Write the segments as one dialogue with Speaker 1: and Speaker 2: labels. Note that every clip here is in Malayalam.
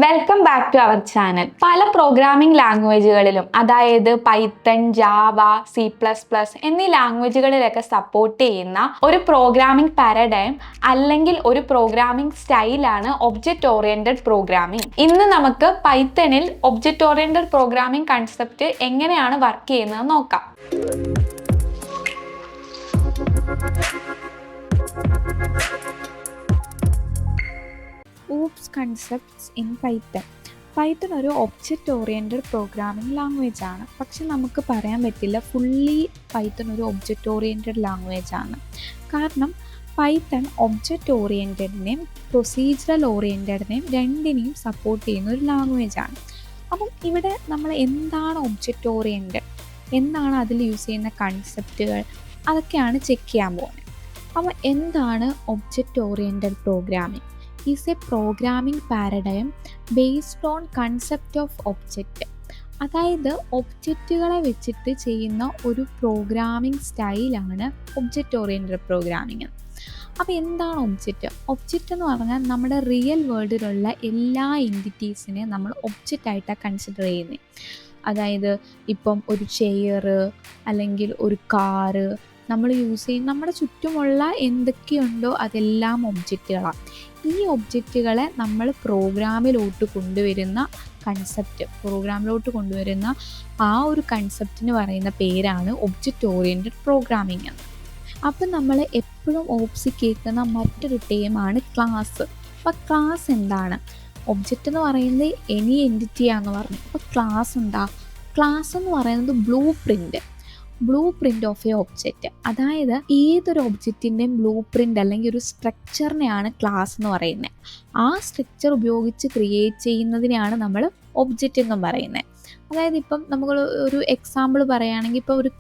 Speaker 1: Welcome back to our channel. പല പ്രോഗ്രാമിംഗ് ലാംഗ്വേജുകളിലും, അതായത് പൈത്തൺ, ജാവ, C++ എന്നീ ലാംഗ്വേജുകളിലൊക്കെ സപ്പോർട്ട് ചെയ്യുന്ന ഒരു പ്രോഗ്രാമിംഗ് പാരഡൈം അല്ലെങ്കിൽ ഒരു പ്രോഗ്രാമിംഗ് സ്റ്റൈലാണ് ഒബ്ജക്റ്റ് ഓറിയന്റഡ് പ്രോഗ്രാമിംഗ്. ഇന്ന് നമുക്ക് പൈത്തണിൽ ഒബ്ജക്റ്റ് ഓറിയന്റഡ് പ്രോഗ്രാമിംഗ് കൺസെപ്റ്റ് എങ്ങനെയാണ് വർക്ക് ചെയ്യുന്നത് നോക്കാം.
Speaker 2: OOPS concepts in Python. Python ഒരു ഒബ്ജക്റ്റ് ഓറിയൻറ്റഡ് പ്രോഗ്രാമിംഗ് ലാംഗ്വേജ് ആണ്. പക്ഷെ നമുക്ക് പറയാൻ പറ്റില്ല ഫുള്ളി പൈത്തൺ ഒരു ഒബ്ജക്റ്റ് ഓറിയൻറ്റഡ് ലാംഗ്വേജ് ആണ്. കാരണം പൈത്തൺ ഒബ്ജക്റ്റ് ഓറിയൻറ്റഡിനെയും പ്രൊസീജറൽ ഓറിയൻറ്റഡിനെയും രണ്ടിനെയും സപ്പോർട്ട് ചെയ്യുന്ന ഒരു ലാംഗ്വേജ് ആണ്. അപ്പം ഇവിടെ നമ്മൾ എന്താണ് ഒബ്ജക്റ്റ് ഓറിയൻറ്റഡ്, എന്താണ് അതിൽ യൂസ് ചെയ്യുന്ന കൺസെപ്റ്റുകൾ, അതൊക്കെയാണ് ചെക്ക് ചെയ്യാൻ പോകുന്നത്. അപ്പോൾ എന്താണ് object oriented programming? Is A programming paradigm based on concept of object. അതായത് ഒബ്ജക്റ്റുകളെ വെച്ചിട്ട് ചെയ്യുന്ന ഒരു പ്രോഗ്രാമിംഗ് സ്റ്റൈലാണ് ഒബ്ജക്റ്റ് ഓറിയൻറ്റഡ് പ്രോഗ്രാമിംഗ്. അപ്പോൾ എന്താണ് ഒബ്ജക്റ്റ്? ഒബ്ജക്റ്റ് എന്ന് പറഞ്ഞാൽ നമ്മുടെ റിയൽ വേൾഡിലുള്ള എല്ലാ എൻറ്റിറ്റീസിനെ നമ്മൾ ഒബ്ജക്റ്റായിട്ടാണ് കൺസിഡർ ചെയ്യുന്നത്. അതായത് ഇപ്പം ഒരു ചെയർ അല്ലെങ്കിൽ ഒരു കാറ് നമ്മൾ യൂസ് ചെയ്യും, നമ്മുടെ ചുറ്റുമുള്ള എന്തൊക്കെയുണ്ടോ അതെല്ലാം ഒബ്ജക്റ്റുകളാണ്. ഈ ഒബ്ജക്റ്റുകളെ നമ്മൾ പ്രോഗ്രാമിലോട്ട് കൊണ്ടുവരുന്ന ആ ഒരു കൺസെപ്റ്റിന് പറയുന്ന പേരാണ് ഒബ്ജക്റ്റ് ഓറിയൻറ്റഡ് പ്രോഗ്രാമിംഗ് എന്ന്. അപ്പം നമ്മൾ എപ്പോഴും ഓപ്സി കേൾക്കുന്ന മറ്റൊരു ടേമാണ് ക്ലാസ്. അപ്പോൾ ക്ലാസ് എന്താണ്? ഒബ്ജക്റ്റ് എന്ന് പറയുന്നത് എനി എൻറ്റിറ്റിയാന്ന് പറഞ്ഞു. അപ്പോൾ ക്ലാസ് എന്താ? ക്ലാസ് എന്ന് പറയുന്നത് blue print of A object. അതായത് ഏതൊരു ഒബ്ജക്റ്റിൻ്റെയും ബ്ലൂ പ്രിൻ്റ് അല്ലെങ്കിൽ ഒരു സ്ട്രക്ചറിനെയാണ് ക്ലാസ് എന്ന് പറയുന്നത്. ആ സ്ട്രക്ചർ ഉപയോഗിച്ച് ക്രിയേറ്റ് ചെയ്യുന്നതിനെയാണ് നമ്മൾ ഒബ്ജക്റ്റ് എന്നും പറയുന്നത്. അതായത് ഇപ്പം നമ്മൾ ഒരു എക്സാമ്പിൾ പറയുകയാണെങ്കിൽ ഇപ്പോൾ ഒരു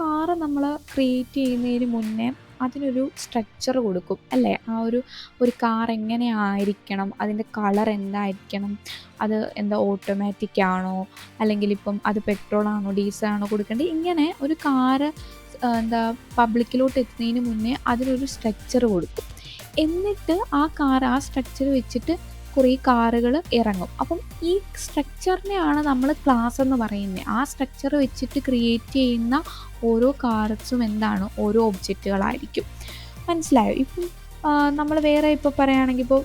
Speaker 2: കാറ് നമ്മൾ ക്രിയേറ്റ് ചെയ്യുന്നതിന് മുന്നേ അതിനൊരു സ്ട്രക്ചർ കൊടുക്കും അല്ലേ? ആ ഒരു കാർ എങ്ങനെ ആയിരിക്കണം, അതിൻ്റെ കളർ എന്തായിരിക്കണം, അത് ഓട്ടോമാറ്റിക് ആണോ അല്ലെങ്കിൽ ഇപ്പം അത് പെട്രോളാണോ ഡീസലാണോ കൊടുക്കേണ്ടത്, ഇങ്ങനെ ഒരു കാറ് പബ്ലിക്കിലോട്ട് എത്തുന്നതിന് മുന്നേ അതിനൊരു സ്ട്രക്ചർ കൊടുക്കും. എന്നിട്ട് ആ സ്ട്രക്ചർ വെച്ചിട്ട് കുറേ കാറുകൾ ഇറങ്ങും. അപ്പം ഈ സ്ട്രക്ചറിനെയാണ് നമ്മൾ ക്ലാസ് എന്ന് പറയുന്നത്. ആ സ്ട്രക്ചർ വെച്ചിട്ട് ക്രിയേറ്റ് ചെയ്യുന്ന ഓരോ കാർസും എന്താണ്? ഓരോ ഒബ്ജക്റ്റുകളായിരിക്കും. മനസ്സിലായോ? ഇപ്പം നമ്മൾ വേറെ ഇപ്പോൾ പറയുകയാണെങ്കിൽ ഇപ്പോൾ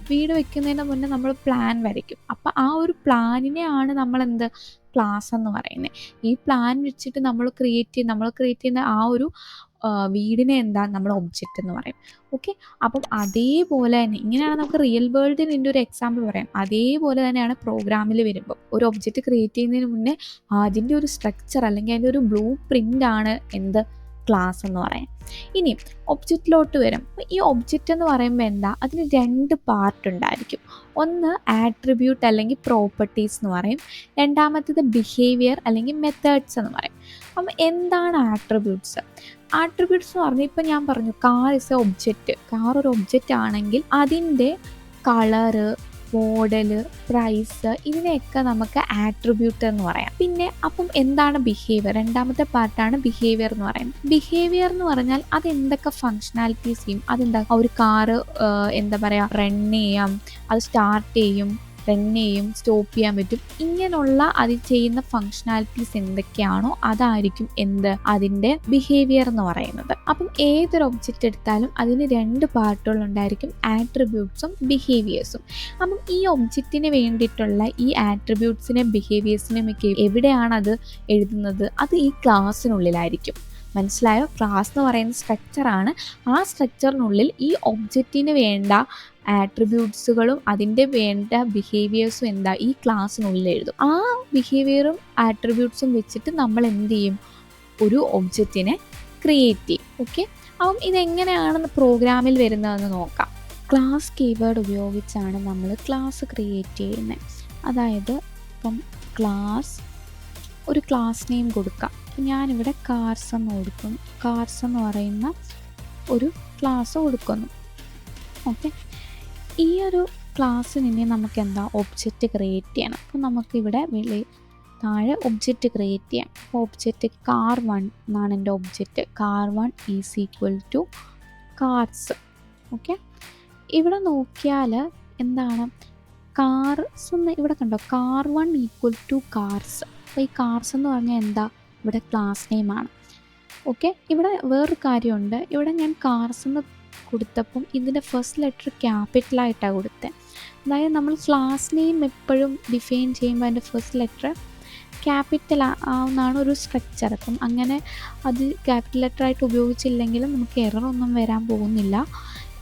Speaker 2: വീട് വെക്കുന്നതിന് മുന്നേ നമ്മൾ പ്ലാൻ വരയ്ക്കും. അപ്പം ആ ഒരു പ്ലാനിനെയാണ് നമ്മൾ ക്ലാസ് എന്ന് പറയുന്നത്. ഈ പ്ലാൻ വെച്ചിട്ട് നമ്മൾ ക്രിയേറ്റ് ചെയ്യുന്ന ആ ഒരു വീടിനെ നമ്മൾ ഒബ്ജക്റ്റ് എന്ന് പറയും. ഓക്കെ, അപ്പം അതേപോലെ തന്നെ ഇങ്ങനെയാണ് നമുക്ക് റിയൽ വേൾഡിന് ഇതിൻ്റെ ഒരു എക്സാമ്പിൾ പറയാം. അതേപോലെ തന്നെയാണ് പ്രോഗ്രാമിൽ വരുമ്പോൾ ഒരു ഒബ്ജക്റ്റ് ക്രിയേറ്റ് ചെയ്യുന്നതിന് മുന്നേ അതിൻ്റെ ഒരു സ്ട്രക്ചർ അല്ലെങ്കിൽ അതിൻ്റെ ഒരു ബ്ലൂ പ്രിൻ്റ് ആണ് ക്ലാസ് എന്ന് പറയാം. ഇനി ഒബ്ജക്റ്റിലോട്ട് വരും. ഈ ഒബ്ജക്റ്റ് എന്ന് പറയുമ്പോൾ അതിന് 2 പാർട്ട് ഉണ്ടായിരിക്കും. ഒന്ന് ആട്രിബ്യൂട്ട് അല്ലെങ്കിൽ പ്രോപ്പർട്ടീസ് എന്ന് പറയും. രണ്ടാമത്തേത് ബിഹേവിയർ അല്ലെങ്കിൽ മെത്തേഡ്സ് എന്ന് പറയും. അപ്പം എന്താണ് ആട്രിബ്യൂട്ട്സ് എന്ന് പറഞ്ഞാൽ ഇപ്പം ഞാൻ പറഞ്ഞു car is A object. Car ഒരു ഒബ്ജക്റ്റ് ആണെങ്കിൽ അതിൻ്റെ കളറ്, മോഡല്, പ്രൈസ്, ഇതിനെയൊക്കെ നമുക്ക് ആട്രിബ്യൂട്ട് എന്ന് പറയാം. പിന്നെ അപ്പം എന്താണ് ബിഹേവിയർ? രണ്ടാമത്തെ പാർട്ടാണ് ബിഹേവിയർ എന്ന് പറയുന്നത്. ബിഹേവിയർ എന്ന് പറഞ്ഞാൽ അതെന്തൊക്കെ ഫങ്ഷനാലിറ്റീസ് ചെയ്യും, ഒരു കാറ് റൺ ചെയ്യാം, അത് സ്റ്റാർട്ട് ചെയ്യും, റൺ ചെയ്യും, സ്റ്റോപ്പ് ചെയ്യാൻ പറ്റും. ഇങ്ങനെയുള്ള അത് ചെയ്യുന്ന ഫങ്ഷനാലിറ്റീസ് എന്തൊക്കെയാണോ അതായിരിക്കും അതിൻ്റെ ബിഹേവിയർ എന്ന് പറയുന്നത്. അപ്പം ഏതൊരു ഒബ്ജക്റ്റ് എടുത്താലും അതിന് 2 പാർട്ടുകളുണ്ടായിരിക്കും, ആട്രിബ്യൂട്ട്സും ബിഹേവിയേഴ്സും. അപ്പം ഈ ഒബ്ജക്റ്റിന് വേണ്ടിയിട്ടുള്ള ഈ ആട്രിബ്യൂട്ട്സിനെയും ബിഹേവിയേഴ്സിനെയും ഒക്കെ എവിടെയാണ് അത് എഴുതുന്നത്? അത് ഈ ക്ലാസ്സിനുള്ളിലായിരിക്കും. മനസ്സിലായോ? ക്ലാസ് എന്ന് പറയുന്ന സ്ട്രക്ചറാണ്. ആ സ്ട്രക്ചറിനുള്ളിൽ ഈ ഒബ്ജക്റ്റിന് വേണ്ട ആട്രിബ്യൂട്ട്സുകളും അതിൻ്റെ വേണ്ട ബിഹേവിയേഴ്സും ഈ ക്ലാസ്സിനുള്ളിൽ എഴുതും. ആ ബിഹേവിയറും ആട്രിബ്യൂട്ട്സും വെച്ചിട്ട് നമ്മൾ ചെയ്യും? ഒരു ഒബ്ജക്റ്റിനെ ക്രിയേറ്റ് ചെയ്യും. ഓക്കെ, അപ്പം ഇതെങ്ങനെയാണ് പ്രോഗ്രാമിൽ വരുന്നതെന്ന് നോക്കാം. ക്ലാസ് കീവേഡ് ഉപയോഗിച്ചാണ് നമ്മൾ ക്ലാസ് ക്രിയേറ്റ് ചെയ്യുന്നത്. അതായത് ഇപ്പം ഒരു ക്ലാസ് നെയിം കൊടുക്കാം. ഞാനിവിടെ കാർസ് എന്ന് കൊടുക്കുന്നു. കാർസ് എന്ന് പറയുന്ന ഒരു ക്ലാസ് കൊടുക്കുന്നു. ഓക്കെ, ഈ ഒരു ക്ലാസ്സിന് നമുക്ക് ഒബ്ജക്റ്റ് ക്രിയേറ്റ് ചെയ്യണം. അപ്പോൾ നമുക്കിവിടെ താഴെ ഒബ്ജക്റ്റ് ക്രിയേറ്റ് ചെയ്യാം. അപ്പോൾ ഒബ്ജക്റ്റ് car1 എന്നാണ് എൻ്റെ object. car1 is equal to cars. Okay, ഇവിടെ നോക്കിയാൽ കാർസ് എന്ന് ഇവിടെ കണ്ടോ, കാർ 1 ഈക്വൽ ടു കാർസ്. അപ്പോൾ ഈ കാർസ് എന്ന് പറഞ്ഞാൽ എന്താ, ഇവിടെ ക്ലാസ് നെയിമാണ്. ഓക്കെ, ഇവിടെ വേറൊരു കാര്യമുണ്ട്. ഇവിടെ ഞാൻ കാർസ് എന്ന് കൊടുത്തപ്പം ഇതിൻ്റെ ഫസ്റ്റ് ലെറ്റർ ക്യാപിറ്റലായിട്ടാണ് കൊടുത്തത്. അതായത് നമ്മൾ ക്ലാസ് നെയിം എപ്പോഴും ഡിഫൈൻ ചെയ്യുമ്പോൾ അതിൻ്റെ ഫസ്റ്റ് ലെറ്റർ ക്യാപിറ്റൽ ആവുന്നതാണ് ഒരു സ്ട്രക്ചർ. അപ്പം അങ്ങനെ അത് ക്യാപിറ്റൽ ലെറ്ററായിട്ട് ഉപയോഗിച്ചില്ലെങ്കിലും നമുക്ക് എററൊന്നും വരാൻ പോകുന്നില്ല.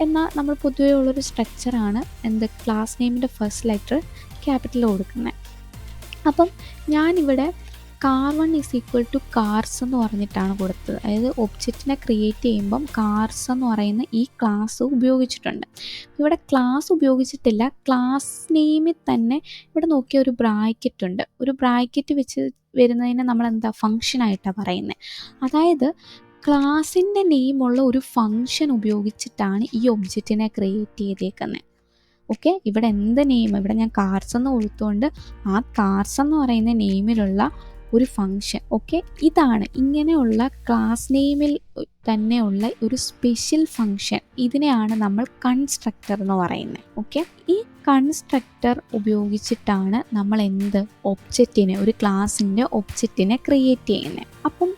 Speaker 2: എന്നാൽ നമ്മൾ പൊതുവേ ഉള്ളൊരു സ്ട്രക്ചറാണ് എന്ത്, ക്ലാസ് നെയിമിൻ്റെ ഫസ്റ്റ് ലെറ്റർ ക്യാപിറ്റൽ കൊടുക്കുന്നത്. അപ്പം ഞാനിവിടെ car 1 is equal to cars എന്ന് പറഞ്ഞിട്ടാണ് കൊടുത്തത്. അതായത് ഒബ്ജക്റ്റിനെ ക്രിയേറ്റ് ചെയ്യുമ്പം കാർസ് എന്ന് പറയുന്ന ഈ ക്ലാസ് ഉപയോഗിച്ചിട്ടുണ്ട്. ഇവിടെ ക്ലാസ് ഉപയോഗിച്ചിട്ടില്ല, ക്ലാസ് നെയിമിൽ തന്നെ ഇവിടെ നോക്കിയ ഒരു ബ്രാക്കറ്റ് ഉണ്ട്. ഒരു ബ്രാക്കറ്റ് വെച്ച് വരുന്നതിനെ നമ്മൾ എന്താ, ഫങ്ഷനായിട്ടാണ് പറയുന്നത്. അതായത് ക്ലാസിൻ്റെ നെയിമുള്ള ഒരു ഫങ്ഷൻ ഉപയോഗിച്ചിട്ടാണ് ഈ ഒബ്ജക്റ്റിനെ ക്രിയേറ്റ് ചെയ്തേക്കുന്നത്. ഓക്കെ, ഇവിടെ എന്ത് നെയിം, ഇവിടെ ഞാൻ കാർസ് എന്ന് കൊടുത്തുകൊണ്ട് ആ കാർസ് എന്ന് പറയുന്ന നെയിമിലുള്ള ഒരു ഫങ്ഷൻ. ഓക്കെ, ഇതാണ് ഇങ്ങനെയുള്ള ക്ലാസ് നെയിമിൽ തന്നെയുള്ള ഒരു സ്പെഷ്യൽ ഫങ്ഷൻ. ഇതിനെയാണ് നമ്മൾ കൺസ്ട്രക്ടർ എന്ന് പറയുന്നത്. ഓക്കെ, ഈ കൺസ്ട്രക്ടർ ഉപയോഗിച്ചിട്ടാണ് നമ്മൾ എന്ത്, ഒബ്ജക്റ്റിനെ, ഒരു ക്ലാസിൻ്റെ ഒബ്ജക്റ്റിനെ ക്രിയേറ്റ് ചെയ്യുന്നത്. അപ്പം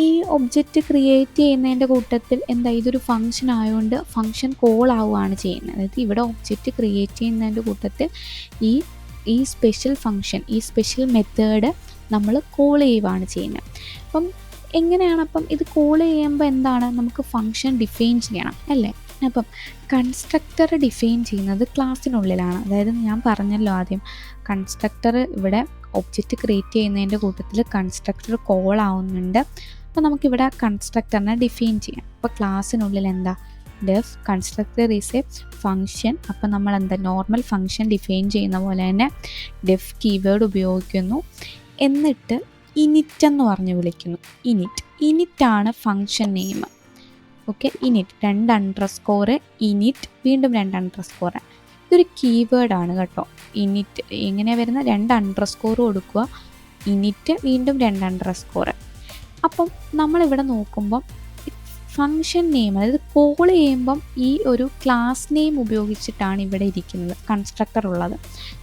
Speaker 2: ഈ ഒബ്ജക്റ്റ് ക്രിയേറ്റ് ചെയ്യുന്നതിൻ്റെ കൂട്ടത്തിൽ എന്താ, ഇതൊരു ഫങ്ഷൻ ആയതുകൊണ്ട് ഫങ്ഷൻ കോൾ ആവുകയാണ് ചെയ്യുന്നത്. അതായത് ഇവിടെ ഒബ്ജക്റ്റ് ക്രിയേറ്റ് ചെയ്യുന്നതിൻ്റെ കൂട്ടത്തിൽ ഈ സ്പെഷ്യൽ ഫങ്ഷൻ, ഈ സ്പെഷ്യൽ മെത്തേഡ് നമ്മൾ കോൾ ചെയ്യുകയാണ് ചെയ്യുന്നത്. അപ്പം എങ്ങനെയാണ്, അപ്പം ഇത് കോൾ ചെയ്യുമ്പോൾ എന്താണ്, നമുക്ക് ഫങ്ഷൻ ഡിഫൈൻ ചെയ്യണം അല്ലേ. അപ്പം കൺസ്ട്രക്ടർ ഡിഫൈൻ ചെയ്യുന്നത് ക്ലാസ്സിനുള്ളിലാണ്. അതായത് ഞാൻ പറഞ്ഞല്ലോ ആദ്യം, കൺസ്ട്രക്ടർ ഇവിടെ ഒബ്ജക്റ്റ് ക്രിയേറ്റ് ചെയ്യുന്നതിൻ്റെ കൂട്ടത്തിൽ കൺസ്ട്രക്ടർ കോൾ ആവുന്നുണ്ട്. അപ്പോൾ നമുക്കിവിടെ കൺസ്ട്രക്ടറിനെ ഡിഫൈൻ ചെയ്യാം. അപ്പോൾ ക്ലാസ്സിനുള്ളിൽ എന്താ, def constructor is a function. അപ്പം നമ്മൾ എന്താ, നോർമൽ ഫങ്ഷൻ ഡിഫൈൻ ചെയ്യുന്ന പോലെ തന്നെ ഡെഫ് കീവേഡ് ഉപയോഗിക്കുന്നു. എന്നിട്ട് ഇനിറ്റ് എന്ന് പറഞ്ഞ് വിളിക്കുന്നു. ഇനിറ്റാണ് function name. Okay, init 2 underscore init, വീണ്ടും 2 അണ്ടർസ്കോർ. ഇതൊരു കീവേഡാണ് കേട്ടോ. ഇനിറ്റ് എങ്ങനെയാണ് വരുന്നത്, 2 അണ്ടർസ്കോർ കൊടുക്കുക, ഇനിറ്റ് വീണ്ടും 2 അണ്ടർസ്കോർ. അപ്പം നമ്മളിവിടെ നോക്കുമ്പം ഫങ്ഷൻ നെയിം, അതായത് കോൾ ചെയ്യുമ്പം ഈ ഒരു ക്ലാസ് നെയിം ഉപയോഗിച്ചിട്ടാണ് ഇവിടെ ഇരിക്കുന്നത് കൺസ്ട്രക്ടർ ഉള്ളത്.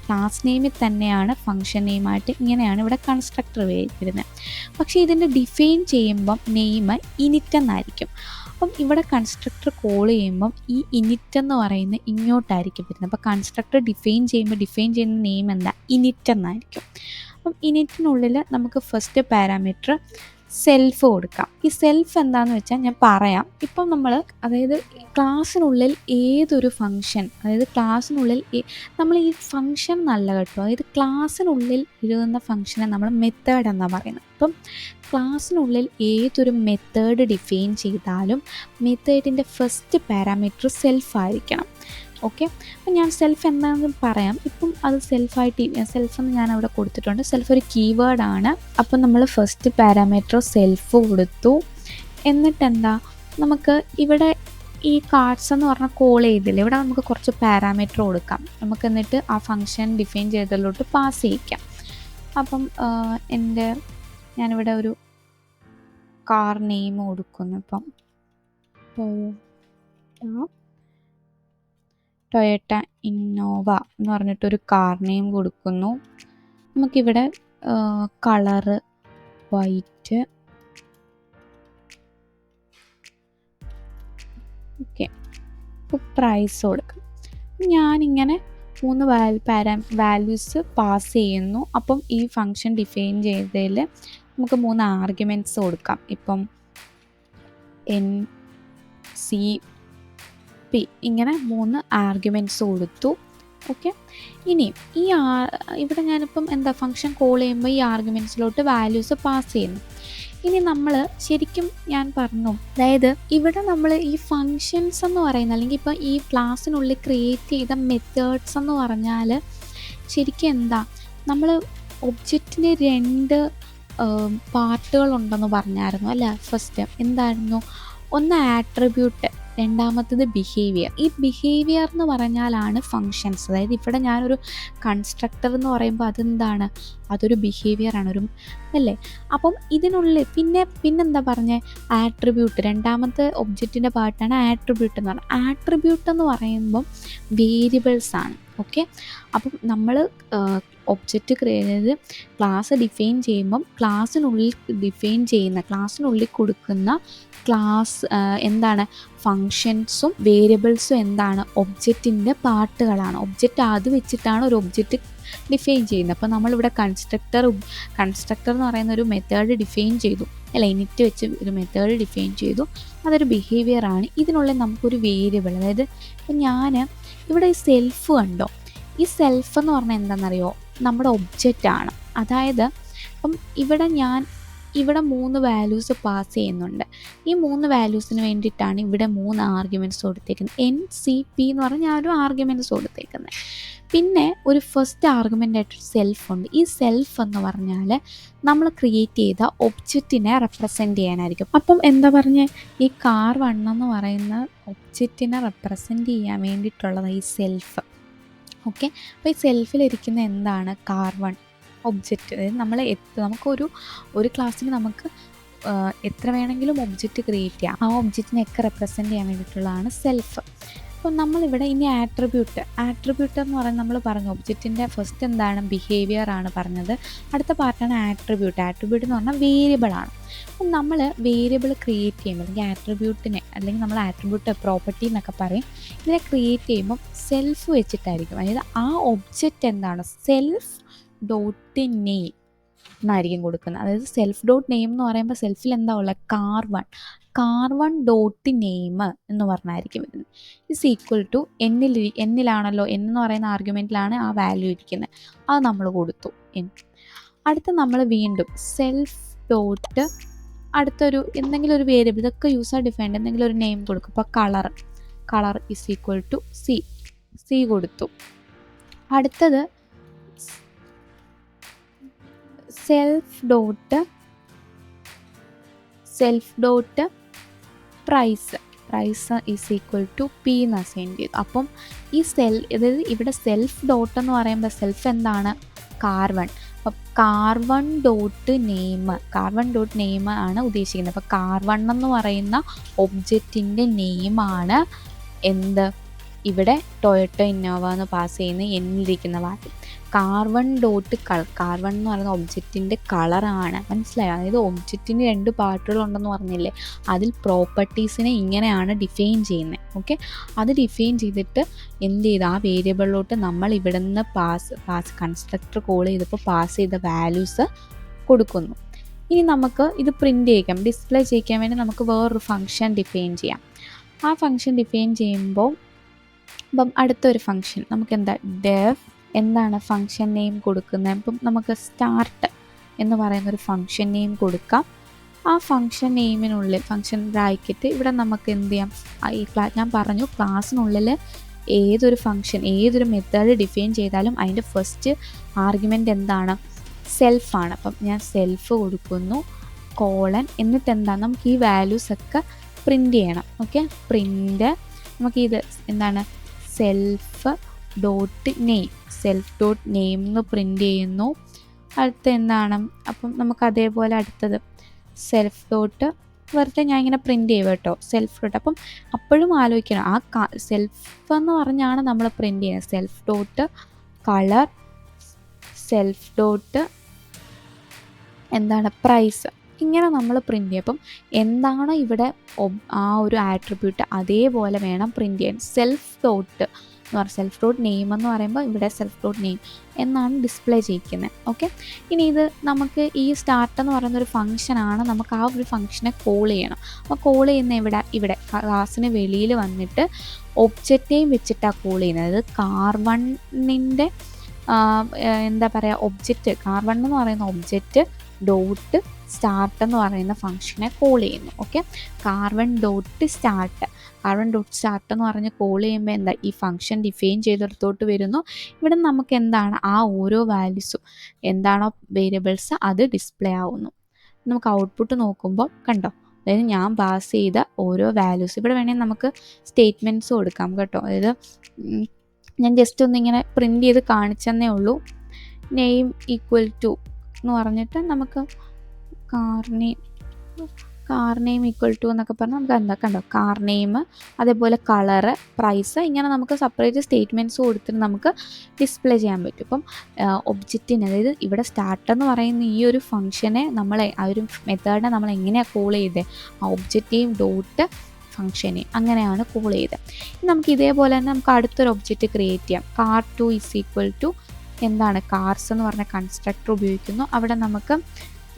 Speaker 2: ക്ലാസ് നെയിമിൽ തന്നെയാണ് ഫങ്ഷൻ നെയിമായിട്ട് ഇങ്ങനെയാണ് ഇവിടെ കൺസ്ട്രക്ടർ വരുന്നത്. പക്ഷേ ഇതിൻ്റെ ഡിഫൈൻ ചെയ്യുമ്പം നെയിം ഇനിറ്റ് എന്നായിരിക്കും. അപ്പം ഇവിടെ കൺസ്ട്രക്ടർ കോൾ ചെയ്യുമ്പം ഈ ഇനിറ്റ് എന്ന് പറയുന്നത് ഇങ്ങോട്ടായിരിക്കും വരുന്നത്. അപ്പോൾ കൺസ്ട്രക്ടർ ഡിഫൈൻ ചെയ്യുന്ന നെയിം എന്താ, ഇനിറ്റ് എന്നായിരിക്കും. അപ്പം ഇനിറ്റിനുള്ളിൽ നമുക്ക് ഫസ്റ്റ് പാരാമീറ്റർ സെൽഫ് കൊടുക്കാം. ഈ സെൽഫ് എന്താണെന്ന് വെച്ചാൽ ഞാൻ പറയാം. ഇപ്പം നമ്മൾ, അതായത് ക്ലാസ്സിനുള്ളിൽ ഏതൊരു ഫങ്ഷൻ, അതായത് ക്ലാസ്സിനുള്ളിൽ നമ്മൾ ഈ ഫങ്ഷൻ നല്ല കേട്ടോ, അതായത് ക്ലാസ്സിനുള്ളിൽ എഴുതുന്ന ഫങ്ഷനെ നമ്മൾ മെത്തേഡ് എന്നാണ് പറയുന്നത്. അപ്പം ക്ലാസ്സിനുള്ളിൽ ഏതൊരു മെത്തേഡ് ഡിഫൈൻ ചെയ്താലും മെത്തേഡിൻ്റെ ഫസ്റ്റ് പാരാമീറ്റർ സെൽഫ് ആയിരിക്കണം. ഓക്കെ, അപ്പം ഞാൻ സെൽഫ് എന്താണെന്ന് പറയാം. ഇപ്പം അത് സെൽഫെന്ന് ഞാൻ അവിടെ കൊടുത്തിട്ടുണ്ട്. സെൽഫ് ഒരു കീവേഡാണ്. അപ്പം നമ്മൾ ഫസ്റ്റ് പാരാമീറ്റർ സെൽഫ് കൊടുത്തു. എന്നിട്ടെന്താ, നമുക്ക് ഇവിടെ ഈ കാർഡ്സ് എന്ന് പറഞ്ഞാൽ കോൾ ചെയ്തില്ല, ഇവിടെ നമുക്ക് കുറച്ച് പാരാമീറ്റർ കൊടുക്കാം. നമുക്ക് എന്നിട്ട് ആ ഫങ്ഷൻ ഡിഫൈൻ ചെയ്തതിലോട്ട് പാസ് ചെയ്യിക്കാം. അപ്പം ഞാനിവിടെ ഒരു കാർ നെയിം കൊടുക്കുന്നു. ഇപ്പം ടൊയോട്ട ഇന്നോവ എന്ന് പറഞ്ഞിട്ടൊരു കാർ നെയിം കൊടുക്കുന്നു. നമുക്കിവിടെ കളറ് വൈറ്റ്. ഓക്കെ, ഇപ്പോൾ പ്രൈസ് കൊടുക്കാം. ഞാനിങ്ങനെ 3 വാല്യൂസ് പാസ് ചെയ്യുന്നു. അപ്പം ഈ ഫങ്ഷൻ ഡിഫൈൻ ചെയ്തതിൽ നമുക്ക് 3 ആർഗ്യുമെൻറ്റ്സ് കൊടുക്കാം. ഇപ്പം NCP ഇങ്ങനെ 3 ആർഗ്യുമെൻറ്റ്സ് കൊടുത്തു. ഓക്കെ, ഇനി ഇവിടെ ഞാനിപ്പം എന്താ, ഫങ്ഷൻ കോൾ ചെയ്യുമ്പോൾ ഈ ആർഗ്യുമെൻറ്റ്സിലോട്ട് വാല്യൂസ് പാസ് ചെയ്യുന്നു. ഇനി നമ്മൾ ശരിക്കും ഞാൻ പറഞ്ഞു, അതായത് ഇവിടെ നമ്മൾ ഈ ഫങ്ഷൻസ് എന്ന് പറയുന്നത്, അല്ലെങ്കിൽ ഇപ്പോൾ ഈ ക്ലാസ്സിനുള്ളിൽ ക്രിയേറ്റ് ചെയ്ത മെത്തേഡ്സ് എന്ന് പറഞ്ഞാൽ ശരിക്കും എന്താ, നമ്മൾ ഒബ്ജക്റ്റിന് 2 പാർട്ടുകളുണ്ടെന്ന് പറഞ്ഞായിരുന്നു അല്ലേ. ഫസ്റ്റ് എന്തായിരുന്നു, ഒന്ന് ആട്രിബ്യൂട്ട്, രണ്ടാമത്തത് ബിഹേവിയർ. ഈ ബിഹേവിയർ എന്ന് പറഞ്ഞാലാണ് ഫങ്ഷൻസ്. അതായത് ഇവിടെ ഞാനൊരു കൺസ്ട്രക്ടർ എന്ന് പറയുമ്പോൾ അതെന്താണ്, അതൊരു ബിഹേവിയറാണ്, ഒരു അല്ലേ. അപ്പം ഇതിനുള്ളിൽ പിന്നെന്താ പറഞ്ഞത്, ആട്രിബ്യൂട്ട്. രണ്ടാമത്തെ ഒബ്ജക്റ്റിൻ്റെ പാർട്ടാണ് ആട്രിബ്യൂട്ട് എന്ന് പറയുന്നത്. ആട്രിബ്യൂട്ട് എന്ന് പറയുമ്പം വേരിയബിൾസ് ആണ്. ഓക്കെ. അപ്പം നമ്മൾ ഒബ്ജക്റ്റ് ക്രിയേറ്റ് ക്ലാസ് ഡിഫൈൻ ചെയ്യുമ്പം ക്ലാസ്സിനുള്ളിൽ കൊടുക്കുന്ന ക്ലാസ് എന്താണ്, ഫങ്ഷൻസും വേരിയബിൾസും എന്താണ്, ഒബ്ജക്റ്റിൻ്റെ പാർട്ടുകളാണ്. ഒബ്ജക്റ്റ് അത് വെച്ചിട്ടാണ് ഒരു ഒബ്ജക്റ്റ് ഡിഫൈൻ ചെയ്യുന്നത്. അപ്പോൾ നമ്മളിവിടെ കൺസ്ട്രക്ടർ എന്ന് പറയുന്ന ഒരു മെത്തേഡ് ഡിഫൈൻ ചെയ്തു അല്ല, ഇനിറ്റ് വെച്ച് ഒരു മെത്തേഡ് ഡിഫൈൻ ചെയ്തു. അതൊരു ബിഹേവിയർ ആണ്. ഇതിനുള്ളിൽ നമുക്കൊരു വേരിയബിൾ, അതായത് ഇപ്പം ഞാൻ ഇവിടെ ഈ സെൽഫ് കണ്ടോ, ഈ സെൽഫ് എന്ന് പറഞ്ഞാൽ എന്താണെന്നറിയോ, നമ്മുടെ ഒബ്ജക്റ്റ് ആണ്. അതായത് ഇപ്പം ഇവിടെ 3 വാല്യൂസ് പാസ് ചെയ്യുന്നുണ്ട്. ഈ 3 വാല്യൂസിന് വേണ്ടിയിട്ടാണ് ഇവിടെ 3 ആർഗ്യുമെൻറ്റ്സ് കൊടുത്തേക്കുന്നത്. NCP എന്ന് പറഞ്ഞാൽ ഞാൻ ഒരു ആർഗ്യുമെൻറ്റ്സ് കൊടുത്തേക്കുന്നത്. പിന്നെ ഒരു ഫസ്റ്റ് ആർഗ്യുമെൻ്റ് ആയിട്ട് സെൽഫ് ഉണ്ട്. ഈ സെൽഫ് എന്ന് പറഞ്ഞാൽ നമ്മൾ ക്രിയേറ്റ് ചെയ്ത ഒബ്ജക്റ്റിനെ റെപ്രസെൻ്റ് ചെയ്യാനായിരിക്കും. അപ്പം എന്താ പറഞ്ഞ ഈ കാർ 1 എന്ന് പറയുന്ന ഒബ്ജക്റ്റിനെ റെപ്രസെൻ്റ് ചെയ്യാൻ വേണ്ടിയിട്ടുള്ളത് ഈ സെൽഫ്. ഓക്കെ. അപ്പോൾ ഈ സെൽഫിലിരിക്കുന്ന എന്താണ്, കാർ 1 ഒബ്ജക്റ്റ്. അതായത് നമുക്കൊരു ക്ലാസ്സിന് നമുക്ക് എത്ര വേണമെങ്കിലും ഒബ്ജക്റ്റ് ക്രിയേറ്റ് ചെയ്യാം. ആ ഒബ്ജക്റ്റിനെയൊക്കെ റെപ്രസെൻ്റ് ചെയ്യാൻ വേണ്ടിയിട്ടുള്ളതാണ് സെൽഫ്. അപ്പോൾ നമ്മളിവിടെ ഇനി ആട്രിബ്യൂട്ട് എന്ന് പറയുന്നത് നമ്മൾ പറഞ്ഞു ഒബ്ജക്റ്റിൻ്റെ ഫസ്റ്റ് എന്താണ്, ബിഹേവിയർ ആണ് പറഞ്ഞത്. അടുത്ത പാർട്ടാണ് ആട്രിബ്യൂട്ട് എന്ന് പറഞ്ഞാൽ വേരിയബിളാണ്. അപ്പം നമ്മൾ വേരിയബിൾ ക്രിയേറ്റ് ചെയ്യുമ്പോൾ അല്ലെങ്കിൽ നമ്മൾ ആട്രിബ്യൂട്ട് പ്രോപ്പർട്ടി എന്നൊക്കെ പറയും. ഇതിനെ ക്രിയേറ്റ് ചെയ്യുമ്പോൾ സെൽഫ് വെച്ചിട്ടായിരിക്കും. അതായത് ആ ഒബ്ജക്റ്റ് എന്താണ്, സെൽഫ് ഡോട്ട് നെയിം എന്നായിരിക്കും കൊടുക്കുന്നത്. അതായത് സെൽഫ് ഡോട്ട് നെയിം എന്ന് പറയുമ്പോൾ സെൽഫിൽ എന്താ ഉള്ളത്, കാർ 1 ഡോട്ട് നെയിം എന്ന് പറഞ്ഞായിരിക്കും വരുന്നത്. ഇസ് ഈക്വൽ ടു എന്നിലാണല്ലോ, എന്ന് പറയുന്ന ആർഗ്യുമെൻറ്റിലാണ് ആ വാല്യൂ ഇരിക്കുന്നത്. അത് നമ്മൾ കൊടുത്തു. അടുത്ത നമ്മൾ വീണ്ടും സെൽഫ് ഡോട്ട് അടുത്തൊരു എന്തെങ്കിലും ഒരു വേരിയബിൾ, ഇതൊക്കെ യൂസർ ഡിഫൈൻഡ്, എന്തെങ്കിലും ഒരു നെയിം കൊടുക്കും. ഇപ്പോൾ colour is equal to C കൊടുത്തു. അടുത്തത് self dot price is equal to P എന്ന് അസൈൻ ചെയ്തു. അപ്പം ഈ അതായത് ഇവിടെ സെൽഫ് ഡോട്ട് എന്ന് പറയുമ്പോൾ സെൽഫ് എന്താണ്, കാർ 1. അപ്പം കാർ 1 ഡോട്ട് നെയിം ആണ് ഉദ്ദേശിക്കുന്നത്. അപ്പോൾ കാർ 1 എന്ന് പറയുന്ന ഒബ്ജക്റ്റിൻ്റെ നെയിമാണ് എന്ത്, ഇവിടെ ടൊയോട്ട ഇന്നോവ എന്ന് പാസ് ചെയ്യുന്ന എന്നിരിക്കുന്ന വാല്യൂ. കാർ 1 ഡോട്ട് കാർ 1 എന്ന് പറയുന്ന ഒബ്ജക്റ്റിൻ്റെ കളറാണ്. മനസ്സിലായോ? അതായത് ഒബ്ജക്റ്റിന് 2 പാർട്ടുകളുണ്ടെന്ന് പറഞ്ഞില്ലേ, അതിൽ പ്രോപ്പർട്ടീസിനെ ഇങ്ങനെയാണ് ഡിഫൈൻ ചെയ്യുന്നത്. ഓക്കെ. അത് ഡിഫൈൻ ചെയ്തിട്ട് എന്ത് ചെയ്ത് ആ വേരിയബിളിലോട്ട് നമ്മൾ ഇവിടെ നിന്ന് കൺസ്ട്രക്ടർ കോൾ ചെയ്തപ്പോൾ പാസ് ചെയ്ത വാല്യൂസ് കൊടുക്കുന്നു. ഇനി നമുക്ക് ഇത് പ്രിൻ്റ് ചെയ്യിക്കാം, ഡിസ്പ്ലേ ചെയ്യിക്കാൻ വേണ്ടി നമുക്ക് വേറൊരു ഫംഗ്ഷൻ ഡിഫൈൻ ചെയ്യാം. ആ ഫംഗ്ഷൻ ഡിഫൈൻ ചെയ്യുമ്പോൾ ഇപ്പം അടുത്തൊരു ഫംഗ്ഷൻ നമുക്ക് എന്താണ് ഫംഗ്ഷൻ നെയിം കൊടുക്കുന്നത്. ഇപ്പം നമുക്ക് സ്റ്റാർട്ട് എന്ന് പറയുന്നൊരു ഫംഗ്ഷൻ നെയിം കൊടുക്കാം. ആ ഫംഗ്ഷൻ നെയിമിനുള്ളിൽ ഫംഗ്ഷൻ ബ്രാക്കറ്റ് ഇവിടെ നമുക്ക് എന്ത് ചെയ്യാം, ഞാൻ പറഞ്ഞു ക്ലാസ്സിനുള്ളിൽ ഏതൊരു മെത്തേഡ് ഡിഫൈൻ ചെയ്താലും അതിൻ്റെ ഫസ്റ്റ് ആർഗ്യുമെൻ്റ് എന്താണ്, സെൽഫാണ്. അപ്പം ഞാൻ സെൽഫ് കൊടുക്കുന്നു, എന്നിട്ട് എന്താണ്, നമുക്ക് ഈ വാല്യൂസൊക്കെ പ്രിൻ്റ് ചെയ്യണം. ഓക്കെ. പ്രിൻ്റ് നമുക്കിത് എന്താണ്, സെൽഫ് ഡോട്ട് നെയിം എന്ന് പ്രിൻ്റ് ചെയ്യുന്നു. അടുത്ത എന്താണ്, അപ്പം നമുക്ക് അതേപോലെ അടുത്തത് സെൽഫ് ഡോട്ട് വെറുതെ ഞാൻ ഇങ്ങനെ പ്രിൻ്റ് ചെയ്യും കേട്ടോ, സെൽഫ് ഡോട്ട്. അപ്പം അപ്പോഴും ആലോചിക്കണം, ആ സെൽഫ് എന്ന് പറഞ്ഞാണ് നമ്മൾ പ്രിൻ്റ് ചെയ്യുന്നത്. Self dot colour, self dot എന്താണ്, പ്രൈസ്, ഇങ്ങനെ നമ്മൾ പ്രിൻ്റ് ചെയ്യും. അപ്പം എന്താണ് ഇവിടെ ആ ഒരു ആട്രിബ്യൂട്ട് അതേപോലെ വേണം പ്രിൻ്റ് ചെയ്യാൻ. സെൽഫ് ഡോട്ട് നെയിം എന്ന് പറയുമ്പോൾ ഇവിടെ സെൽഫ് ഡോട്ട് നെയിം എന്നാണ് ഡിസ്പ്ലേ ചെയ്യിക്കുന്നത്. ഓക്കെ. ഇനി ഇത് നമുക്ക് ഈ സ്റ്റാർട്ട് എന്ന് പറയുന്ന ഒരു ഫംഗ്ഷനാണ്, നമുക്ക് ആ ഒരു ഫംഗ്ഷനെ കോൾ ചെയ്യണം. അപ്പോൾ കോൾ ചെയ്യുന്ന ഇവിടെ ക്ലാസ്സിന് വെളിയിൽ വന്നിട്ട് ഒബ്ജക്റ്റേയും വെച്ചിട്ടാണ് കോൾ ചെയ്യുന്നത്. അതായത് കാർ 1ൻ്റെ എന്താ പറയുക, ഒബ്ജക്റ്റ് കാർ 1 എന്ന് പറയുന്ന ഒബ്ജക്റ്റ് ഡോട്ട് സ്റ്റാർട്ട് എന്ന് പറയുന്ന ഫംഗ്ഷനെ കോൾ ചെയ്യുന്നു. ഓക്കെ. കാർ 1 ഡോട്ട് സ്റ്റാർട്ട് എന്ന് പറഞ്ഞ് കോൾ ചെയ്യുമ്പോൾ എന്താ, ഈ ഫംഗ്ഷൻ ഡിഫൈൻ ചെയ്തെടുത്തോട്ട് വരുന്നു. ഇവിടെ നമുക്ക് എന്താണ്, ആ ഓരോ വാല്യൂസും എന്താണോ വേരിയബിൾസ് അത് ഡിസ്പ്ലേ ആവുന്നു. നമുക്ക് ഔട്ട്പുട്ട് നോക്കുമ്പോൾ കണ്ടോ, അതായത് ഞാൻ പാസ് ചെയ്ത ഓരോ വാല്യൂസ്, ഇവിടെ വേണമെങ്കിൽ നമുക്ക് സ്റ്റേറ്റ്മെൻറ്റ്സ് കൊടുക്കാം കേട്ടോ. അതായത് ഞാൻ ജസ്റ്റ് ഒന്നിങ്ങനെ പ്രിൻ്റ് ചെയ്ത് കാണിച്ചെന്നേ ഉള്ളൂ. നെയിം ഈക്വൽ ടു എന്ന് പറഞ്ഞിട്ട് നമുക്ക് car name car name equal to എന്നൊക്കെ പറഞ്ഞാൽ നമുക്ക് എന്താ കണ്ടോ, കാർ നെയിം, അതേപോലെ കളറ്, പ്രൈസ്, ഇങ്ങനെ നമുക്ക് സെപ്പറേറ്റ് സ്റ്റേറ്റ്മെൻറ്റ്സ് കൊടുത്തിട്ട് നമുക്ക് ഡിസ്പ്ലേ ചെയ്യാൻ പറ്റും. ഇപ്പം ഒബ്ജക്റ്റിന്, അതായത് ഇവിടെ സ്റ്റാർട്ട് എന്ന് പറയുന്ന ഈ ഒരു ഫംഗ്ഷനെ നമ്മളെ, ആ ഒരു മെത്തേഡിനെ നമ്മൾ എങ്ങനെയാണ് കോൾ ചെയ്തത്, ആ ഒബ്ജക്റ്റീവ് ഡോട്ട് ഫംഗ്ഷനെ അങ്ങനെയാണ് കോൾ ചെയ്തത്. നമുക്ക് ഇതേപോലെ തന്നെ നമുക്ക് അടുത്തൊരു ഒബ്ജക്റ്റ് ക്രിയേറ്റ് ചെയ്യാം. Car two is equal to എന്താണ്, കാർസ് എന്ന് പറഞ്ഞ കൺസ്ട്രക്ടർ ഉപയോഗിക്കുന്നു. അവിടെ നമുക്ക്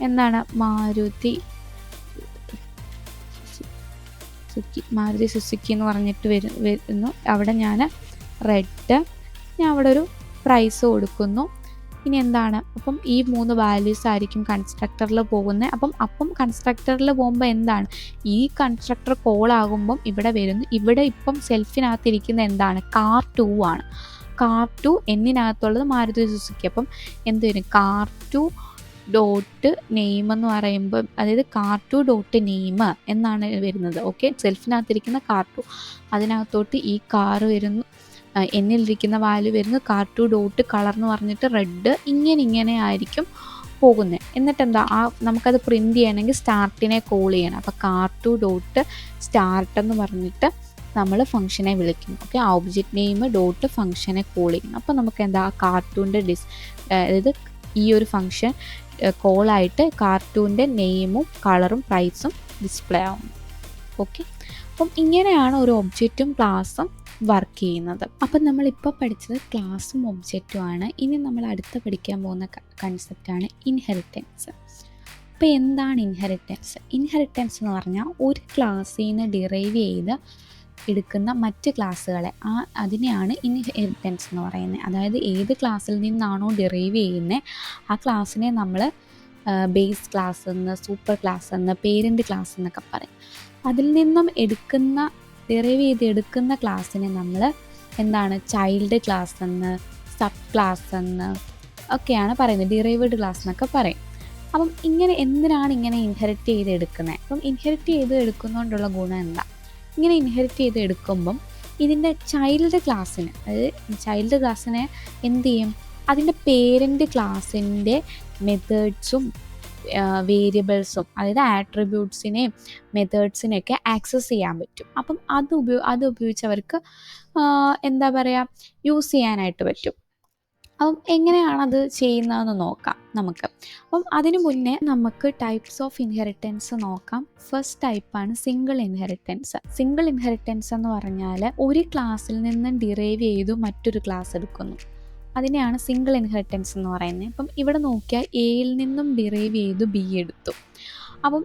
Speaker 2: എന്താണ് മാരുതി സുസുക്കി എന്ന് പറഞ്ഞിട്ട് വരുന്നു. അവിടെ ഞാൻ റെഡ്, ഞാൻ അവിടെ ഒരു പ്രൈസ് കൊടുക്കുന്നു. ഇനി എന്താണ്, അപ്പം ഈ 3 വാല്യൂസ് ആയിരിക്കും കൺസ്ട്രക്ടറിൽ പോകുന്നത്. അപ്പം കൺസ്ട്രക്ടറിൽ പോകുമ്പോൾ എന്താണ്, ഈ കൺസ്ട്രക്ടർ കോൾ ആകുമ്പം ഇവിടെ വരുന്നു. ഇവിടെ ഇപ്പം സെൽഫിനകത്തിരിക്കുന്ന എന്താണ്, കാർ 2 ആണ്. കാർ 2 എന്നിനകത്തുള്ളത് മാരുതി സുസുക്കി. അപ്പം എന്ത് വരും, കാർ 2 ഡോട്ട് നെയിം എന്ന് പറയുമ്പോൾ, അതായത് കാർ 2 ഡോട്ട് നെയിം എന്നാണ് വരുന്നത്. ഓക്കെ, സെൽഫിനകത്തിരിക്കുന്ന കാർ 2, അതിനകത്തോട്ട് ഈ കാറ് വരുന്നു, എന്നിലിരിക്കുന്ന വാല്യൂ വരുന്നു, കാർ 2 ഡോട്ട് കളർ എന്ന് പറഞ്ഞിട്ട് റെഡ്, ഇങ്ങനെ ആയിരിക്കും പോകുന്നത്. എന്നിട്ട് എന്താ, നമുക്കത് പ്രിൻറ്റ് ചെയ്യണമെങ്കിൽ സ്റ്റാർട്ടിനെ കോൾ ചെയ്യണം. അപ്പോൾ കാർ 2 ഡോട്ട് സ്റ്റാർട്ട് എന്ന് പറഞ്ഞിട്ട് നമ്മൾ ഫംഗ്ഷനെ വിളിക്കുന്നു. ഓക്കെ, ആ ഒബ്ജക്റ്റ് നെയിം ഡോട്ട് ഫംഗ്ഷനെ കോൾ ചെയ്യണം. അപ്പോൾ നമുക്ക് എന്താ, കാർട്ടൂണിൻ്റെ അതായത് ഈ ഒരു ഫംഗ്ഷൻ കോളായിട്ട് കാർട്ടൂണിൻ്റെ നെയിമും കളറും പ്രൈസും ഡിസ്പ്ലേ ആവുന്നു. ഓക്കെ, അപ്പം ഇങ്ങനെയാണ് ഒരു ഒബ്ജക്റ്റും ക്ലാസ്സും വർക്ക് ചെയ്യുന്നത്. അപ്പം നമ്മളിപ്പോൾ പഠിച്ചത് ക്ലാസ്സും ഒബ്ജക്റ്റുമാണ്. ഇനി നമ്മൾ അടുത്ത് പഠിക്കാൻ പോകുന്ന കൺസെപ്റ്റാണ് ഇൻഹെറിറ്റൻസ്. അപ്പോൾ എന്താണ് ഇൻഹെറിറ്റൻസ്? ഇൻഹെറിറ്റൻസ് എന്ന് പറഞ്ഞാൽ ഒരു ക്ലാസ്സിൽ നിന്ന് ഡിറൈവ് ചെയ്ത് എടുക്കുന്ന മറ്റ് ക്ലാസ്സുകളെ, അതിനെയാണ് ഇൻഹെറിറ്റൻസ് എന്ന് പറയുന്നത്. അതായത് ഏത് ക്ലാസ്സിൽ നിന്നാണോ ഡിറൈവ് ചെയ്യുന്നത് ആ ക്ലാസ്സിനെ നമ്മൾ ബേസ് ക്ലാസ് എന്ന്, സൂപ്പർ ക്ലാസ് എന്ന്, പേരൻറ്റ് ക്ലാസ് എന്നൊക്കെ പറയും. അതിൽ നിന്നും ഡിറൈവ് ചെയ്ത് എടുക്കുന്ന ക്ലാസ്സിനെ നമ്മൾ എന്താണ്, ചൈൽഡ് ക്ലാസ് എന്ന്, സബ് ക്ലാസ് എന്ന് ഒക്കെയാണ് പറയുന്നത്, ഡിറൈവ്ഡ് ക്ലാസ് എന്നൊക്കെ പറയും. അപ്പം എന്തിനാണ് ഇങ്ങനെ ഇൻഹെറിറ്റ് ചെയ്ത് എടുക്കുന്നത്? അപ്പം ഇൻഹെറിറ്റ് ചെയ്ത് എടുക്കുന്നതുകൊണ്ടുള്ള ഗുണം എന്താ? ഇങ്ങനെ ഇൻഹെറിറ്റ് ചെയ്ത് എടുക്കുമ്പം ഇതിൻ്റെ ചൈൽഡ് ക്ലാസ്സിന്, അതായത് ചൈൽഡ് ക്ലാസ്സിനെ എന്ത് ചെയ്യും, അതിൻ്റെ പേരൻറ്റ് ക്ലാസ്സിൻ്റെ മെത്തേഡ്സും വേരിയബിൾസും, അതായത് ആട്രിബ്യൂട്ട്സിനെയും മെത്തേഡ്സിനെയൊക്കെ ആക്സസ് ചെയ്യാൻ പറ്റും. അപ്പം അത് ഉപയോഗിച്ചവർക്ക് എന്താ പറയുക, യൂസ് ചെയ്യാനായിട്ട് പറ്റും. അപ്പം എങ്ങനെയാണത് ചെയ്യുന്നതെന്ന് നോക്കാം നമുക്ക്. അപ്പം അതിനു മുന്നേ നമുക്ക് ടൈപ്സ് ഓഫ് ഇൻഹെറിറ്റൻസ് നോക്കാം. ഫസ്റ്റ് ടൈപ്പാണ് സിംഗിൾ ഇൻഹെറിറ്റൻസ്. സിംഗിൾ ഇൻഹെറിറ്റൻസ് എന്ന് പറഞ്ഞാൽ ഒരു ക്ലാസ്സിൽ നിന്നും ഡിറൈവ് ചെയ്തു മറ്റൊരു ക്ലാസ് എടുക്കുന്നു, അതിനെയാണ് സിംഗിൾ ഇൻഹെറിറ്റൻസ് എന്ന് പറയുന്നത്. ഇപ്പം ഇവിടെ നോക്കിയാൽ എയിൽ നിന്നും ഡിറൈവ് ചെയ്തു ബി എടുത്തു. അപ്പം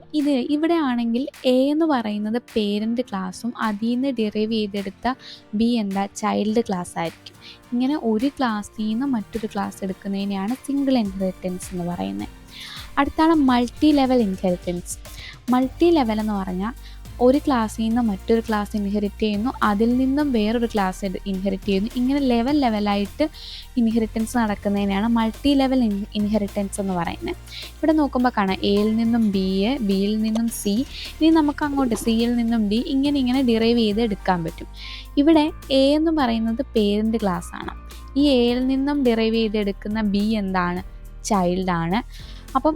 Speaker 2: ഇവിടെ ആണെങ്കിൽ എ എന്ന് പറയുന്നത് പേരൻറ്റ് ക്ലാസ്സും അതിൽ നിന്ന് ഡിറൈവ് ചെയ്തെടുത്ത ബി എന്താ, ചൈൽഡ് ക്ലാസ് ആയിരിക്കും. ഇങ്ങനെ ഒരു ക്ലാസ്സിൽ നിന്ന് മറ്റൊരു ക്ലാസ് എടുക്കുന്നതിനെയാണ് സിംഗിൾ ഇൻഹെറിറ്റൻസ് എന്ന് പറയുന്നത്. അടുത്താണ് multi level inheritance. Multi level എന്ന് പറഞ്ഞാൽ ഒരു ക്ലാസ്സിൽ നിന്ന് മറ്റൊരു ക്ലാസ് ഇൻഹെറിറ്റ് ചെയ്യുന്നു, അതിൽ നിന്നും വേറൊരു ക്ലാസ് ഇൻഹെറിറ്റ് ചെയ്യുന്നു. ഇങ്ങനെ ലെവലായിട്ട് ഇൻഹെറിറ്റൻസ് നടക്കുന്നതിനാണ് മൾട്ടി ലെവൽ ഇൻഹെറിറ്റൻസ് എന്ന് പറയുന്നത്. ഇവിടെ നോക്കുമ്പോൾ കാണാം, എയിൽ നിന്നും ബി, ബിയിൽ നിന്നും സി, ഇനി നമുക്ക് അങ്ങോട്ട് സിയിൽ നിന്നും ഡി, ഇങ്ങനെ ഡിറൈവ് ചെയ്ത് എടുക്കാൻ പറ്റും. ഇവിടെ എ എന്ന് പറയുന്നത് പേരൻറ്റ് ക്ലാസ് ആണ്. ഈ എയിൽ നിന്നും ഡിറൈവ് ചെയ്തെടുക്കുന്ന ബി എന്താണ്, ചൈൽഡാണ്. അപ്പം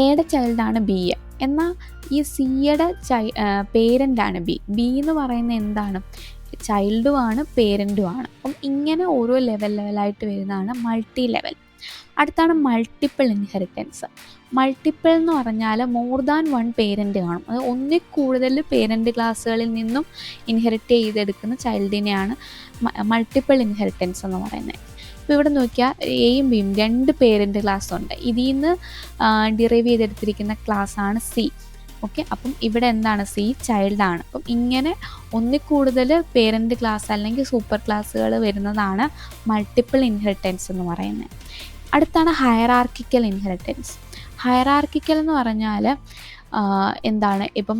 Speaker 2: എയുടെ ചൈൽഡാണ് ബി, എന്നാൽ ഈ സിയുടെ പേരൻ്റാണ് ബി എന്ന് പറയുന്നത് എന്താണ്, ചൈൽഡുമാണ് പേരൻറ്റുമാണ്. അപ്പം ഇങ്ങനെ ഓരോ ലെവലായിട്ട് വരുന്നതാണ് മൾട്ടി ലെവൽ. അടുത്താണ് മൾട്ടിപ്പിൾ ഇൻഹെറിറ്റൻസ്. മൾട്ടിപ്പിൾ എന്ന് പറഞ്ഞാൽ മോർ ദാൻ വൺ പേരൻറ്റ് കാണും, അത് ഒന്നിൽ കൂടുതൽ പേരൻറ്റ് ക്ലാസ്സുകളിൽ നിന്നും ഇൻഹെറിറ്റ് ചെയ്തെടുക്കുന്ന ചൈൽഡിനെയാണ് മൾട്ടിപ്പിൾ ഇൻഹെറിറ്റൻസ് എന്ന് പറയുന്നത്. അപ്പോൾ ഇവിടെ നോക്കിയാൽ എയും ബിയും 2 പേരൻറ്റ് ക്ലാസ് ഉണ്ട്, ഇതിൽ നിന്ന് ഡിറൈവ് ചെയ്തെടുത്തിരിക്കുന്ന ക്ലാസ്സാണ് സി. ഓക്കെ, അപ്പം ഇവിടെ എന്താണ്, സി ചൈൽഡാണ്. അപ്പം ഇങ്ങനെ ഒന്നിൽ കൂടുതൽ പേരൻറ്റ് ക്ലാസ് അല്ലെങ്കിൽ സൂപ്പർ ക്ലാസ്സുകൾ വരുന്നതാണ് മൾട്ടിപ്പിൾ ഇൻഹെറിറ്റൻസ് എന്ന് പറയുന്നത്. അടുത്താണ് ഹയറാർക്കിക്കൽ ഇൻഹെറിറ്റൻസ്. ഹയറാർക്കിക്കൽ എന്ന് പറഞ്ഞാൽ എന്താണ്, ഇപ്പം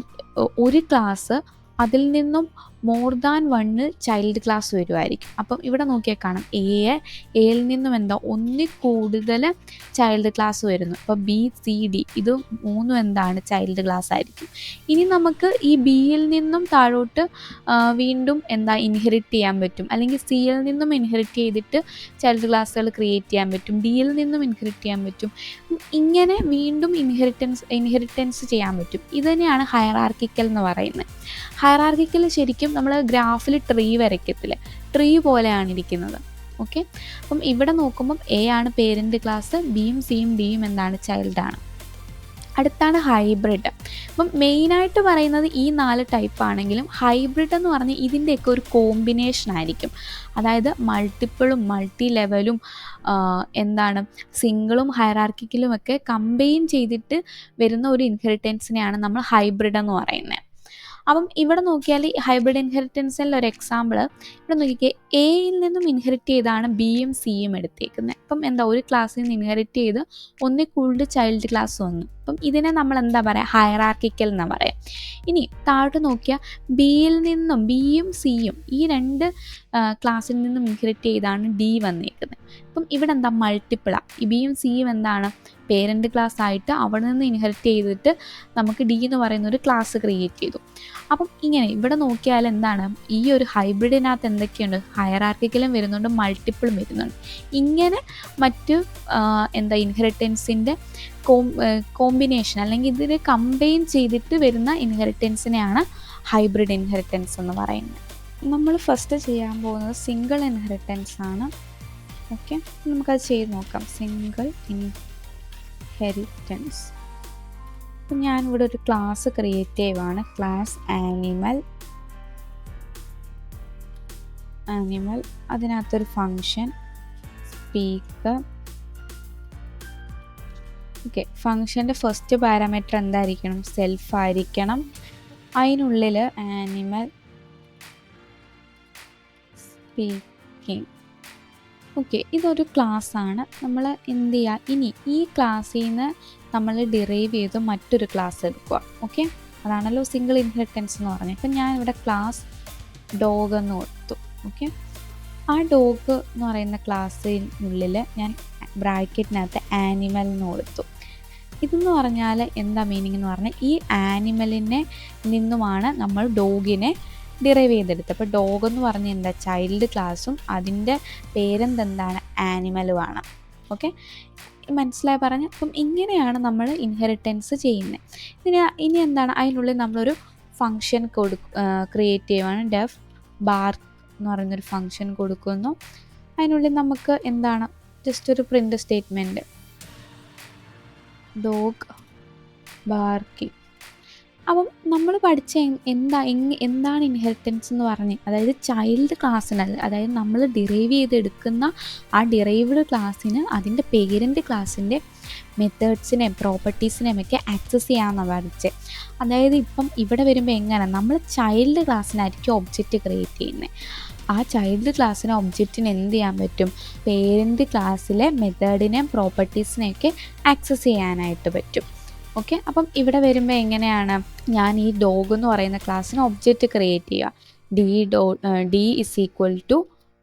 Speaker 2: ഒരു ക്ലാസ് അതിൽ നിന്നും മോർ ദാൻ 1 ചൈൽഡ് ക്ലാസ് വരുമായിരിക്കും. അപ്പം ഇവിടെ നോക്കിയാൽ കാണാം എയിൽ നിന്നും എന്താ ഒന്നിൽ കൂടുതൽ ചൈൽഡ് ക്ലാസ് വരുന്നു. അപ്പോൾ BCD ഇത് 3 എന്താണ് ചൈൽഡ് ക്ലാസ് ആയിരിക്കും. ഇനി നമുക്ക് ഈ Bയിൽ നിന്നും താഴോട്ട് വീണ്ടും എന്താ ഇൻഹെറിറ്റ് ചെയ്യാൻ പറ്റും, അല്ലെങ്കിൽ Cയിൽ നിന്നും ഇൻഹെറിറ്റ് ചെയ്തിട്ട് ചൈൽഡ് ക്ലാസ്സുകൾ ക്രിയേറ്റ് ചെയ്യാൻ പറ്റും, Dയിൽ നിന്നും ഇൻഹെറിറ്റ് ചെയ്യാൻ പറ്റും. ഇങ്ങനെ വീണ്ടും ഇൻഹെറിറ്റൻസ് ചെയ്യാൻ പറ്റും. ഇത് തന്നെയാണ് ഹയറാർക്കിക്കൽ എന്ന് പറയുന്നത്. ഹയറാർക്കിക്കൽ ശരിക്കും നമ്മൾ ഗ്രാഫിൽ ട്രീ വരയ്ക്കത്തില്ല, ട്രീ പോലെയാണ് ഇരിക്കുന്നത്. ഓക്കെ, അപ്പം ഇവിടെ നോക്കുമ്പം A ആണ് പേരൻറ്റ് ക്ലാസ്, Bയും Cയും Dയും എന്താണ് ചൈൽഡാണ്. അടുത്താണ് ഹൈബ്രിഡ്. അപ്പം മെയിനായിട്ട് പറയുന്നത് ഈ 4 ടൈപ്പ് ആണെങ്കിലും ഹൈബ്രിഡ് എന്ന് പറഞ്ഞാൽ ഇതിൻ്റെയൊക്കെ ഒരു കോമ്പിനേഷൻ ആയിരിക്കും. അതായത് മൾട്ടിപ്പിളും മൾട്ടി ലെവലും എന്താണ് സിംഗിളും ഹയറാർക്കിക്കലും ഒക്കെ കമ്പൈൻ ചെയ്തിട്ട് വരുന്ന ഒരു ഇൻഹെറിറ്റൻസിനെയാണ് നമ്മൾ ഹൈബ്രിഡ് എന്ന് പറയുന്നത്. അപ്പം ഇവിടെ നോക്കിയാൽ ഹൈബ്രിഡ് ഇൻഹെറിറ്റൻസിൽ ഒരു എക്സാമ്പിൾ ഇവിടെ നോക്കിയാൽ എയിൽ നിന്നും ഇൻഹെറിറ്റ് ചെയ്താണ് Bയും Cയും എടുത്തേക്കുന്നത്. അപ്പം എന്താ ഒരു ക്ലാസ്സിൽ നിന്ന് ഇൻഹെറിറ്റ് ചെയ്ത് ഒന്നിൽ കൂടുതൽ ചൈൽഡ് ക്ലാസ് വന്നു. അപ്പം ഇതിനെ നമ്മൾ എന്താ പറയുക, ഹയറാർക്കിക്കൽ എന്നാണ് പറയാം. ഇനി താഴോട്ട് നോക്കിയാൽ Bയിൽ നിന്നും Bയും Cയും ഈ 2 ക്ലാസ്സിൽ നിന്നും ഇൻഹെറിറ്റ് ചെയ്താണ് D വന്നേക്കുന്നത്. അപ്പം ഇവിടെ എന്താ മൾട്ടിപ്പിളാണ്. ഈ Bയും Cയും എന്താണ് പേരൻറ്റ് ക്ലാസ് ആയിട്ട് അവിടെ നിന്ന് ഇൻഹെറിറ്റ് ചെയ്തിട്ട് നമുക്ക് D എന്ന് പറയുന്ന ഒരു ക്ലാസ് ക്രിയേറ്റ് ചെയ്തു. അപ്പം ഇങ്ങനെ ഇവിടെ നോക്കിയാൽ എന്താണ് ഈ ഒരു ഹൈബ്രിഡിനകത്ത് എന്തൊക്കെയുണ്ട്, ഹയറാർക്കിക്കലും വരുന്നുണ്ട്, മൾട്ടിപ്പിളും വരുന്നുണ്ട്. ഇങ്ങനെ മറ്റ് എന്താ ഇൻഹെറിറ്റൻസിൻ്റെ കോമ്പിനേഷൻ അല്ലെങ്കിൽ ഇതിൽ കമ്പൈൻ ചെയ്തിട്ട് വരുന്ന ഇൻഹെറിറ്റൻസിനെയാണ് ഹൈബ്രിഡ് ഇൻഹെറിറ്റൻസ് എന്ന് പറയുന്നത്. നമ്മൾ ഫസ്റ്റ് ചെയ്യാൻ പോകുന്നത് സിംഗിൾ ഇൻഹെറിറ്റൻസ് ആണ്. ഓക്കെ, നമുക്കത് ചെയ്ത് നോക്കാം. Single inheritance. അപ്പം ഞാനിവിടെ ഒരു ക്ലാസ് ക്രിയേറ്റ് ചെയ്യുവാണ്, ക്ലാസ് ആനിമൽ. അതിനകത്തൊരു ഫങ്ഷൻ സ്പീക്കർ. ഓക്കെ, ഫങ്ഷൻ്റെ ഫസ്റ്റ് പാരാമീറ്റർ എന്തായിരിക്കണം, സെൽഫ് ആയിരിക്കണം. അതിനുള്ളിൽ ആനിമൽ സ്പീക്കിംഗ്. ഓക്കെ, ഇതൊരു ക്ലാസ്സാണ്. നമ്മൾ എന്ത് ചെയ്യുക, ഇനി ഈ ക്ലാസ്സിൽ നിന്ന് നമ്മൾ ഡിറൈവ് ചെയ്ത് മറ്റൊരു ക്ലാസ് എടുക്കുക. ഓക്കെ, അതാണല്ലോ സിംഗിൾ ഇൻഹെറിറ്റൻസ് എന്ന് പറഞ്ഞത്. ഇപ്പം ഞാൻ ഇവിടെ ക്ലാസ് ഡോഗ് എന്ന് കൊടുത്തു. ഓക്കെ, ആ ഡോഗ് എന്ന് പറയുന്ന ക്ലാസ്സിനുള്ളിൽ ഞാൻ ബ്രാക്കറ്റിനകത്ത് ആനിമൽ എന്ന് കൊടുത്തു. ഇതെന്ന് പറഞ്ഞാൽ എന്താ മീനിങ് എന്ന് പറഞ്ഞാൽ ഈ ആനിമലിനെ നിന്നുമാണ് നമ്മൾ ഡോഗിനെ ഡിറൈവ് ചെയ്തെടുത്തത്. അപ്പോൾ ഡോഗ് എന്ന് പറഞ്ഞാൽ എന്താ ചൈൽഡ് ക്ലാസ്സും അതിൻ്റെ പേരെന്തെന്താണ് ആനിമലുമാണ്. ഓക്കെ, മനസ്സിലായി പറഞ്ഞു. അപ്പം ഇങ്ങനെയാണ് നമ്മൾ ഇൻഹെറിറ്റൻസ് ചെയ്യുന്നത്. ഇനി എന്താണ് അതിനുള്ളിൽ നമ്മളൊരു ഫങ്ഷൻ ക്രിയേറ്റ് ചെയ്യുവാണ്. ഡെഫ് ബാർക്ക് എന്ന് പറയുന്നൊരു ഫങ്ഷൻ കൊടുക്കുന്നു. അതിനുള്ളിൽ നമുക്ക് എന്താണ് ജസ്റ്റ് ഒരു പ്രിൻ്റ് സ്റ്റേറ്റ്മെൻറ്റ്, ഡോഗ് ബാർക്കിംഗ്. അപ്പം നമ്മൾ പഠിച്ച എന്താണ് ഇൻഹെറിറ്റൻസ് എന്ന് പറഞ്ഞ്, അതായത് ചൈൽഡ് ക്ലാസ്സിനല്ല, അതായത് നമ്മൾ ഡിറൈവ് ചെയ്തെടുക്കുന്ന ആ ഡിറൈവ്ഡ് ക്ലാസ്സിന് അതിൻ്റെ പേരൻറ്റ് ക്ലാസ്സിൻ്റെ മെത്തേഡ്സിനെയും പ്രോപ്പർട്ടീസിനെയും ഒക്കെ ആക്സസ് ചെയ്യാമെന്നാണ് പഠിച്ചത്. അതായത് ഇപ്പം ഇവിടെ വരുമ്പോൾ എങ്ങനെ നമ്മൾ ചൈൽഡ് ക്ലാസ്സിനായിരിക്കും ഒബ്ജക്റ്റ് ക്രിയേറ്റ് ചെയ്യുന്നത്. ആ ചൈൽഡ് ക്ലാസ്സിന് ഒബ്ജക്റ്റിന് എന്ത് ചെയ്യാൻ പറ്റും, പേരൻറ്റ് ക്ലാസ്സിലെ മെത്തേഡിനെയും പ്രോപ്പർട്ടീസിനെയൊക്കെ ആക്സസ് ചെയ്യാനായിട്ട് പറ്റും. ഓക്കെ, അപ്പം ഇവിടെ വരുമ്പോൾ എങ്ങനെയാണ്, ഞാൻ ഈ ഡോഗ് എന്ന് പറയുന്ന ക്ലാസ്സിന് ഒബ്ജക്റ്റ് ക്രിയേറ്റ് ചെയ്യുക. D is equal to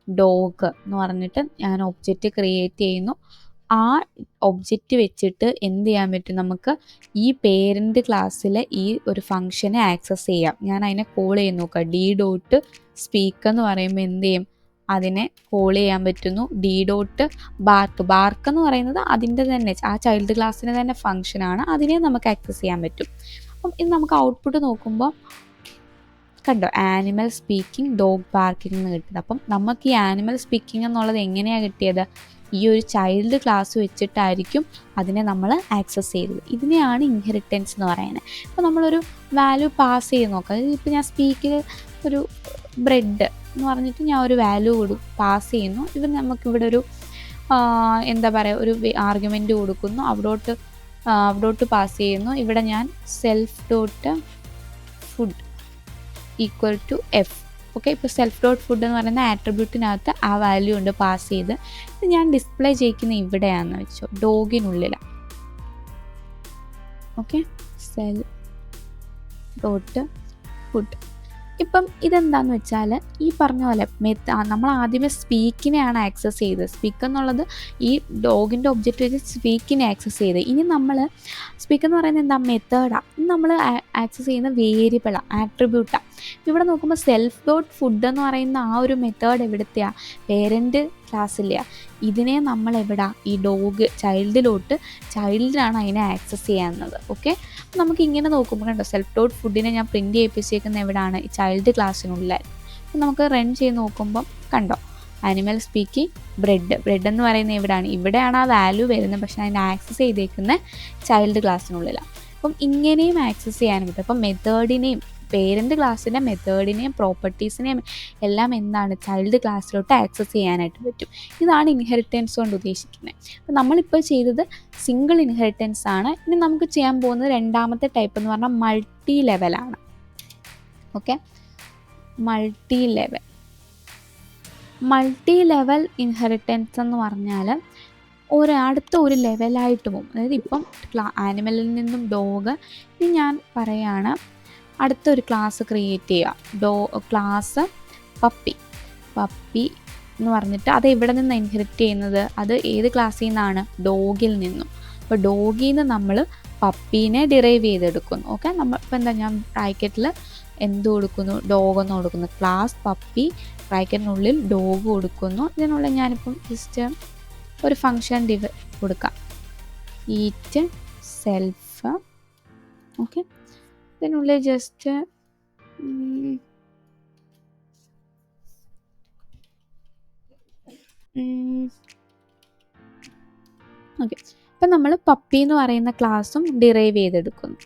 Speaker 2: dog എന്ന് പറഞ്ഞിട്ട് ഞാൻ ഒബ്ജക്റ്റ് ക്രിയേറ്റ് ചെയ്യുന്നു. ആ ഒബ്ജക്റ്റ് വെച്ചിട്ട് എന്ത് ചെയ്യാൻ പറ്റും, നമുക്ക് ഈ പേരൻറ്റ് ക്ലാസ്സിലെ ഈ ഒരു ഫങ്ഷനെ ആക്സസ് ചെയ്യാം. ഞാൻ അതിനെ കോൾ ചെയ്ത് നോക്കുക. ഡി ഡോട്ട് സ്പീക്ക് എന്ന് പറയുമ്പോൾ എന്ത് ചെയ്യും, അതിനെ കോൾ ചെയ്യാൻ പറ്റുന്നു. ഡി ഡോട്ട് ബാർക്ക് എന്ന് പറയുന്നത് അതിൻ്റെ തന്നെ ആ ചൈൽഡ് ക്ലാസ്സിൻ്റെ തന്നെ ഫങ്ഷനാണ്, അതിനെ നമുക്ക് ആക്സസ് ചെയ്യാൻ പറ്റും. അപ്പം ഇത് നമുക്ക് ഔട്ട്പുട്ട് നോക്കുമ്പോൾ കണ്ടോ, ആനിമൽ സ്പീക്കിംഗ് ഡോഗ് ബാർക്കിംഗ് എന്ന് കിട്ടുന്നത്. അപ്പം നമുക്ക് ഈ ആനിമൽ സ്പീക്കിംഗ് എന്നുള്ളത് എങ്ങനെയാണ് കിട്ടിയത്, ഈ ഒരു ചൈൽഡ് ക്ലാസ് വെച്ചിട്ടായിരിക്കും അതിനെ നമ്മൾ ആക്സസ് ചെയ്തത്. ഇതിനെയാണ് ഇൻഹെറിറ്റൻസ് എന്ന് പറയുന്നത്. ഇപ്പോൾ നമ്മളൊരു വാല്യൂ പാസ് ചെയ്ത് നോക്കാം. ഇപ്പോൾ ഞാൻ സ്പീക്കിൽ ഒരു ബ്രെഡ് എന്ന് പറഞ്ഞിട്ട് ഞാൻ ഒരു വാല്യൂ പാസ് ചെയ്യുന്നു. ഇത് നമുക്കിവിടെ ഒരു എന്താ പറയുക, ഒരു ആർഗ്യുമെൻ്റ് കൊടുക്കുന്നു, അവിടോട്ട് പാസ് ചെയ്യുന്നു. ഇവിടെ ഞാൻ self dot food equal to F. Okay, ഇപ്പോൾ സെൽഫ് ഡോട്ട് ഫുഡ് എന്ന് പറയുന്ന ആട്രിബ്യൂട്ടിനകത്ത് ആ വാല്യൂ ഉണ്ട് പാസ് ചെയ്ത്. ഇത് ഞാൻ ഡിസ്പ്ലേ ചെയ്യിക്കുന്ന ഇവിടെയാണെന്ന് വെച്ചോ, ഡോഗിനുള്ളിലാണ്. Okay, self dot food. ഇപ്പം ഇതെന്താണെന്ന് വെച്ചാൽ ഈ പറഞ്ഞ പോലെ നമ്മൾ ആദ്യമേ സ്പീക്കിനെയാണ് ആക്സസ് ചെയ്തത്. സ്പീക്ക് എന്നുള്ളത് ഈ ഡോഗിൻ്റെ ഒബ്ജക്റ്റ് വെച്ച് സ്പീക്കിനെ ആക്സസ് ചെയ്ത്. ഇനി നമ്മൾ സ്പീക്ക് എന്ന് പറയുന്നത് എന്താ, മെത്തേഡാണ്. നമ്മൾ ആക്സസ് ചെയ്യുന്ന വേരിയബിളാണ്, ആട്രിബ്യൂട്ടാണ്. ഇവിടെ നോക്കുമ്പോൾ സെൽഫ് ഡോട്ട് ഫുഡ് എന്ന് പറയുന്ന ആ ഒരു മെത്തേഡ് എവിടുത്തെയാണ്, പേരൻറ്റ് ക്ലാസ്സിലെയാ. ഇതിനെ നമ്മൾ എവിടെ, ഈ ഡോഗ് ചൈൽഡിലാണ് അതിനെ ആക്സസ് ചെയ്യാവുന്നത്. ഓക്കെ, നമുക്ക് ഇങ്ങനെ നോക്കുമ്പോൾ കണ്ടോ, സെൽഫ് ഡോട്ട് ഫുഡിനെ ഞാൻ പ്രിൻറ്റ് ചെയ്യിപ്പിച്ചേക്കുന്ന എവിടെയാണ്, ഈ ചൈൽഡ് ക്ലാസ്സിനുള്ളിൽ. അപ്പം നമുക്ക് റൺ ചെയ്ത് നോക്കുമ്പം കണ്ടോ, ആനിമൽ സ്പീക്കിംഗ് ബ്രെഡ് എന്ന് പറയുന്നത് എവിടെയാണ്, ഇവിടെയാണ് ആ വാല്യൂ വരുന്നത്, പക്ഷേ അതിനെ ആക്സസ് ചെയ്തേക്കുന്ന ചൈൽഡ് ക്ലാസ്സിനുള്ളിലാണ്. അപ്പം ഇങ്ങനെയും ആക്സസ് ചെയ്യാനും പറ്റും. അപ്പം മെത്തേഡിനെയും പേരൻറ്റ് ക്ലാസ്സിൻ്റെ മെത്തേഡിനെയും പ്രോപ്പർട്ടീസിനെയും എല്ലാം എന്താണ്, ചൈൽഡ് ക്ലാസ്സിലോട്ട് ആക്സസ് ചെയ്യാനായിട്ട് പറ്റും. ഇതാണ് ഇൻഹെറിറ്റൻസ് കൊണ്ട് ഉദ്ദേശിക്കുന്നത്. അപ്പം നമ്മളിപ്പോൾ ചെയ്തത് സിംഗിൾ ഇൻഹെറിറ്റൻസ് ആണ്. ഇനി നമുക്ക് ചെയ്യാൻ പോകുന്നത് രണ്ടാമത്തെ ടൈപ്പ് എന്ന് പറഞ്ഞാൽ മൾട്ടി ലെവലാണ്. ഓക്കെ, മൾട്ടി ലെവൽ ഇൻഹെറിറ്റൻസ് എന്ന് പറഞ്ഞാൽ അടുത്ത ഒരു ലെവലായിട്ട് പോകും. അതായത് ഇപ്പം ആനിമലിൽ നിന്നും ഡോഗ്, ഇനി ഞാൻ പറയാണ് അടുത്തൊരു ക്ലാസ് ക്രിയേറ്റ് ചെയ്യുക, ക്ലാസ് പപ്പി എന്ന് പറഞ്ഞിട്ട് അത് എവിടെ നിന്ന് ഇൻഹെറിറ്റ് ചെയ്യുന്നത്, അത് ഏത് ക്ലാസ്സിൽ നിന്നാണ്, ഡോഗിൽ നിന്നും. അപ്പോൾ ഡോഗിൽ നിന്ന് നമ്മൾ പപ്പീനെ ഡിറൈവ് ചെയ്തെടുക്കുന്നു. ഓക്കെ, നമ്മൾ ഇപ്പോൾ എന്താ, ഞാൻ ബ്രാക്കറ്റിൽ എന്ത് കൊടുക്കുന്നു, ഡോഗെന്ന് കൊടുക്കുന്നു, ക്ലാസ് പപ്പി ബ്രാക്കറ്റിനുള്ളിൽ ഡോഗ് കൊടുക്കുന്നു. ഇതിനുള്ളിൽ ഞാനിപ്പം ജസ്റ്റ് ഒരു ഫങ്ഷൻ കൊടുക്കാം, ഈറ്റ് സെൽഫ്. ഓക്കെ, ഇതിനുള്ളിൽ ജസ്റ്റ് ഓക്കെ, ഇപ്പം നമ്മൾ പപ്പി എന്ന് പറയുന്ന ക്ലാസ്സും ഡിറൈവ് ചെയ്തെടുക്കുന്നു.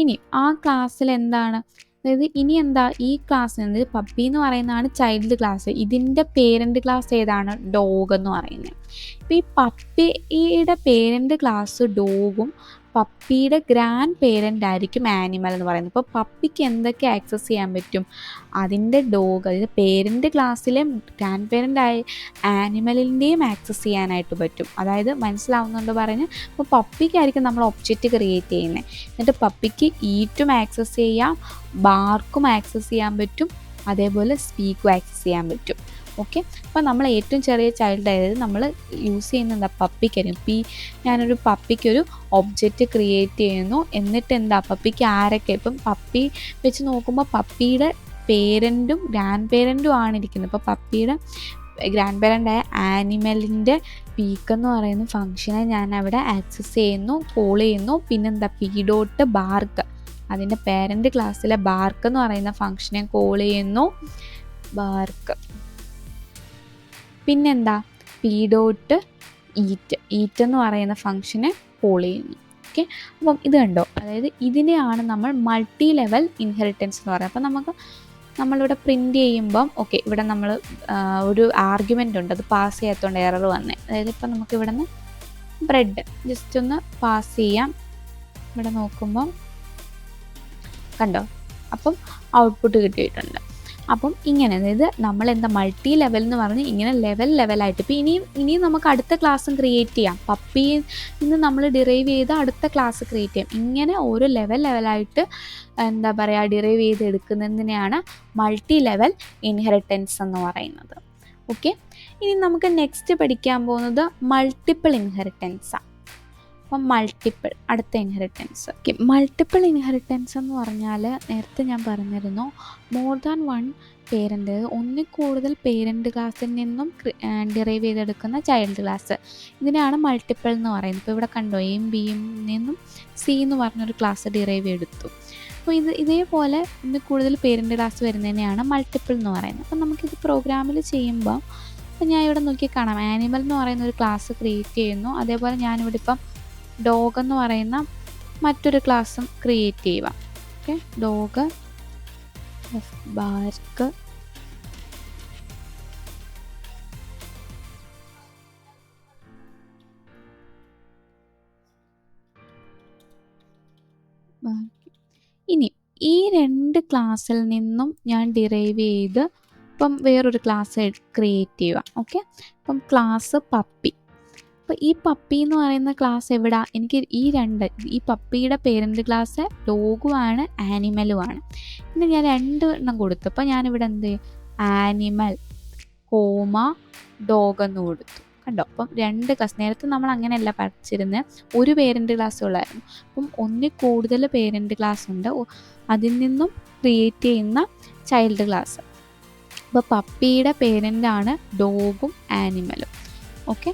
Speaker 2: ഇനി ആ ക്ലാസ്സിൽ എന്താണ്, അതായത് ഇനി എന്താ, ഈ ക്ലാസ്സിൽ പപ്പി എന്ന് പറയുന്നതാണ് ചൈൽഡ് ക്ലാസ്. ഇതിൻ്റെ പേരൻറ്റ് ക്ലാസ് ഏതാണ്, ഡോഗ് എന്ന് പറയുന്നത്. ഇപ്പോൾ ഈ പപ്പിയുടെ പേരൻറ്റ് ക്ലാസ് ഡോഗും പപ്പിയുടെ ഗ്രാൻഡ് പേരൻ്റ് ആയിരിക്കും ആനിമൽ എന്ന് പറയുന്നത്. അപ്പോൾ പപ്പിക്ക് എന്തൊക്കെ ആക്സസ് ചെയ്യാൻ പറ്റും, അതിൻ്റെ ഡോഗ്, അതായത് പേരൻ്റ് ക്ലാസ്സിലെയും ഗ്രാൻഡ് പേരൻ്റ് ആയ ആനിമലിൻ്റെയും ആക്സസ് ചെയ്യാനായിട്ട് പറ്റും. അതായത് മനസ്സിലാവുന്നുണ്ട് പറഞ്ഞ്. അപ്പോൾ പപ്പിക്കായിരിക്കും നമ്മൾ ഒബ്ജക്റ്റ് ക്രിയേറ്റ് ചെയ്യുന്നത്. എന്നിട്ട് പപ്പിക്ക് ഈറ്റും ആക്സസ് ചെയ്യാം, ബാർക്കും ആക്സസ് ചെയ്യാൻ പറ്റും, അതേപോലെ സ്പീക്കും ആക്സസ് ചെയ്യാൻ പറ്റും. ഓക്കെ, അപ്പോൾ നമ്മൾ ഏറ്റവും ചെറിയ ചൈൽഡ് ആയത് നമ്മൾ യൂസ് ചെയ്യുന്നത് എന്താ, പപ്പിക്കായിരിക്കും. ഞാനൊരു പപ്പിക്കൊരു ഒബ്ജക്റ്റ് ക്രിയേറ്റ് ചെയ്യുന്നു. എന്നിട്ട് എന്താ, പപ്പിക്ക് ആരൊക്കെ, ഇപ്പം പപ്പി വെച്ച് നോക്കുമ്പോൾ പപ്പിയുടെ പേരൻറ്റും ഗ്രാൻഡ് പേരൻറ്റും ആണ് ഇരിക്കുന്നത്. അപ്പോൾ പപ്പിയുടെ ഗ്രാൻഡ് പേരൻ്റായ ആനിമലിൻ്റെ പീക്ക് എന്ന് പറയുന്ന ഫംഗ്ഷനെ ഞാൻ അവിടെ ആക്സസ് ചെയ്യുന്നു, കോൾ ചെയ്യുന്നു. പിന്നെന്താ, പി ബാർക്ക്, അതിൻ്റെ പേരൻറ്റ് ക്ലാസ്സിലെ ബാർക്ക് എന്ന് പറയുന്ന ഫംഗ്ഷനെ കോൾ ചെയ്യുന്നു, ബാർക്ക്. പിന്നെന്താ, ഈറ്റ് എന്ന് പറയുന്ന ഫംഗ്ഷനെ കോൾ ചെയ്യുന്നു. ഓക്കെ, അപ്പം ഇത് കണ്ടോ, അതായത് ഇതിനെയാണ് നമ്മൾ മൾട്ടി ലെവൽ ഇൻഹെറിറ്റൻസ് എന്ന് പറയുന്നത്. അപ്പം നമ്മളിവിടെ പ്രിൻറ്റ് ചെയ്യുമ്പം ഓക്കെ, ഇവിടെ നമ്മൾ ഒരു ആർഗ്യുമെൻ്റ് ഉണ്ട്, അത് പാസ് ചെയ്യാത്തതുകൊണ്ട് എറർ വന്നേ. അതായത് ഇപ്പം നമുക്ക് ഇവിടെ നിന്ന് ബ്രെഡ് ജസ്റ്റ് ഒന്ന് പാസ് ചെയ്യാം. ഇവിടെ നോക്കുമ്പം കണ്ടോ, അപ്പം ഔട്ട്പുട്ട് കിട്ടിയിട്ടുണ്ട്. അപ്പം ഇങ്ങനെ, അതായത് നമ്മളെന്താ മൾട്ടി ലെവൽ എന്ന് പറഞ്ഞ് ഇങ്ങനെ ലെവലായിട്ട്. ഇപ്പോൾ ഇനിയും നമുക്ക് അടുത്ത ക്ലാസ്സും ക്രിയേറ്റ് ചെയ്യാം. പപ്പിയിൽ നിന്ന് നമ്മൾ ഡിറൈവ് ചെയ്ത് അടുത്ത ക്ലാസ് ക്രിയേറ്റ് ചെയ്യാം. ഇങ്ങനെ ഓരോ ലെവലായിട്ട് എന്താ പറയുക, ഡിറൈവ് ചെയ്ത് എടുക്കുന്നതിനെയാണ് മൾട്ടി ലെവൽ ഇൻഹെറിറ്റൻസ് എന്ന് പറയുന്നത്. ഓക്കെ, ഇനി നമുക്ക് നെക്സ്റ്റ് പഠിക്കാൻ പോകുന്നത് മൾട്ടിപ്പിൾ ഇൻഹെറിറ്റൻസാണ്. അപ്പം അടുത്ത ഇൻഹെറിറ്റൻസ്. ഓക്കെ, മൾട്ടിപ്പിൾ ഇൻഹെറിറ്റൻസ് എന്ന് പറഞ്ഞാൽ നേരത്തെ ഞാൻ പറഞ്ഞിരുന്നു, മോർ ദാൻ വൺ പേരൻ്റ്, ഒന്നിൽ കൂടുതൽ പേരൻ്റ് ക്ലാസ്സിൽ നിന്നും ഡിറൈവ് ചെയ്തെടുക്കുന്ന ചൈൽഡ് ക്ലാസ്, ഇതിനെയാണ് മൾട്ടിപ്പിൾ എന്ന് പറയുന്നത്. ഇപ്പോൾ ഇവിടെ കണ്ടോ, എയും ബിയും നിന്നും സി എന്ന് പറഞ്ഞൊരു ക്ലാസ് ഡിറൈവ് എടുത്തു. അപ്പോൾ ഇതേപോലെ ഒന്നിൽ കൂടുതൽ പേരൻ്റ് ക്ലാസ് വരുന്നതിനെയാണ് മൾട്ടിപ്പിൾ എന്ന് പറയുന്നത്. അപ്പം നമുക്കിത് പ്രോഗ്രാമിൽ ചെയ്യുമ്പോൾ, അപ്പം ഞാൻ ഇവിടെ നോക്കി കാണാം, ആനിമൽ എന്ന് പറയുന്ന ഒരു ക്ലാസ് ക്രിയേറ്റ് ചെയ്യുന്നു. അതേപോലെ ഞാനിവിടെ ഇപ്പം ഡോഗ് എന്ന് പറയുന്ന മറ്റൊരു ക്ലാസ്സും ക്രിയേറ്റ് ചെയ്യുക. ഓക്കെ, ഡോഗ് ബാർക്ക്, ഇനി ഈ രണ്ട് ക്ലാസ്സിൽ നിന്നും ഞാൻ ഡിറൈവ് ചെയ്ത് ഇപ്പം വേറൊരു ക്ലാസ് ക്രിയേറ്റ് ചെയ്യുക. ഓക്കെ, ഇപ്പം ക്ലാസ് പപ്പി, അപ്പോൾ ഈ പപ്പി എന്ന് പറയുന്ന ക്ലാസ് എവിടാ? എനിക്ക് ഈ പപ്പിയുടെ പേരൻറ്റ് ക്ലാസ് ഡോഗുമാണ് ആനിമലുമാണ്. ഇനി ഞാൻ 2 എണ്ണം കൊടുത്തു. അപ്പോൾ ഞാനിവിടെ എന്ത് ചെയ്യും? ആനിമൽ ഡോഗ് എന്ന് കൊടുത്തു. കണ്ടോ? അപ്പം 2 ക്ലാസ്. നേരത്തെ നമ്മൾ അങ്ങനെയല്ല പഠിച്ചിരുന്നത്, ഒരു പേരൻറ്റ് ക്ലാസ് ഉള്ളായിരുന്നു. അപ്പം ഒന്നിൽ കൂടുതൽ പേരൻറ്റ് ക്ലാസ് ഉണ്ട്, അതിൽ നിന്നും ക്രിയേറ്റ് ചെയ്യുന്ന ചൈൽഡ് ക്ലാസ്. അപ്പോൾ പപ്പിയുടെ പേരൻ്റാണ് ഡോഗും ആനിമലും. Okay,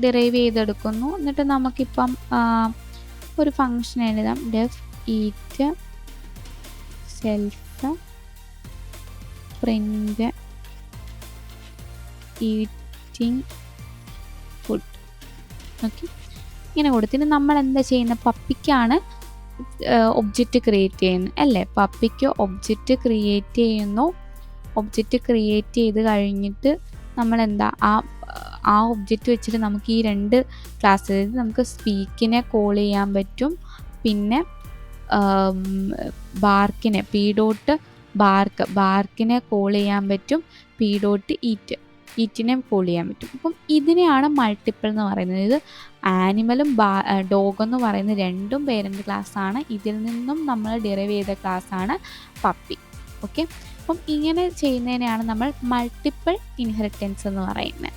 Speaker 2: derive ചെയ്തെടുക്കുന്നു. എന്നിട്ട് നമുക്കിപ്പം ഒരു ഫങ്ഷൻ എഴുതാം. Def eat self print eating food. Okay, ഇങ്ങനെ കൊടുത്തിട്ട് നമ്മൾ എന്താ ചെയ്യുന്നത്? പപ്പിക്കാണ് ഒബ്ജക്റ്റ് ക്രിയേറ്റ് ചെയ്യുന്നത് അല്ലേ? പപ്പിക്ക് ഒബ്ജക്റ്റ് ക്രിയേറ്റ് ചെയ്യുന്നു. ഒബ്ജക്റ്റ് ക്രിയേറ്റ് ചെയ്ത് കഴിഞ്ഞിട്ട് നമ്മൾ എന്താ ആ ഒബ്ജക്റ്റ് വെച്ചിട്ട് നമുക്ക് ഈ 2 ക്ലാസ്, അതായത് നമുക്ക് സ്പീക്കിനെ കോൾ ചെയ്യാൻ പറ്റും, പിന്നെ ബാർക്കിനെ ബാർക്കിനെ കോൾ ചെയ്യാൻ പറ്റും, ഈറ്റിനെ കോൾ ചെയ്യാൻ പറ്റും. അപ്പം ഇതിനെയാണ് മൾട്ടിപ്പിൾ എന്ന് പറയുന്നത്. ഇത് ആനിമലും ഡോഗ് എന്ന് പറയുന്ന 2 പേരൻറ്റ് ക്ലാസ്സാണ്. ഇതിൽ നിന്നും നമ്മൾ ഡിറൈവ് ചെയ്ത ക്ലാസ്സാണ് പപ്പി. ഓക്കെ, അപ്പം ഇങ്ങനെ ചെയ്യുന്നതിനെയാണ് നമ്മൾ മൾട്ടിപ്പിൾ ഇൻഹെറിറ്റൻസ് എന്ന് പറയുന്നത്.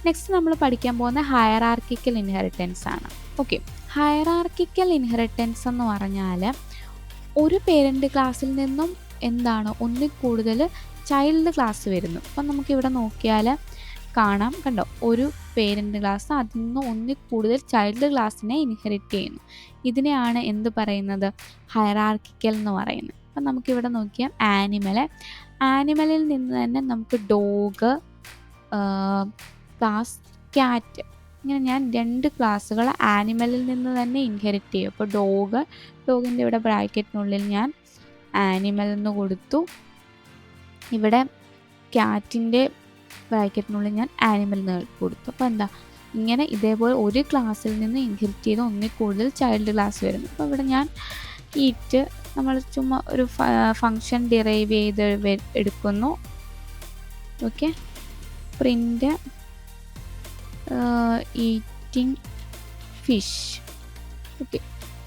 Speaker 2: നെക്സ്റ്റ് നമ്മൾ പഠിക്കാൻ പോകുന്ന ഹയറാർക്കിക്കൽ ഇൻഹെറിറ്റൻസ് ആണ്. ഓക്കെ, ഹയറാർക്കിക്കൽ ഇൻഹെറിറ്റൻസ് എന്ന് പറഞ്ഞാൽ ഒരു പേരൻറ്റ് ക്ലാസ്സിൽ നിന്നും എന്താണ് ഒന്നിൽ കൂടുതൽ ചൈൽഡ് ക്ലാസ് വരുന്നു. അപ്പം നമുക്കിവിടെ നോക്കിയാൽ കാണാം, കണ്ടോ? ഒരു പേരൻറ്റ് ക്ലാസ്, അതിൽ നിന്ന് ഒന്നിൽ കൂടുതൽ ചൈൽഡ് ക്ലാസ്സിനെ ഇൻഹെറിറ്റ് ചെയ്യുന്നു. ഇതിനെയാണ് എന്ത് പറയുന്നത്? ഹയറാർക്കിക്കൽ എന്ന് പറയുന്നത്. അപ്പം നമുക്കിവിടെ നോക്കിയാൽ ആനിമലിൽ നിന്ന് തന്നെ നമുക്ക് ഡോഗ് ക്ലാസ്, ക്യാറ്റ്, ഇങ്ങനെ ഞാൻ 2 ക്ലാസ്സുകൾ ആനിമലിൽ നിന്ന് തന്നെ ഇൻഹെറിറ്റ് ചെയ്യും. അപ്പോൾ ഡോഗിൻ്റെ ഇവിടെ ബ്രാക്കറ്റിനുള്ളിൽ ഞാൻ ആനിമൽ എന്ന് കൊടുത്തു, ഇവിടെ ക്യാറ്റിൻ്റെ ബ്രാക്കറ്റിനുള്ളിൽ ഞാൻ ആനിമൽ എന്ന് കൊടുത്തു. അപ്പോൾ എന്താ, ഇങ്ങനെ ഇതേപോലെ ഒരു ക്ലാസ്സിൽ നിന്ന് ഇൻഹെറിറ്റ് ചെയ്ത് ഒന്നിൽ കൂടുതൽ ചൈൽഡ് ക്ലാസ് വരുന്നു. അപ്പോൾ ഇവിടെ ഞാൻ ഈറ്റ്, നമ്മൾ ചുമ്മാ ഒരു ഫങ്ഷൻ ഡിറൈവ് ചെയ്ത് എടുക്കുന്നു. Okay, print eating fish. Okay,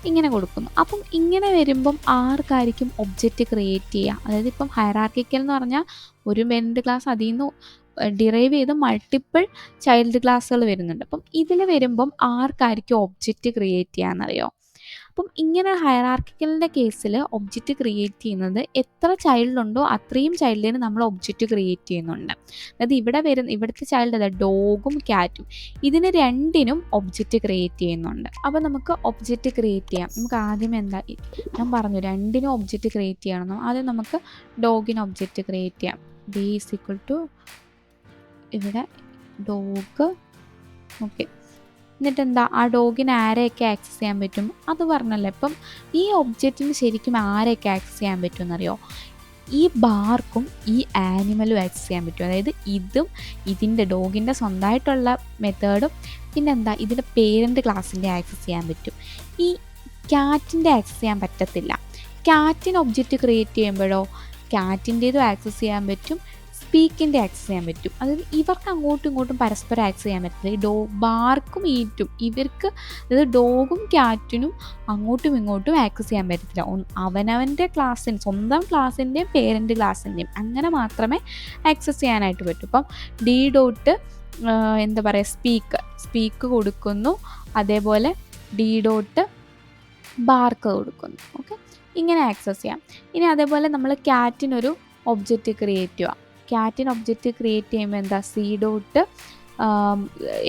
Speaker 2: ഇങ്ങനെ കൊടുക്കുന്നു. അപ്പം ഇങ്ങനെ വരുമ്പം ആർക്കായിരിക്കും ഒബ്ജക്റ്റ് ക്രിയേറ്റ് ചെയ്യുക? അതായത് ഇപ്പം ഹയറാർക്കിക്കൽ എന്ന് പറഞ്ഞാൽ ഒരു പേരൻറ്റ് ക്ലാസ്, അതിൽ നിന്ന് ഡിറൈവ് ചെയ്ത് മൾട്ടിപ്പിൾ ചൈൽഡ് ക്ലാസ്സുകൾ വരുന്നുണ്ട്. അപ്പം ഇതിൽ വരുമ്പം ആർക്കായിരിക്കും ഒബ്ജക്റ്റ് ക്രിയേറ്റ് ചെയ്യാമെന്നറിയോ? അപ്പം ഇങ്ങനെ ഹയറാർക്കിക്കലിൻ്റെ കേസിൽ ഒബ്ജക്റ്റ് ക്രിയേറ്റ് ചെയ്യുന്നത് എത്ര ചൈൽഡ് ഉണ്ടോ അത്രയും ചൈൽഡിന് നമ്മൾ ഒബ്ജക്റ്റ് ക്രിയേറ്റ് ചെയ്യുന്നുണ്ട്. അതായത് ഇവിടുത്തെ ചൈൽഡ് അതായത് ഡോഗും ക്യാറ്റും, ഇതിന് 2നും ഒബ്ജക്റ്റ് ക്രിയേറ്റ് ചെയ്യുന്നുണ്ട്. അപ്പോൾ നമുക്ക് ഒബ്ജക്റ്റ് ക്രിയേറ്റ് ചെയ്യാം. നമുക്ക് ആദ്യം എന്താ, ഞാൻ പറഞ്ഞു 2നും ഒബ്ജക്റ്റ് ക്രിയേറ്റ് ചെയ്യണം. ആദ്യം നമുക്ക് ഡോഗിന് ഒബ്ജക്റ്റ് ക്രിയേറ്റ് ചെയ്യാം. ഡി ഈസ് ഈക്വൽ ടു ഇവിടെ ഡോഗ്. ഓക്കെ, എന്നിട്ട് എന്താ, ആ ഡോഗിന് ആരെയൊക്കെ ആക്സസ് ചെയ്യാൻ പറ്റും അത് പറഞ്ഞല്ലോ. ഇപ്പം ഈ ഒബ്ജക്റ്റിന് ശരിക്കും ആരെയൊക്കെ ആക്സസ് ചെയ്യാൻ പറ്റും എന്നറിയോ? ഈ ബാർക്കും ഈ ആനിമലും ആക്സസ് ചെയ്യാൻ പറ്റും. അതായത് ഇതിൻ്റെ ഡോഗിൻ്റെ സ്വന്തമായിട്ടുള്ള മെത്തേഡും പിന്നെന്താ ഇതിൻ്റെ പേരൻറ്റ് ക്ലാസ്സിൻ്റെ ആക്സസ് ചെയ്യാൻ പറ്റും. ഈ ക്യാറ്റിൻ്റെ ആക്സസ് ചെയ്യാൻ പറ്റത്തില്ല. ക്യാറ്റിന് ഒബ്ജക്റ്റ് ക്രിയേറ്റ് ചെയ്യുമ്പോഴോ ക്യാറ്റിൻ്റേതും ആക്സസ് ചെയ്യാൻ പറ്റും, സ്പീക്കിൻ്റെ ആക്സസ് ചെയ്യാൻ പറ്റും. അതായത് ഇവർക്ക് അങ്ങോട്ടും ഇങ്ങോട്ടും പരസ്പരം ആക്സസ് ചെയ്യാൻ പറ്റില്ല. ബാർക്കും ഈറ്റും ഇവർക്ക്, അതായത് ഡോഗും ക്യാറ്റിനും അങ്ങോട്ടും ഇങ്ങോട്ടും ആക്സസ് ചെയ്യാൻ പറ്റത്തില്ല. അവനവൻ്റെ ക്ലാസ്സിന്, സ്വന്തം ക്ലാസ്സിൻ്റെയും പേരൻറ്റ് ക്ലാസ്സിൻ്റെയും അങ്ങനെ മാത്രമേ ആക്സസ് ചെയ്യാനായിട്ട് പറ്റൂ. ഇപ്പം ഡി ഡോട്ട് എന്താ പറയുക, സ്പീക്ക് കൊടുക്കുന്നു, അതേപോലെ ഡി ഡോട്ട് ബാർക്ക് കൊടുക്കുന്നു. ഓക്കെ, ഇങ്ങനെ ആക്സസ് ചെയ്യാം. ഇനി അതേപോലെ നമ്മൾ ക്യാറ്റിനൊരു ഒബ്ജക്റ്റ് ക്രിയേറ്റ് ചെയ്യുക. ക്യാറ്റിന് ഒബ്ജക്റ്റ് ക്രിയേറ്റ് ചെയ്യുമ്പോൾ എന്താ, സി ഡോട്ട്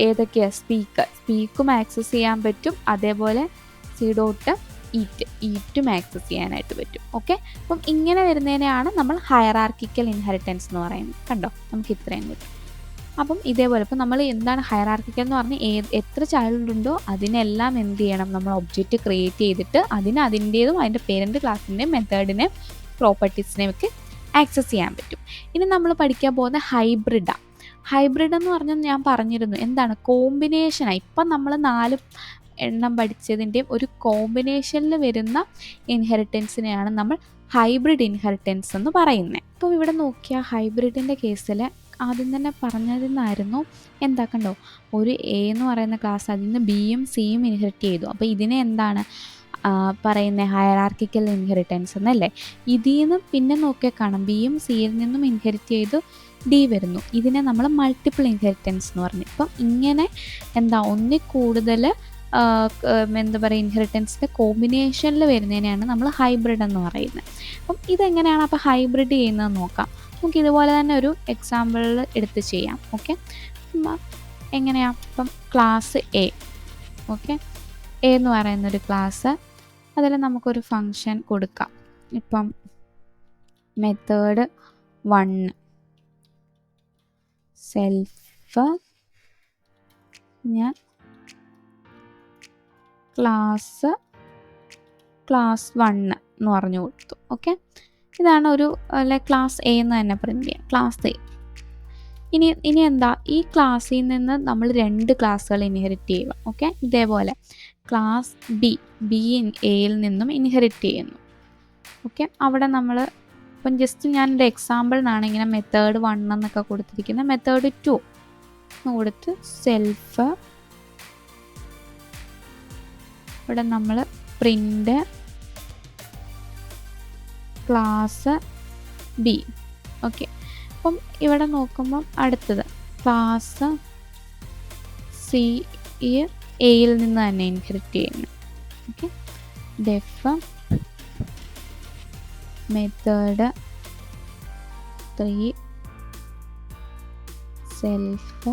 Speaker 2: ഏതൊക്കെയാണ്, സ്പീക്കും ആക്സസ് ചെയ്യാൻ പറ്റും, അതേപോലെ സി ഡോട്ട് ഈറ്റും ആക്സസ് ചെയ്യാനായിട്ട് പറ്റും. ഓക്കെ, അപ്പം ഇങ്ങനെ വരുന്നതിനെയാണ് നമ്മൾ ഹയറാർക്കിക്കൽ ഇൻഹെറിറ്റൻസ് എന്ന് പറയുന്നത്. കണ്ടോ, നമുക്ക് ഇത്രയും കിട്ടും. അപ്പം ഇതേപോലെ ഇപ്പം നമ്മൾ എന്താണ് ഹയറാർക്കിക്കൽ എന്ന് പറഞ്ഞാൽ എത്ര ചൈൽഡ് ഉണ്ടോ അതിനെല്ലാം എന്ത് ചെയ്യണം, നമ്മൾ ഒബ്ജക്റ്റ് ക്രിയേറ്റ് ചെയ്തിട്ട് അതിൻ്റേതും അതിൻ്റെ പേരൻറ്റ് ക്ലാസ്സിൻ്റെയും മെത്തേഡിനെ പ്രോപ്പർട്ടീസിനെയും ഒക്കെ ആക്സസ് ചെയ്യാൻ പറ്റും. ഇനി നമ്മൾ പഠിക്കാൻ പോകുന്ന ഹൈബ്രിഡാണ്. ഹൈബ്രിഡ് എന്ന് പറഞ്ഞാൽ ഞാൻ പറഞ്ഞിരുന്നു എന്താണ്, കോമ്പിനേഷനാണ്. ഇപ്പം നമ്മൾ 4 എണ്ണം പഠിച്ചതിൻ്റെയും ഒരു കോമ്പിനേഷനിൽ വരുന്ന ഇൻഹെറിറ്റൻസിനെയാണ് നമ്മൾ ഹൈബ്രിഡ് ഇൻഹെറിറ്റൻസ് എന്ന് പറയുന്നത്. അപ്പോൾ ഇവിടെ നോക്കിയാൽ ഹൈബ്രിഡിൻ്റെ കേസിൽ ആദ്യം തന്നെ പറഞ്ഞിരുന്നായിരുന്നു എന്താ കണ്ടോ, ഒരു എ എന്ന് പറയുന്ന ക്ലാസ് അതിൽ നിന്ന് ബിയും സിയും ഇൻഹെറിറ്റ് ചെയ്തു. അപ്പോൾ ഇതിനെ എന്താണ് പറയുന്നത്, ഹയറാർക്കിക്കൽ ഇൻഹെറിറ്റൻസ് എന്നല്ലേ. ഇതിൽ നിന്ന് പിന്നെ നോക്കിയാൽ കാണാം ബിയും സിയിൽ നിന്നും ഇൻഹെറിറ്റ് ചെയ്തു ഡി വരുന്നു. ഇതിനെ നമ്മൾ മൾട്ടിപ്പിൾ ഇൻഹെറിറ്റൻസ് എന്ന് പറഞ്ഞു. ഇപ്പം ഇങ്ങനെ എന്താ ഒന്നിൽ കൂടുതൽ എന്താ പറയുക ഇൻഹെറിറ്റൻസിൻ്റെ കോമ്പിനേഷനിൽ വരുന്നതിനെയാണ് നമ്മൾ ഹൈബ്രിഡ് എന്ന് പറയുന്നത്. അപ്പം ഇതെങ്ങനെയാണ് അപ്പോൾ ഹൈബ്രിഡ് ചെയ്യുന്നത് നോക്കാം. നമുക്ക് ഇതുപോലെ തന്നെ ഒരു എക്സാമ്പിളിൽ എടുത്ത് ചെയ്യാം. ഓക്കെ, എങ്ങനെയാണ് ഇപ്പം ക്ലാസ് എ, ഓക്കെ, എ എന്ന് പറയുന്നൊരു ക്ലാസ്, അതിൽ നമുക്കൊരു ഫങ്ഷൻ കൊടുക്കാം. ഇപ്പം മെത്തേഡ് 1 സെൽഫ് ഞാൻ ക്ലാസ് 1 എന്ന് പറഞ്ഞു കൊടുത്തു. ഓക്കെ, ഇതാണ് ഒരു ക്ലാസ് എ എന്ന് തന്നെ പ്രിന്റ് ചെയ്യാം, ക്ലാസ് എ. ഇനി എന്താ, ഈ ക്ലാസ്സിൽ നിന്ന് നമ്മൾ 2 ക്ലാസ്സുകൾ ഇൻഹെറിറ്റ് ചെയ്യുക. ഓക്കെ, ഇതേപോലെ ക്ലാസ് ബി എയിൽ നിന്നും ഇൻഹെറിറ്റ് ചെയ്യുന്നു. ഓക്കെ, അവിടെ നമ്മൾ ഇപ്പം ജസ്റ്റ് ഞാനൊരു എക്സാമ്പിളിനാണ് ഇങ്ങനെ മെത്തേഡ് 1 എന്നൊക്കെ കൊടുത്തിരിക്കുന്നത്. മെത്തേഡ് 2 എന്ന് കൊടുത്ത് സെൽഫ്, ഇവിടെ നമ്മൾ പ്രിൻ്റ് ക്ലാസ് ബി. ഓക്കെ, അപ്പം ഇവിടെ നോക്കുമ്പം അടുത്തത് ക്ലാസ് സി എയിൽ നിന്ന് തന്നെ ഇൻഹെറിറ്റ് ചെയ്യുന്നു. Okay, def method 3 self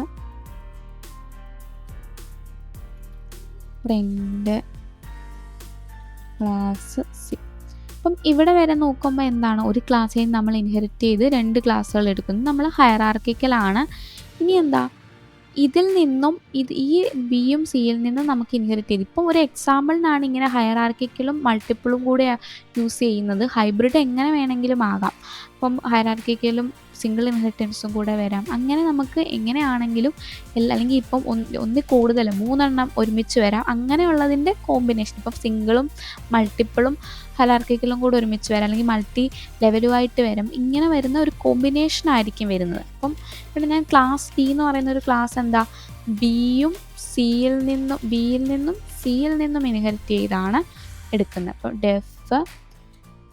Speaker 2: print class C. അപ്പം ഇവിടെ വരെ നോക്കുമ്പോൾ എന്താണ്, ഒരു ക്ലാസ്സിൽ നിന്ന് നമ്മൾ ഇൻഹെറിറ്റ് ചെയ്ത് 2 ക്ലാസ്സുകൾ എടുക്കുന്നു. നമ്മൾ ഹയറാർക്കിക്കലാണ്. ഇനി എന്താ, ഇതിൽ നിന്നും ഈ ബിയും സിയിൽ നിന്നും നമുക്ക് ഇൻഹെറിറ്റ് ചെയ്ത്, ഇപ്പം ഒരു എക്സാമ്പിളിനാണ് ഇങ്ങനെ ഹയറാർക്കിക്കലും മൾട്ടിപ്പിളും കൂടെ യൂസ് ചെയ്യുന്നത്. ഹൈബ്രിഡ് എങ്ങനെ വേണമെങ്കിലും ആകാം. അപ്പം ഹയറാർക്കിക്കലും സിംഗിൾ ഇൻഹെറിറ്റൻസും കൂടെ വരാം. അങ്ങനെ നമുക്ക് എങ്ങനെയാണെങ്കിലും അല്ലെങ്കിൽ ഇപ്പം ഒന്നിൽ കൂടുതൽ 3 എണ്ണം ഒരുമിച്ച് വരാം. അങ്ങനെയുള്ളതിൻ്റെ കോമ്പിനേഷൻ, ഇപ്പം സിംഗിളും മൾട്ടിപ്പിളും ഹയറാർക്കിക്കലും കൂടെ ഒരുമിച്ച് വരാം, അല്ലെങ്കിൽ മൾട്ടി ലെവലുമായിട്ട് വരാം. ഇങ്ങനെ വരുന്ന ഒരു കോമ്പിനേഷൻ ആയിരിക്കും വരുന്നത്. അപ്പം ഇവിടെ ഞാൻ ക്ലാസ് ഡി എന്ന് പറയുന്ന ഒരു ക്ലാസ് എന്താ, ബിയിൽ നിന്നും സിയിൽ നിന്നും ഇൻഹെറിറ്റ് ചെയ്താണ് എടുക്കുന്നത്.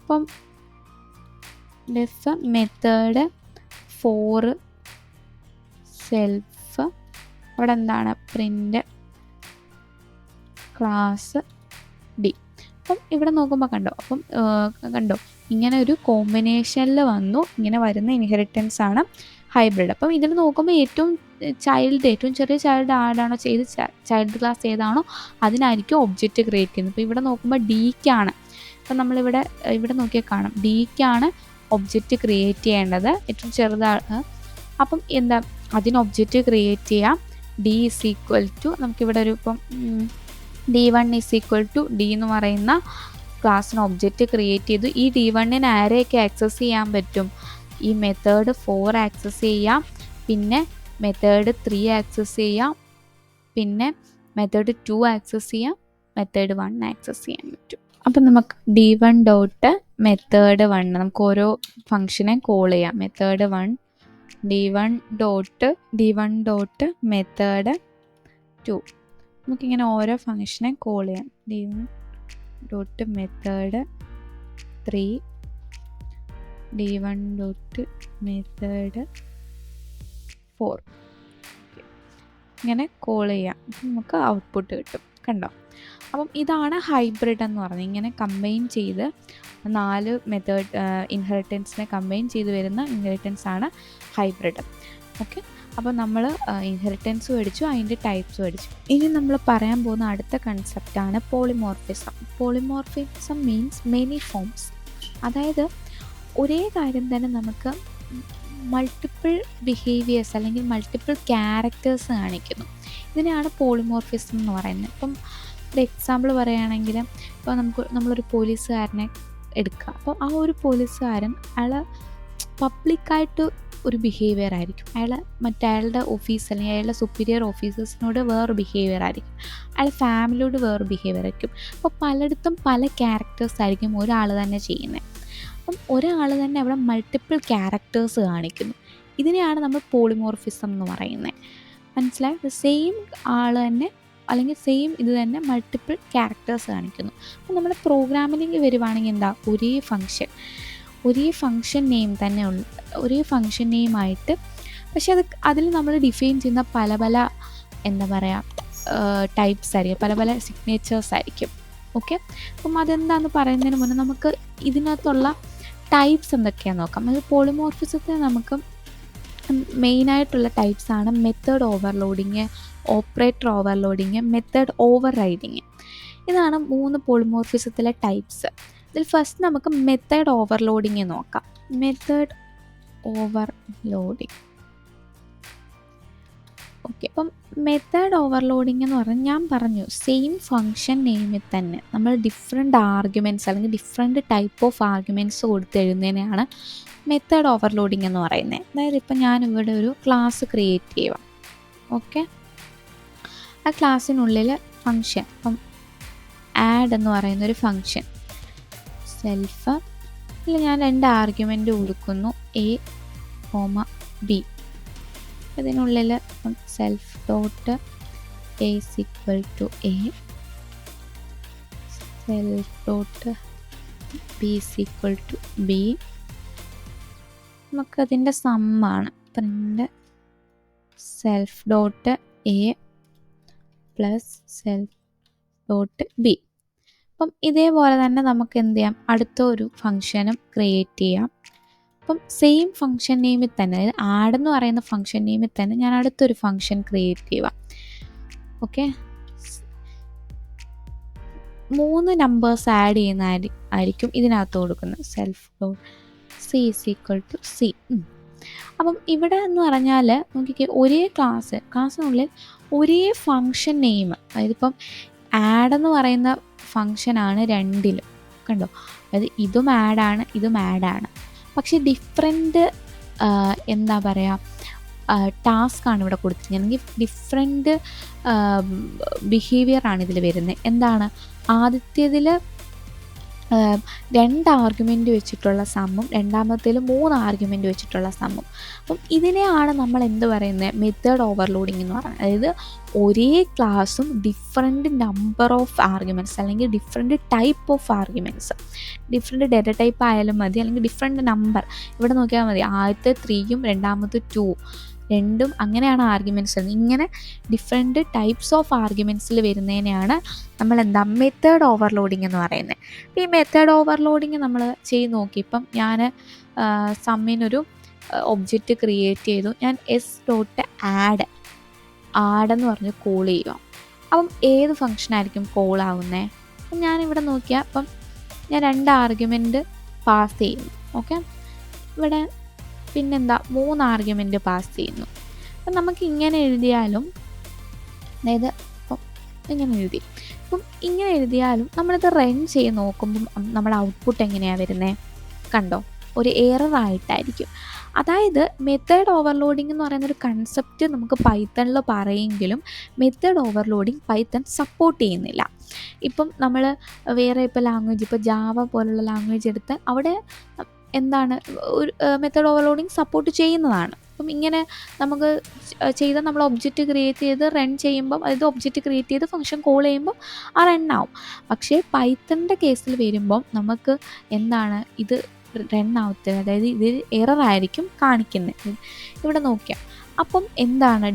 Speaker 2: അപ്പം ഡെഫ് മെത്തേഡ് 4 സെൽഫ്, അവിടെ എന്താണ് പ്രിൻ്റ് ക്ലാസ് ഡി. അപ്പം ഇവിടെ നോക്കുമ്പോൾ കണ്ടോ ഇങ്ങനെ ഒരു കോമ്പിനേഷനിൽ വന്നു. ഇങ്ങനെ വരുന്ന ഇൻഹെറിറ്റൻസ് ആണ് ഹൈബ്രിഡ്. അപ്പം ഇതിൽ നോക്കുമ്പോൾ ഏറ്റവും ചെറിയ ചൈൽഡ് ആരാണോ ചൈൽഡ് ക്ലാസ് ഏതാണോ അതിനായിരിക്കും ഒബ്ജക്റ്റ് ക്രിയേറ്റ് ചെയ്യുന്നത്. അപ്പോൾ ഇവിടെ നോക്കുമ്പോൾ ഡിക്കാണ്. അപ്പം നമ്മളിവിടെ നോക്കിയാൽ കാണാം ഡിക്കാണ് ഒബ്ജക്റ്റ് ക്രിയേറ്റ് ചെയ്യേണ്ടത്, ഏറ്റവും ചെറുതാണ്. അപ്പം എന്താ, അതിന് ഒബ്ജക്റ്റ് ക്രിയേറ്റ് ചെയ്യാം. ഡി ഈസ് ഈക്വൽ ടു, നമുക്കിവിടെ ഒരു ഇപ്പം D1 is equal to D എന്ന് പറയുന്ന ക്ലാസ്സിന് ഒബ്ജക്റ്റ് ക്രിയേറ്റ് ചെയ്തു. ഈ D1ന് ആരെയൊക്കെ ആക്സസ് ചെയ്യാൻ പറ്റും, ഈ മെത്തേഡ് 4 ആക്സസ് ചെയ്യാം, പിന്നെ മെത്തേഡ് 3 ആക്സസ് ചെയ്യാം, പിന്നെ മെത്തേഡ് 2 ആക്സസ് ചെയ്യാം, മെത്തേഡ് 1 ആക്സസ് ചെയ്യാൻ പറ്റും. അപ്പം നമുക്ക് D1 ഡോട്ട് മെത്തേഡ് 1 നമുക്ക് ഓരോ ഫംഗ്ഷനെ കോൾ ചെയ്യാം. മെത്തേഡ് 1 D1 ഡോട്ട് മെത്തേഡ് 2, നമുക്കിങ്ങനെ ഓരോ ഫംഗ്ഷനെ കോൾ ചെയ്യാം. D1 dot method 3, D1 dot method 4, ഇങ്ങനെ കോൾ ചെയ്യാം. നമുക്ക് ഔട്ട്പുട്ട് കിട്ടും. കണ്ടോ, അപ്പം ഇതാണ് ഹൈബ്രിഡ് എന്ന് പറഞ്ഞത്. ഇങ്ങനെ കമ്പൈൻ ചെയ്ത് 4 മെത്തേഡ് ഇൻഹെറിറ്റൻസിനെ കമ്പൈൻ ചെയ്ത് വരുന്ന ഇൻഹെറിറ്റൻസ് ആണ് ഹൈബ്രിഡ്. ഓക്കെ, അപ്പോൾ നമ്മൾ ഇൻഹെറിറ്റൻസ് പഠിച്ചു, അതിൻ്റെ ടൈപ്സ് പഠിച്ചു. ഇനി നമ്മൾ പറയാൻ പോകുന്ന അടുത്ത കൺസെപ്റ്റാണ് polymorphism. Polymorphism means many forms. അതായത് ഒരേ കാര്യം തന്നെ നമുക്ക് മൾട്ടിപ്പിൾ ബിഹേവിയേഴ്സ് അല്ലെങ്കിൽ മൾട്ടിപ്പിൾ ക്യാരക്ടേഴ്സ് കാണിക്കുന്നു. ഇതിനെയാണ് പോളിമോർഫിസം എന്ന് പറയുന്നത്. ഇപ്പം ഒരു എക്സാമ്പിൾ പറയുകയാണെങ്കിൽ, ഇപ്പോൾ നമ്മളൊരു പോലീസുകാരനെ എടുക്കുക. അപ്പോൾ ആ ഒരു പോലീസുകാരൻ അയാൾ പബ്ലിക്കായിട്ട് ഒരു ബിഹേവിയർ ആയിരിക്കും, അയാളുടെ ഓഫീസ് അല്ലെങ്കിൽ അയാളുടെ സുപ്പീരിയർ ഓഫീസേഴ്സിനോട് വേറൊരു ബിഹേവിയർ ആയിരിക്കും, അയാൾ ഫാമിലിയോട് വേറൊരു ബിഹേവിയർ ആയിരിക്കും. അപ്പോൾ പലയിടത്തും പല ക്യാരക്ടേഴ്സ് ആയിരിക്കും ഒരാൾ തന്നെ ചെയ്യുന്നത്. അപ്പം ഒരാൾ തന്നെ അവിടെ മൾട്ടിപ്പിൾ ക്യാരക്ടേഴ്സ് കാണിക്കുന്നു. ഇതിനെയാണ് നമ്മൾ പോളിമോർഫിസം എന്ന് പറയുന്നത്. മനസ്സിലായി? സെയിം ആൾ തന്നെ അല്ലെങ്കിൽ സെയിം ഇത് തന്നെ മൾട്ടിപ്പിൾ ക്യാരക്ടേഴ്സ് കാണിക്കുന്നു. അപ്പോൾ നമ്മുടെ പ്രോഗ്രാമിലേക്ക് വരുവാണെങ്കിൽ എന്താ, ഒരേ ഫങ്ഷൻ നെയിം തന്നെ ഒരേ ഫങ്ഷൻ നെയിമായിട്ട്, പക്ഷെ അതിൽ നമ്മൾ ഡിഫൈൻ ചെയ്യുന്ന പല എന്താ പറയുക ടൈപ്സ് ആയിരിക്കും, പല സിഗ്നേച്ചേഴ്സ് ആയിരിക്കും. ഓക്കെ, അപ്പം അതെന്താണെന്ന് പറയുന്നതിന് മുന്നേ നമുക്ക് ഇതിനകത്തുള്ള ടൈപ്സ് എന്തൊക്കെയാണെന്ന് നോക്കാം. അത് പോളിമോർഫിസത്തിന് നമുക്ക് മെയിനായിട്ടുള്ള ടൈപ്സാണ് method overloading, operator overloading, method overriding. ഇതാണ് 3 പോളിമോർഫിസത്തിലെ ടൈപ്സ്. ഇതിൽ ഫസ്റ്റ് നമുക്ക് മെത്തേഡ് ഓവർലോഡിങ് നോക്കാം. Method overloading. ഓക്കെ, അപ്പം മെത്തേഡ് ഓവർലോഡിങ് എന്ന് പറഞ്ഞാൽ ഞാൻ പറഞ്ഞു സെയിം ഫങ്ഷൻ നെയിമിൽ തന്നെ നമ്മൾ ഡിഫറെൻ്റ് ആർഗ്യുമെൻറ്റ്സ് അല്ലെങ്കിൽ ഡിഫറെൻറ്റ് ടൈപ്പ് ഓഫ് ആർഗ്യുമെൻറ്റ്സ് കൊടുത്തെഴുതുന്നതിനെയാണ് മെത്തേഡ് ഓവർലോഡിങ് എന്ന് പറയുന്നത്. അതായത് ഇപ്പം ഞാനിവിടെ ഒരു ക്ലാസ് ക്രിയേറ്റ് ചെയ്യുക. ഓക്കെ, ആ ക്ലാസ്സിനുള്ളിൽ ഫങ്ഷൻ, ഇപ്പം ആഡ് എന്ന് പറയുന്നൊരു ഫങ്ഷൻ, സെൽഫ്, ഇതിൽ ഞാൻ 2 ആർഗ്യുമെൻ്റ് കൊടുക്കുന്നു, എ, ബി. ഇതിനുള്ളിൽ self dot a is equal to a, self dot b is equal to b. നമുക്കതിൻ്റെ സമ്മാണ് print self dot a plus self dot b. അപ്പം ഇതേപോലെ തന്നെ നമുക്ക് എന്ത് ചെയ്യാം, അടുത്ത ഒരു ഫങ്ഷനും ക്രിയേറ്റ് ചെയ്യാം. അപ്പം സെയിം ഫങ്ഷൻ നെയിമിൽ തന്നെ, അതായത് ആഡ് എന്ന് പറയുന്ന ഫങ്ഷൻ നെയിമിൽ തന്നെ ഞാൻ അടുത്തൊരു ഫങ്ഷൻ ക്രിയേറ്റ് ചെയ്യുക. ഓക്കെ, 3 നമ്പേഴ്സ് ആഡ് ചെയ്യുന്നതായിരിക്കും ഇതിനകത്ത് കൊടുക്കുന്നത്. Self dot C is equal to C. അപ്പം ഇവിടെ എന്ന് പറഞ്ഞാൽ നോക്കിക്കേ, ഒരേ ക്ലാസ്സിനുള്ളിൽ ഒരേ ഫങ്ഷൻ നെയിം, അതായത് ഇപ്പം ആഡ് എന്ന് പറയുന്ന ഫങ്ഷനാണ് രണ്ടിലും, കണ്ടോ? അതായത് ഇതും ആഡാണ്, പക്ഷേ ഡിഫറെൻറ്റ് എന്താ പറയുക ടാസ്ക്കാണ് ഇവിടെ കൊടുത്തിരിക്കുന്നത്, ഡിഫറെൻറ്റ് ബിഹേവിയറാണ് ഇതിൽ വരുന്നത്. എന്താണ്, ആദ്യത്തേതിൽ 2 ആർഗ്യുമെൻ്റ് വെച്ചിട്ടുള്ള സമ്മും രണ്ടാമത്തേൽ 3 ആർഗ്യുമെൻ്റ് വെച്ചിട്ടുള്ള സമ്മും. അപ്പം ഇതിനെയാണ് നമ്മൾ എന്ത് പറയുന്നത്, മെത്തേഡ് ഓവർലോഡിങ് എന്ന് പറയുന്നത്. അതായത് ഒരേ ക്ലാസ്സും ഡിഫറെൻറ്റ് നമ്പർ ഓഫ് ആർഗ്യുമെൻറ്റ്സ് അല്ലെങ്കിൽ different type of arguments, different data type ആയാലും മതി, അല്ലെങ്കിൽ ഡിഫറെൻറ്റ് നമ്പർ, ഇവിടെ നോക്കിയാൽ മതി, ആദ്യത്തെ 3യും രണ്ടാമത്തെ 2 രണ്ടും അങ്ങനെയാണ് ആർഗ്യുമെൻറ്റ്സ്. ഇങ്ങനെ ഡിഫറെൻറ്റ് ടൈപ്സ് ഓഫ് ആർഗ്യുമെൻറ്റ്സിൽ വരുന്നതിനെയാണ് നമ്മൾ എന്താ മെത്തേഡ് ഓവർലോഡിങ് എന്ന് പറയുന്നത്. അപ്പോൾ ഈ മെത്തേഡ് ഓവർലോഡിങ് നമ്മൾ ചെയ്ത് നോക്കി. ഇപ്പം ഞാൻ സമ്മിനൊരു ഒബ്ജക്റ്റ് ക്രിയേറ്റ് ചെയ്തു, ഞാൻ എസ് ഡോട്ട് ആഡ് എന്ന് പറഞ്ഞ് കോൾ ചെയ്യുക. അപ്പം ഏത് ഫങ്ഷനായിരിക്കും കോൾ ആവുന്നത്? അപ്പം ഞാനിവിടെ നോക്കിയാൽ അപ്പം ഞാൻ 2 ആർഗ്യുമെൻറ്റ് പാസ് ചെയ്യുന്നു. ഓക്കെ, ഇവിടെ പിന്നെന്താ 3 ആർഗ്യുമെൻറ്റ് പാസ് ചെയ്യുന്നു. അപ്പം നമുക്ക് ഇങ്ങനെ എഴുതിയാലും, അതായത് ഇപ്പം ഇങ്ങനെ എഴുതിയാലും നമ്മളിത് റൺ ചെയ്ത് നോക്കുമ്പം നമ്മുടെ ഔട്ട്പുട്ട് എങ്ങനെയാണ് വരുന്നത്, കണ്ടോ? ഒരു എററായിട്ടായിരിക്കും. അതായത് മെത്തേഡ് ഓവർലോഡിംഗ് എന്ന് പറയുന്നൊരു കൺസെപ്റ്റ് നമുക്ക് പൈത്തണിൽ പറയെങ്കിലും മെത്തേഡ് ഓവർലോഡിങ് പൈത്തൺ സപ്പോർട്ട് ചെയ്യുന്നില്ല. ഇപ്പം നമ്മൾ വേറെ ഇപ്പോൾ ലാംഗ്വേജ്, ഇപ്പോൾ ജാവ പോലുള്ള ലാംഗ്വേജ് എടുത്ത് അവിടെ എന്താണ് ഒരു മെത്തേഡ് ഓവർലോഡിങ് സപ്പോർട്ട് ചെയ്യുന്നതാണ്. അപ്പം ഇങ്ങനെ നമുക്ക് ചെയ്താൽ നമ്മൾ ഒബ്ജക്റ്റ് ക്രിയേറ്റ് ചെയ്ത് റൺ ചെയ്യുമ്പം, അതായത് ഒബ്ജക്റ്റ് ക്രിയേറ്റ് ചെയ്ത് ഫംഗ്ഷൻ കോൾ ചെയ്യുമ്പം ആ റൺ ആവും. പക്ഷേ പൈത്തണിൻ്റെ കേസിൽ വരുമ്പം നമുക്ക് എന്താണ് ഇത് റൺ ആവത്തില്ല, അതായത് ഇത് എററായിരിക്കും കാണിക്കുന്നത്. ഇവിടെ നോക്കിയാൽ അപ്പം എന്താണ്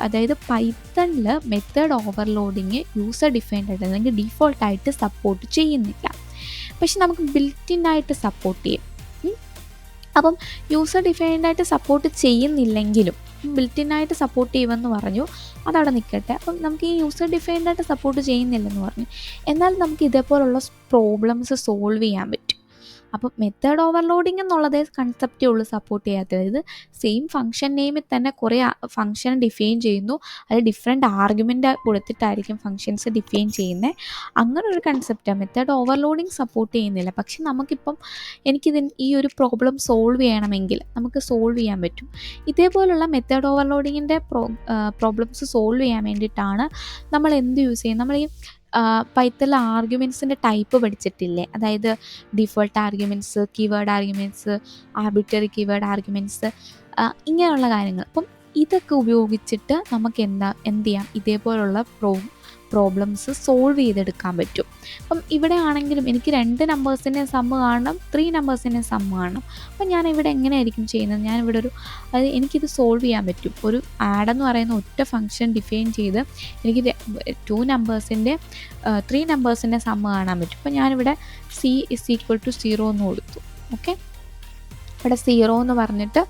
Speaker 2: അതായത് പൈത്തണിൽ മെത്തേഡ് ഓവർലോഡിങ് യൂസർ ഡിഫൈൻഡ് ആയിട്ട് അല്ലെങ്കിൽ ഡീഫോൾട്ടായിട്ട് സപ്പോർട്ട് ചെയ്യുന്നില്ല. പക്ഷെ നമുക്ക് ബിൽറ്റ് ഇൻ ആയിട്ട് സപ്പോർട്ട് ചെയ്യും. അപ്പം യൂസർ ഡിഫൈൻഡായിട്ട് സപ്പോർട്ട് ചെയ്യുന്നില്ലെങ്കിലും ബിൽറ്റ് ഇൻ ആയിട്ട് സപ്പോർട്ട് ചെയ്യുമെന്ന് പറഞ്ഞു, അതവിടെ നിൽക്കട്ടെ. അപ്പം നമുക്ക് ഈ യൂസർ ഡിഫൈൻഡായിട്ട് സപ്പോർട്ട് ചെയ്യുന്നില്ലെന്ന് പറഞ്ഞു, എന്നാൽ നമുക്ക് ഇതേപോലുള്ള പ്രോബ്ലംസ് സോൾവ് ചെയ്യാൻ പറ്റും. അപ്പം മെത്തേഡ് ഓവർലോഡിങ് എന്നുള്ളതേ കൺസെപ്റ്റേ ഉള്ളൂ സപ്പോർട്ട് ചെയ്യാത്തത്. അതായത് സെയിം ഫംഗ്ഷൻ നെയിമിൽ തന്നെ കുറേ ഫംഗ്ഷൻ ഡിഫൈൻ ചെയ്യുന്നു, അത് ഡിഫറെൻറ്റ് ആർഗ്യുമെൻ്റ് കൊടുത്തിട്ടായിരിക്കും ഫംഗ്ഷൻസ് ഡിഫൈൻ ചെയ്യുന്നത്. അങ്ങനെ ഒരു കൺസെപ്റ്റാണ്. മെത്തേഡ് ഓവർലോഡിങ് സപ്പോർട്ട് ചെയ്യുന്നില്ല. പക്ഷെ നമുക്കിപ്പം ഈ ഒരു പ്രോബ്ലം സോൾവ് ചെയ്യണമെങ്കിൽ നമുക്ക് സോൾവ് ചെയ്യാൻ പറ്റും. ഇതേപോലുള്ള മെത്തേഡ് ഓവർലോഡിങ്ങിൻ്റെ പ്രോബ്ലംസ് സോൾവ് ചെയ്യാൻ വേണ്ടിയിട്ടാണ് നമ്മൾ എന്ത് യൂസ് ചെയ്യുന്നത്, നമ്മൾ ഈ പൈത്തണിൽ ആർഗ്യുമെൻറ്റ്സിൻ്റെ ടൈപ്പ് പഠിച്ചിട്ടില്ലേ? അതായത് default arguments, keyword arguments, arbitrary keyword arguments, ഇങ്ങനെയുള്ള കാര്യങ്ങൾ. അപ്പം ഇതൊക്കെ ഉപയോഗിച്ചിട്ട് നമുക്ക് എന്ത് ചെയ്യാം, ഇതേപോലുള്ള പ്രോബ്ലംസ് സോൾവ് ചെയ്തെടുക്കാൻ പറ്റും. അപ്പം ഇവിടെ ആണെങ്കിലും എനിക്ക് 2 നമ്പേഴ്സിൻ്റെ സമ്മ് കാണണം, 3 നമ്പേഴ്സിൻ്റെ സമ്മ് കാണണം. അപ്പം ഞാൻ ഇവിടെ എങ്ങനെയായിരിക്കും ചെയ്യുന്നത്, ഞാനിവിടെ അതായത് എനിക്കിത് സോൾവ് ചെയ്യാൻ പറ്റും. ഒരു ആഡ് എന്ന് പറയുന്ന ഒറ്റ ഫംഗ്ഷൻ ഡിഫൈൻ ചെയ്ത് എനിക്ക് 2 നമ്പേഴ്സിൻ്റെ 3 നമ്പേഴ്സിൻ്റെ സമ്മ് കാണാൻ പറ്റും. അപ്പം ഞാനിവിടെ c = 0 എന്ന് കൊടുത്തു. ഓക്കെ, ഇവിടെ 0 എന്ന് പറഞ്ഞിട്ട്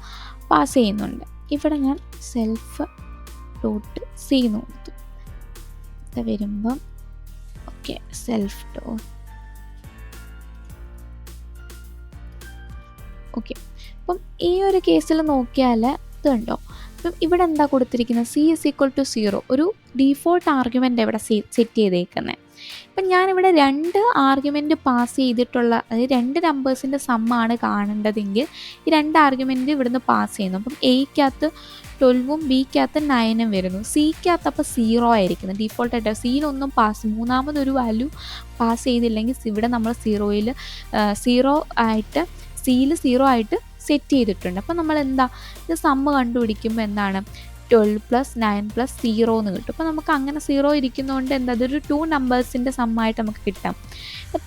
Speaker 2: പാസ് ചെയ്യുന്നുണ്ട്. ഇവിടെ ഞാൻ self.c എന്ന് കൊടുത്തു. ഇത് വരുമ്പം ഓക്കെ, ഓക്കെ. അപ്പം ഈ ഒരു കേസിൽ നോക്കിയാൽ ഇതുണ്ടോ, അപ്പം ഇവിടെ എന്താ കൊടുത്തിരിക്കുന്നത്, c = 0 ഒരു ഡീഫോൾട്ട് ആർഗ്യുമെൻ്റ് ഇവിടെ സെറ്റ് ചെയ്തേക്കുന്നത്. അപ്പം ഞാനിവിടെ 2 ആർഗ്യുമെൻറ്റ് പാസ് ചെയ്തിട്ടുള്ള, അതായത് 2 നമ്പേഴ്സിൻ്റെ സമ്മാണ് കാണേണ്ടതെങ്കിൽ ഈ 2 ആർഗ്യുമെൻറ്റ് ഇവിടുന്ന് പാസ് ചെയ്യുന്നു. അപ്പം എയ്ക്കകത്ത് 12ഉം ബിക്കകത്ത് 9ഉം വരുന്നു. സിക്കകത്ത് അപ്പോൾ 0 ആയിരിക്കുന്നത് ഡീഫോൾട്ടായിട്ട്. സിയിലൊന്നും മൂന്നാമതൊരു വാല്യൂ പാസ് ചെയ്തില്ലെങ്കിൽ ഇവിടെ നമ്മൾ 0 ആയിട്ട് സിയിൽ 0 ആയിട്ട് സെറ്റ് ചെയ്തിട്ടുണ്ട്. അപ്പം നമ്മൾ ഇത് സമ്മ് കണ്ടുപിടിക്കുമ്പോൾ എന്താണ് 12 + 9 + 0 എന്ന് കിട്ടും. അപ്പോൾ നമുക്ക് അങ്ങനെ 0 ഇരിക്കുന്നതുകൊണ്ട് അതൊരു 2 നമ്പേഴ്സിൻ്റെ സമ്മായിട്ട് നമുക്ക് കിട്ടാം.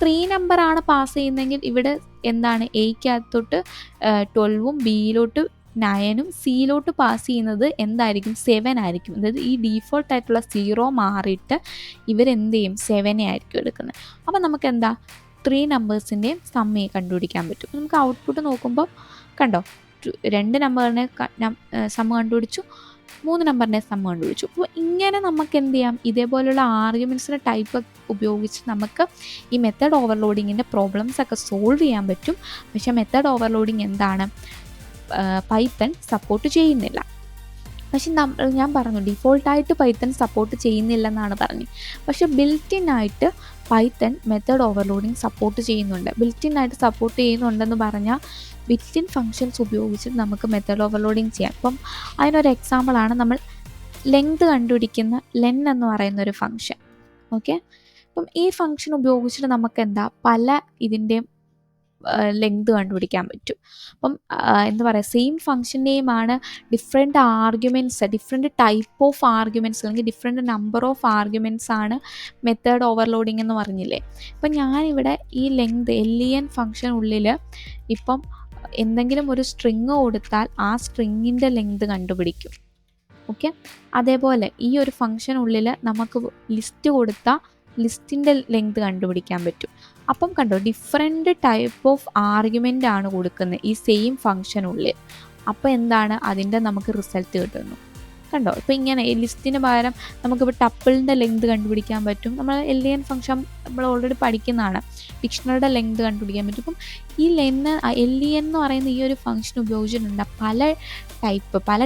Speaker 2: 3 നമ്പറാണ് പാസ് ചെയ്യുന്നതെങ്കിൽ ഇവിടെ എന്താണ് എയ്ക്കകത്തോട്ട് 12ഉം ബിയിലോട്ട് 9ഉം സിയിലോട്ട് പാസ് ചെയ്യുന്നത് എന്തായിരിക്കും 7 ആയിരിക്കും. അതായത് ഈ ഡീഫോൾട്ടായിട്ടുള്ള 0 മാറിയിട്ട് ഇവരെന്ത് ചെയ്യും 7 ആയിരിക്കും എടുക്കുന്നത്. അപ്പോൾ നമുക്ക് 3 നമ്പേഴ്സിൻ്റെയും സമ്മേ കണ്ടുപിടിക്കാൻ പറ്റും. നമുക്ക് ഔട്ട്പുട്ട് നോക്കുമ്പോൾ കണ്ടോ, 2 നമ്പറിനെ സമ്മ് കണ്ടുപിടിച്ചു, 3 നമ്പറിൻ്റെ സമ്മ് കണ്ടുപിടിച്ചു. അപ്പോൾ ഇങ്ങനെ നമുക്ക് എന്ത് ചെയ്യാം, ഇതേപോലുള്ള ആർഗ്യുമെൻറ്റ്സിൻ്റെ ടൈപ്പ് ഉപയോഗിച്ച് നമുക്ക് ഈ മെത്തേഡ് ഓവർലോഡിങ്ങിൻ്റെ പ്രോബ്ലംസ് ഒക്കെ സോൾവ് ചെയ്യാൻ പറ്റും. പക്ഷേ മെത്തേഡ് ഓവർലോഡിങ് എന്താണ്, പൈത്തൺ സപ്പോർട്ട് ചെയ്യുന്നില്ല. പക്ഷെ ഞാൻ പറഞ്ഞു ഡിഫോൾട്ടായിട്ട് പൈത്തൺ സപ്പോർട്ട് ചെയ്യുന്നില്ലെന്നാണ് പറഞ്ഞത്. പക്ഷെ ബിൽറ്റ് ആയിട്ട് പൈത്തൺ മെത്തേഡ് ഓവർലോഡിങ് സപ്പോർട്ട് ചെയ്യുന്നുണ്ട്. ബിൽറ്റ് ആയിട്ട് സപ്പോർട്ട് ചെയ്യുന്നുണ്ടെന്ന് പറഞ്ഞാൽ ബിൽറ്റ് ഫങ്ഷൻസ് ഉപയോഗിച്ചിട്ട് നമുക്ക് മെത്തേഡ് ഓവർലോഡിങ് ചെയ്യാം. അപ്പം അതിനൊരു എക്സാമ്പിളാണ് നമ്മൾ ലെങ്ത് കണ്ടുപിടിക്കുന്ന ലെൻ എന്ന് പറയുന്നൊരു ഫങ്ഷൻ. ഓക്കെ, അപ്പം ഈ ഫങ്ഷൻ ഉപയോഗിച്ചിട്ട് നമുക്ക് പല ഇതിൻ്റെയും ലെങ്ത് കണ്ടുപിടിക്കാൻ പറ്റും. അപ്പം എന്താ പറയുക, സെയിം ഫങ്ഷൻ നെയിമാണ് different arguments, different type of arguments അല്ലെങ്കിൽ ഡിഫറെൻറ്റ് നമ്പർ ഓഫ് ആർഗ്യുമെൻറ്റ്സ് ആണ് മെത്തേഡ് ഓവർലോഡിങ് എന്ന് പറഞ്ഞില്ലേ. അപ്പം ഞാനിവിടെ ഈ ലെങ്ത് len ഫങ്ഷൻ ഉള്ളിൽ ഇപ്പം എന്തെങ്കിലും ഒരു സ്ട്രിങ് കൊടുത്താൽ ആ സ്ട്രിങ്ങിൻ്റെ ലെങ്ത് കണ്ടുപിടിക്കും. ഓക്കെ, അതേപോലെ ഈ ഒരു ഫങ്ഷൻ ഉള്ളിൽ നമുക്ക് ലിസ്റ്റ് കൊടുത്താൽ ലിസ്റ്റിൻ്റെ ലെങ്ത് കണ്ടുപിടിക്കാൻ പറ്റും. അപ്പം കണ്ടോ, ഡിഫറെൻറ്റ് ടൈപ്പ് ഓഫ് ആർഗ്യുമെൻ്റ് ആണ് കൊടുക്കുന്നത് ഈ സെയിം ഫങ്ഷനുള്ളിൽ. അപ്പോൾ എന്താണ് അതിൻ്റെ നമുക്ക് റിസൾട്ട് കിട്ടുന്നു. കണ്ടോ, ഇപ്പോൾ ഇങ്ങനെ ലിസ്റ്റിന് പകരം നമുക്കിപ്പോൾ ടപ്പിളിൻ്റെ ലെങ്ത് കണ്ടുപിടിക്കാൻ പറ്റും. നമ്മൾ len ഫങ്ഷൻ നമ്മൾ ഓൾറെഡി പഠിക്കുന്നതാണ്, ഡിക്ഷണറിയുടെ ലെങ്ത് കണ്ടുപിടിക്കാൻ പറ്റും. അപ്പം ഈ len എന്ന് പറയുന്ന ഈ ഒരു ഫങ്ഷൻ ഉപയോഗിച്ചിട്ടുണ്ട് പല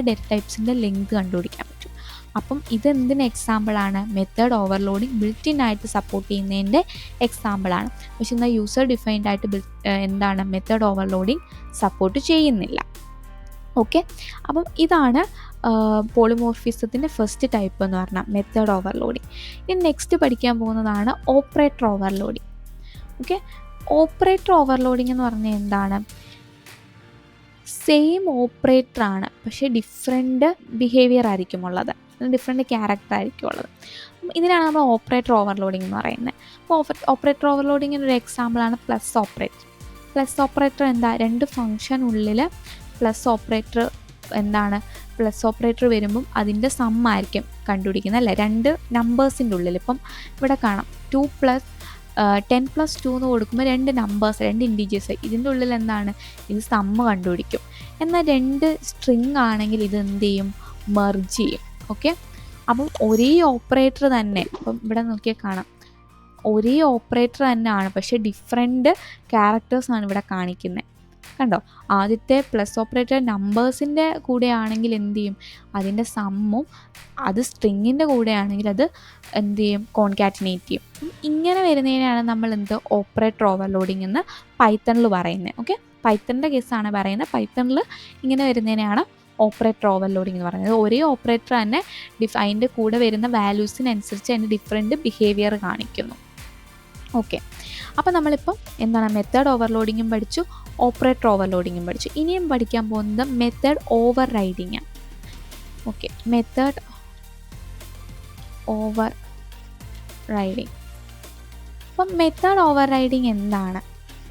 Speaker 2: ഡേറ്റ ടൈപ്സിൻ്റെ ലെങ്ത് കണ്ടുപിടിക്കാൻ പറ്റും. അപ്പം ഇതെന്തിന് എക്സാമ്പിളാണ്, മെത്തേഡ് ഓവർലോഡിങ് ബിൽറ്റ് ആയിട്ട് സപ്പോർട്ട് ചെയ്യുന്നതിൻ്റെ എക്സാമ്പിളാണ്. പക്ഷെ എന്നാൽ യൂസർ ഡിഫൈൻഡ് ആയിട്ട് മെത്തേഡ് ഓവർലോഡിങ് സപ്പോർട്ട് ചെയ്യുന്നില്ല. ഓക്കെ, അപ്പം ഇതാണ് പോളിമോർഫിസത്തിൻ്റെ ഫസ്റ്റ് ടൈപ്പ് എന്ന് പറഞ്ഞാൽ മെത്തേഡ് ഓവർലോഡിങ്. ഇനി നെക്സ്റ്റ് പഠിക്കാൻ പോകുന്നതാണ് operator overloading. Okay, operator overloading എന്ന് പറഞ്ഞാൽ എന്താണ്, സെയിം ഓപ്പറേറ്ററാണ് പക്ഷേ ഡിഫറെൻറ്റ് ബിഹേവിയർ ആയിരിക്കും ഉള്ളത്, ഡിഫറെൻറ്റ് ക്യാരക്ടർ ആയിരിക്കും ഉള്ളത്. ഇതിനാണ് നമ്മൾ ഓപ്പറേറ്റർ ഓവർലോഡിങ് എന്ന് പറയുന്നത്. അപ്പോൾ ഓപ്പറേറ്റർ ഓവർലോഡിങ്ങിൻ്റെ ഒരു എക്സാമ്പിളാണ് പ്ലസ് ഓപ്പറേറ്റർ. പ്ലസ് ഓപ്പറേറ്റർ എന്താ, 2 ഫങ്ഷൻ ഉള്ളിൽ പ്ലസ് ഓപ്പറേറ്റർ പ്ലസ് ഓപ്പറേറ്റർ വരുമ്പം അതിൻ്റെ സമ്മായിരിക്കും കണ്ടുപിടിക്കുന്നത് അല്ലേ, 2 നമ്പേഴ്സിൻ്റെ ഉള്ളിൽ. ഇപ്പം ഇവിടെ കാണാം 2 + 10 + 2 എന്ന് കൊടുക്കുമ്പോൾ 2 നമ്പേഴ്സ്, 2 ഇൻഡിജേഴ്സ്, ഇതിൻ്റെ ഉള്ളിൽ ഇത് സമ്മ് കണ്ടുപിടിക്കും. എന്നാൽ 2 സ്ട്രിങ് ആണെങ്കിൽ ഇത് എന്ത് ചെയ്യും, മെർജ് ചെയ്യും. ഓക്കെ, അപ്പം ഒരേ ഓപ്പറേറ്റർ തന്നെ, ഇപ്പം ഇവിടെ നോക്കിയാൽ കാണാം ഒരേ ഓപ്പറേറ്റർ തന്നെയാണ് പക്ഷേ ഡിഫറെൻറ്റ് ക്യാരക്ടേഴ്സാണ് ഇവിടെ കാണിക്കുന്നത്. കണ്ടോ, ആദ്യത്തെ പ്ലസ് ഓപ്പറേറ്റർ നമ്പേഴ്സിൻ്റെ കൂടെ ആണെങ്കിൽ എന്ത് ചെയ്യും, അതിൻ്റെ സമ്മും അത് സ്ട്രിങ്ങിൻ്റെ കൂടെ ആണെങ്കിൽ അത് എന്ത് ചെയ്യും, കോൺകാറ്റിനേറ്റ് ചെയ്യും. ഇങ്ങനെ വരുന്നതിനാണ് നമ്മൾ ഓപ്പറേറ്റർ ഓവർലോഡിങ് എന്ന് പൈത്തണിൽ പറയുന്നത്. ഓക്കെ, പൈത്തണിൻ്റെ കേസാണ് പറയുന്നത്. പൈത്തണിൽ ഇങ്ങനെ വരുന്നതിനാണ് ഓപ്പറേറ്റർ ഓവർലോഡിങ് എന്ന് പറയുന്നത്. ഒരേ ഓപ്പറേറ്റർ തന്നെ അതിൻ്റെ കൂടെ വരുന്ന വാല്യൂസിനനുസരിച്ച് അതിൻ്റെ ഡിഫറെൻറ്റ് ബിഹേവിയർ കാണിക്കുന്നു. ഓക്കെ, അപ്പോൾ നമ്മളിപ്പം എന്താണ് മെത്തേഡ് ഓവർലോഡിങ്ങും പഠിച്ചു, ഓപ്പറേറ്റർ ഓവർലോഡിങ്ങും പഠിച്ചു. ഇനിയും പഠിക്കാൻ പോകുന്നത് മെത്തേഡ് ഓവർ റൈഡിങ് ആണ്. Okay, method over riding. അപ്പം മെത്തേഡ് ഓവർ റൈഡിങ് എന്താണ്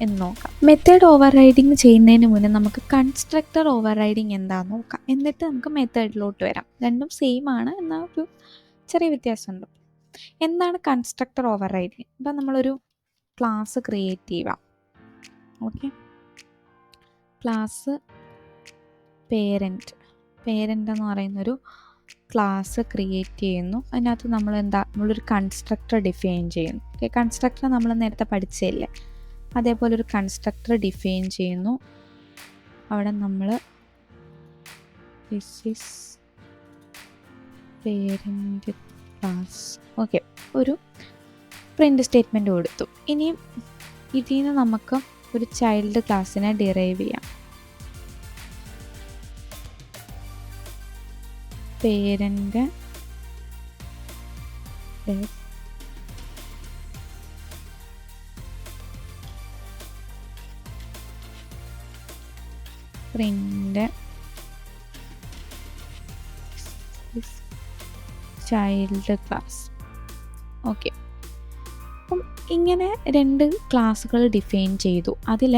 Speaker 2: എന്ന് നോക്കാം. മെത്തേഡ് ഓവർ റൈഡിങ് ചെയ്യുന്നതിന് മുന്നേ നമുക്ക് കൺസ്ട്രക്ടർ ഓവർ റൈഡിങ് എന്താണെന്ന് നോക്കാം. എന്നിട്ട് നമുക്ക് മെത്തേഡിലോട്ട് വരാം. രണ്ടും സെയിം ആണ്, എന്നാൽ ഒരു ചെറിയ വ്യത്യാസമുണ്ട്. എന്താണ് കൺസ്ട്രക്ടർ ഓവർ റൈഡിങ്? ഇപ്പം നമ്മളൊരു ക്ലാസ് ക്രിയേറ്റ് ചെയ്യുക. ഓക്കെ, ക്ലാസ് പേരൻറ്റ് എന്ന് പറയുന്നൊരു ക്ലാസ് ക്രിയേറ്റ് ചെയ്യുന്നു. അതിനകത്ത് നമ്മളൊരു കൺസ്ട്രക്ടർ ഡിഫൈൻ ചെയ്യുന്നു. ഓക്കെ, കൺസ്ട്രക്ടർ നമ്മൾ നേരത്തെ പഠിച്ചതല്ലേ, അതേപോലെ ഒരു കൺസ്ട്രക്ടർ ഡിഫൈൻ ചെയ്യുന്നു. അവിടെ നമ്മൾ this is parent class. Okay, ഒരു പ്രിൻ്റ് സ്റ്റേറ്റ്മെൻറ്റ് കൊടുത്തു. ഇനിയും ഇതിൽ നിന്ന് നമുക്ക് ഒരു ചൈൽഡ് ക്ലാസ്സിനെ ഡിറൈവ് ചെയ്യാം. Parent print child class. Okay, അപ്പം ഇങ്ങനെ രണ്ട് ക്ലാസ്സുകൾ ഡിഫൈൻ ചെയ്തു. അതിൽ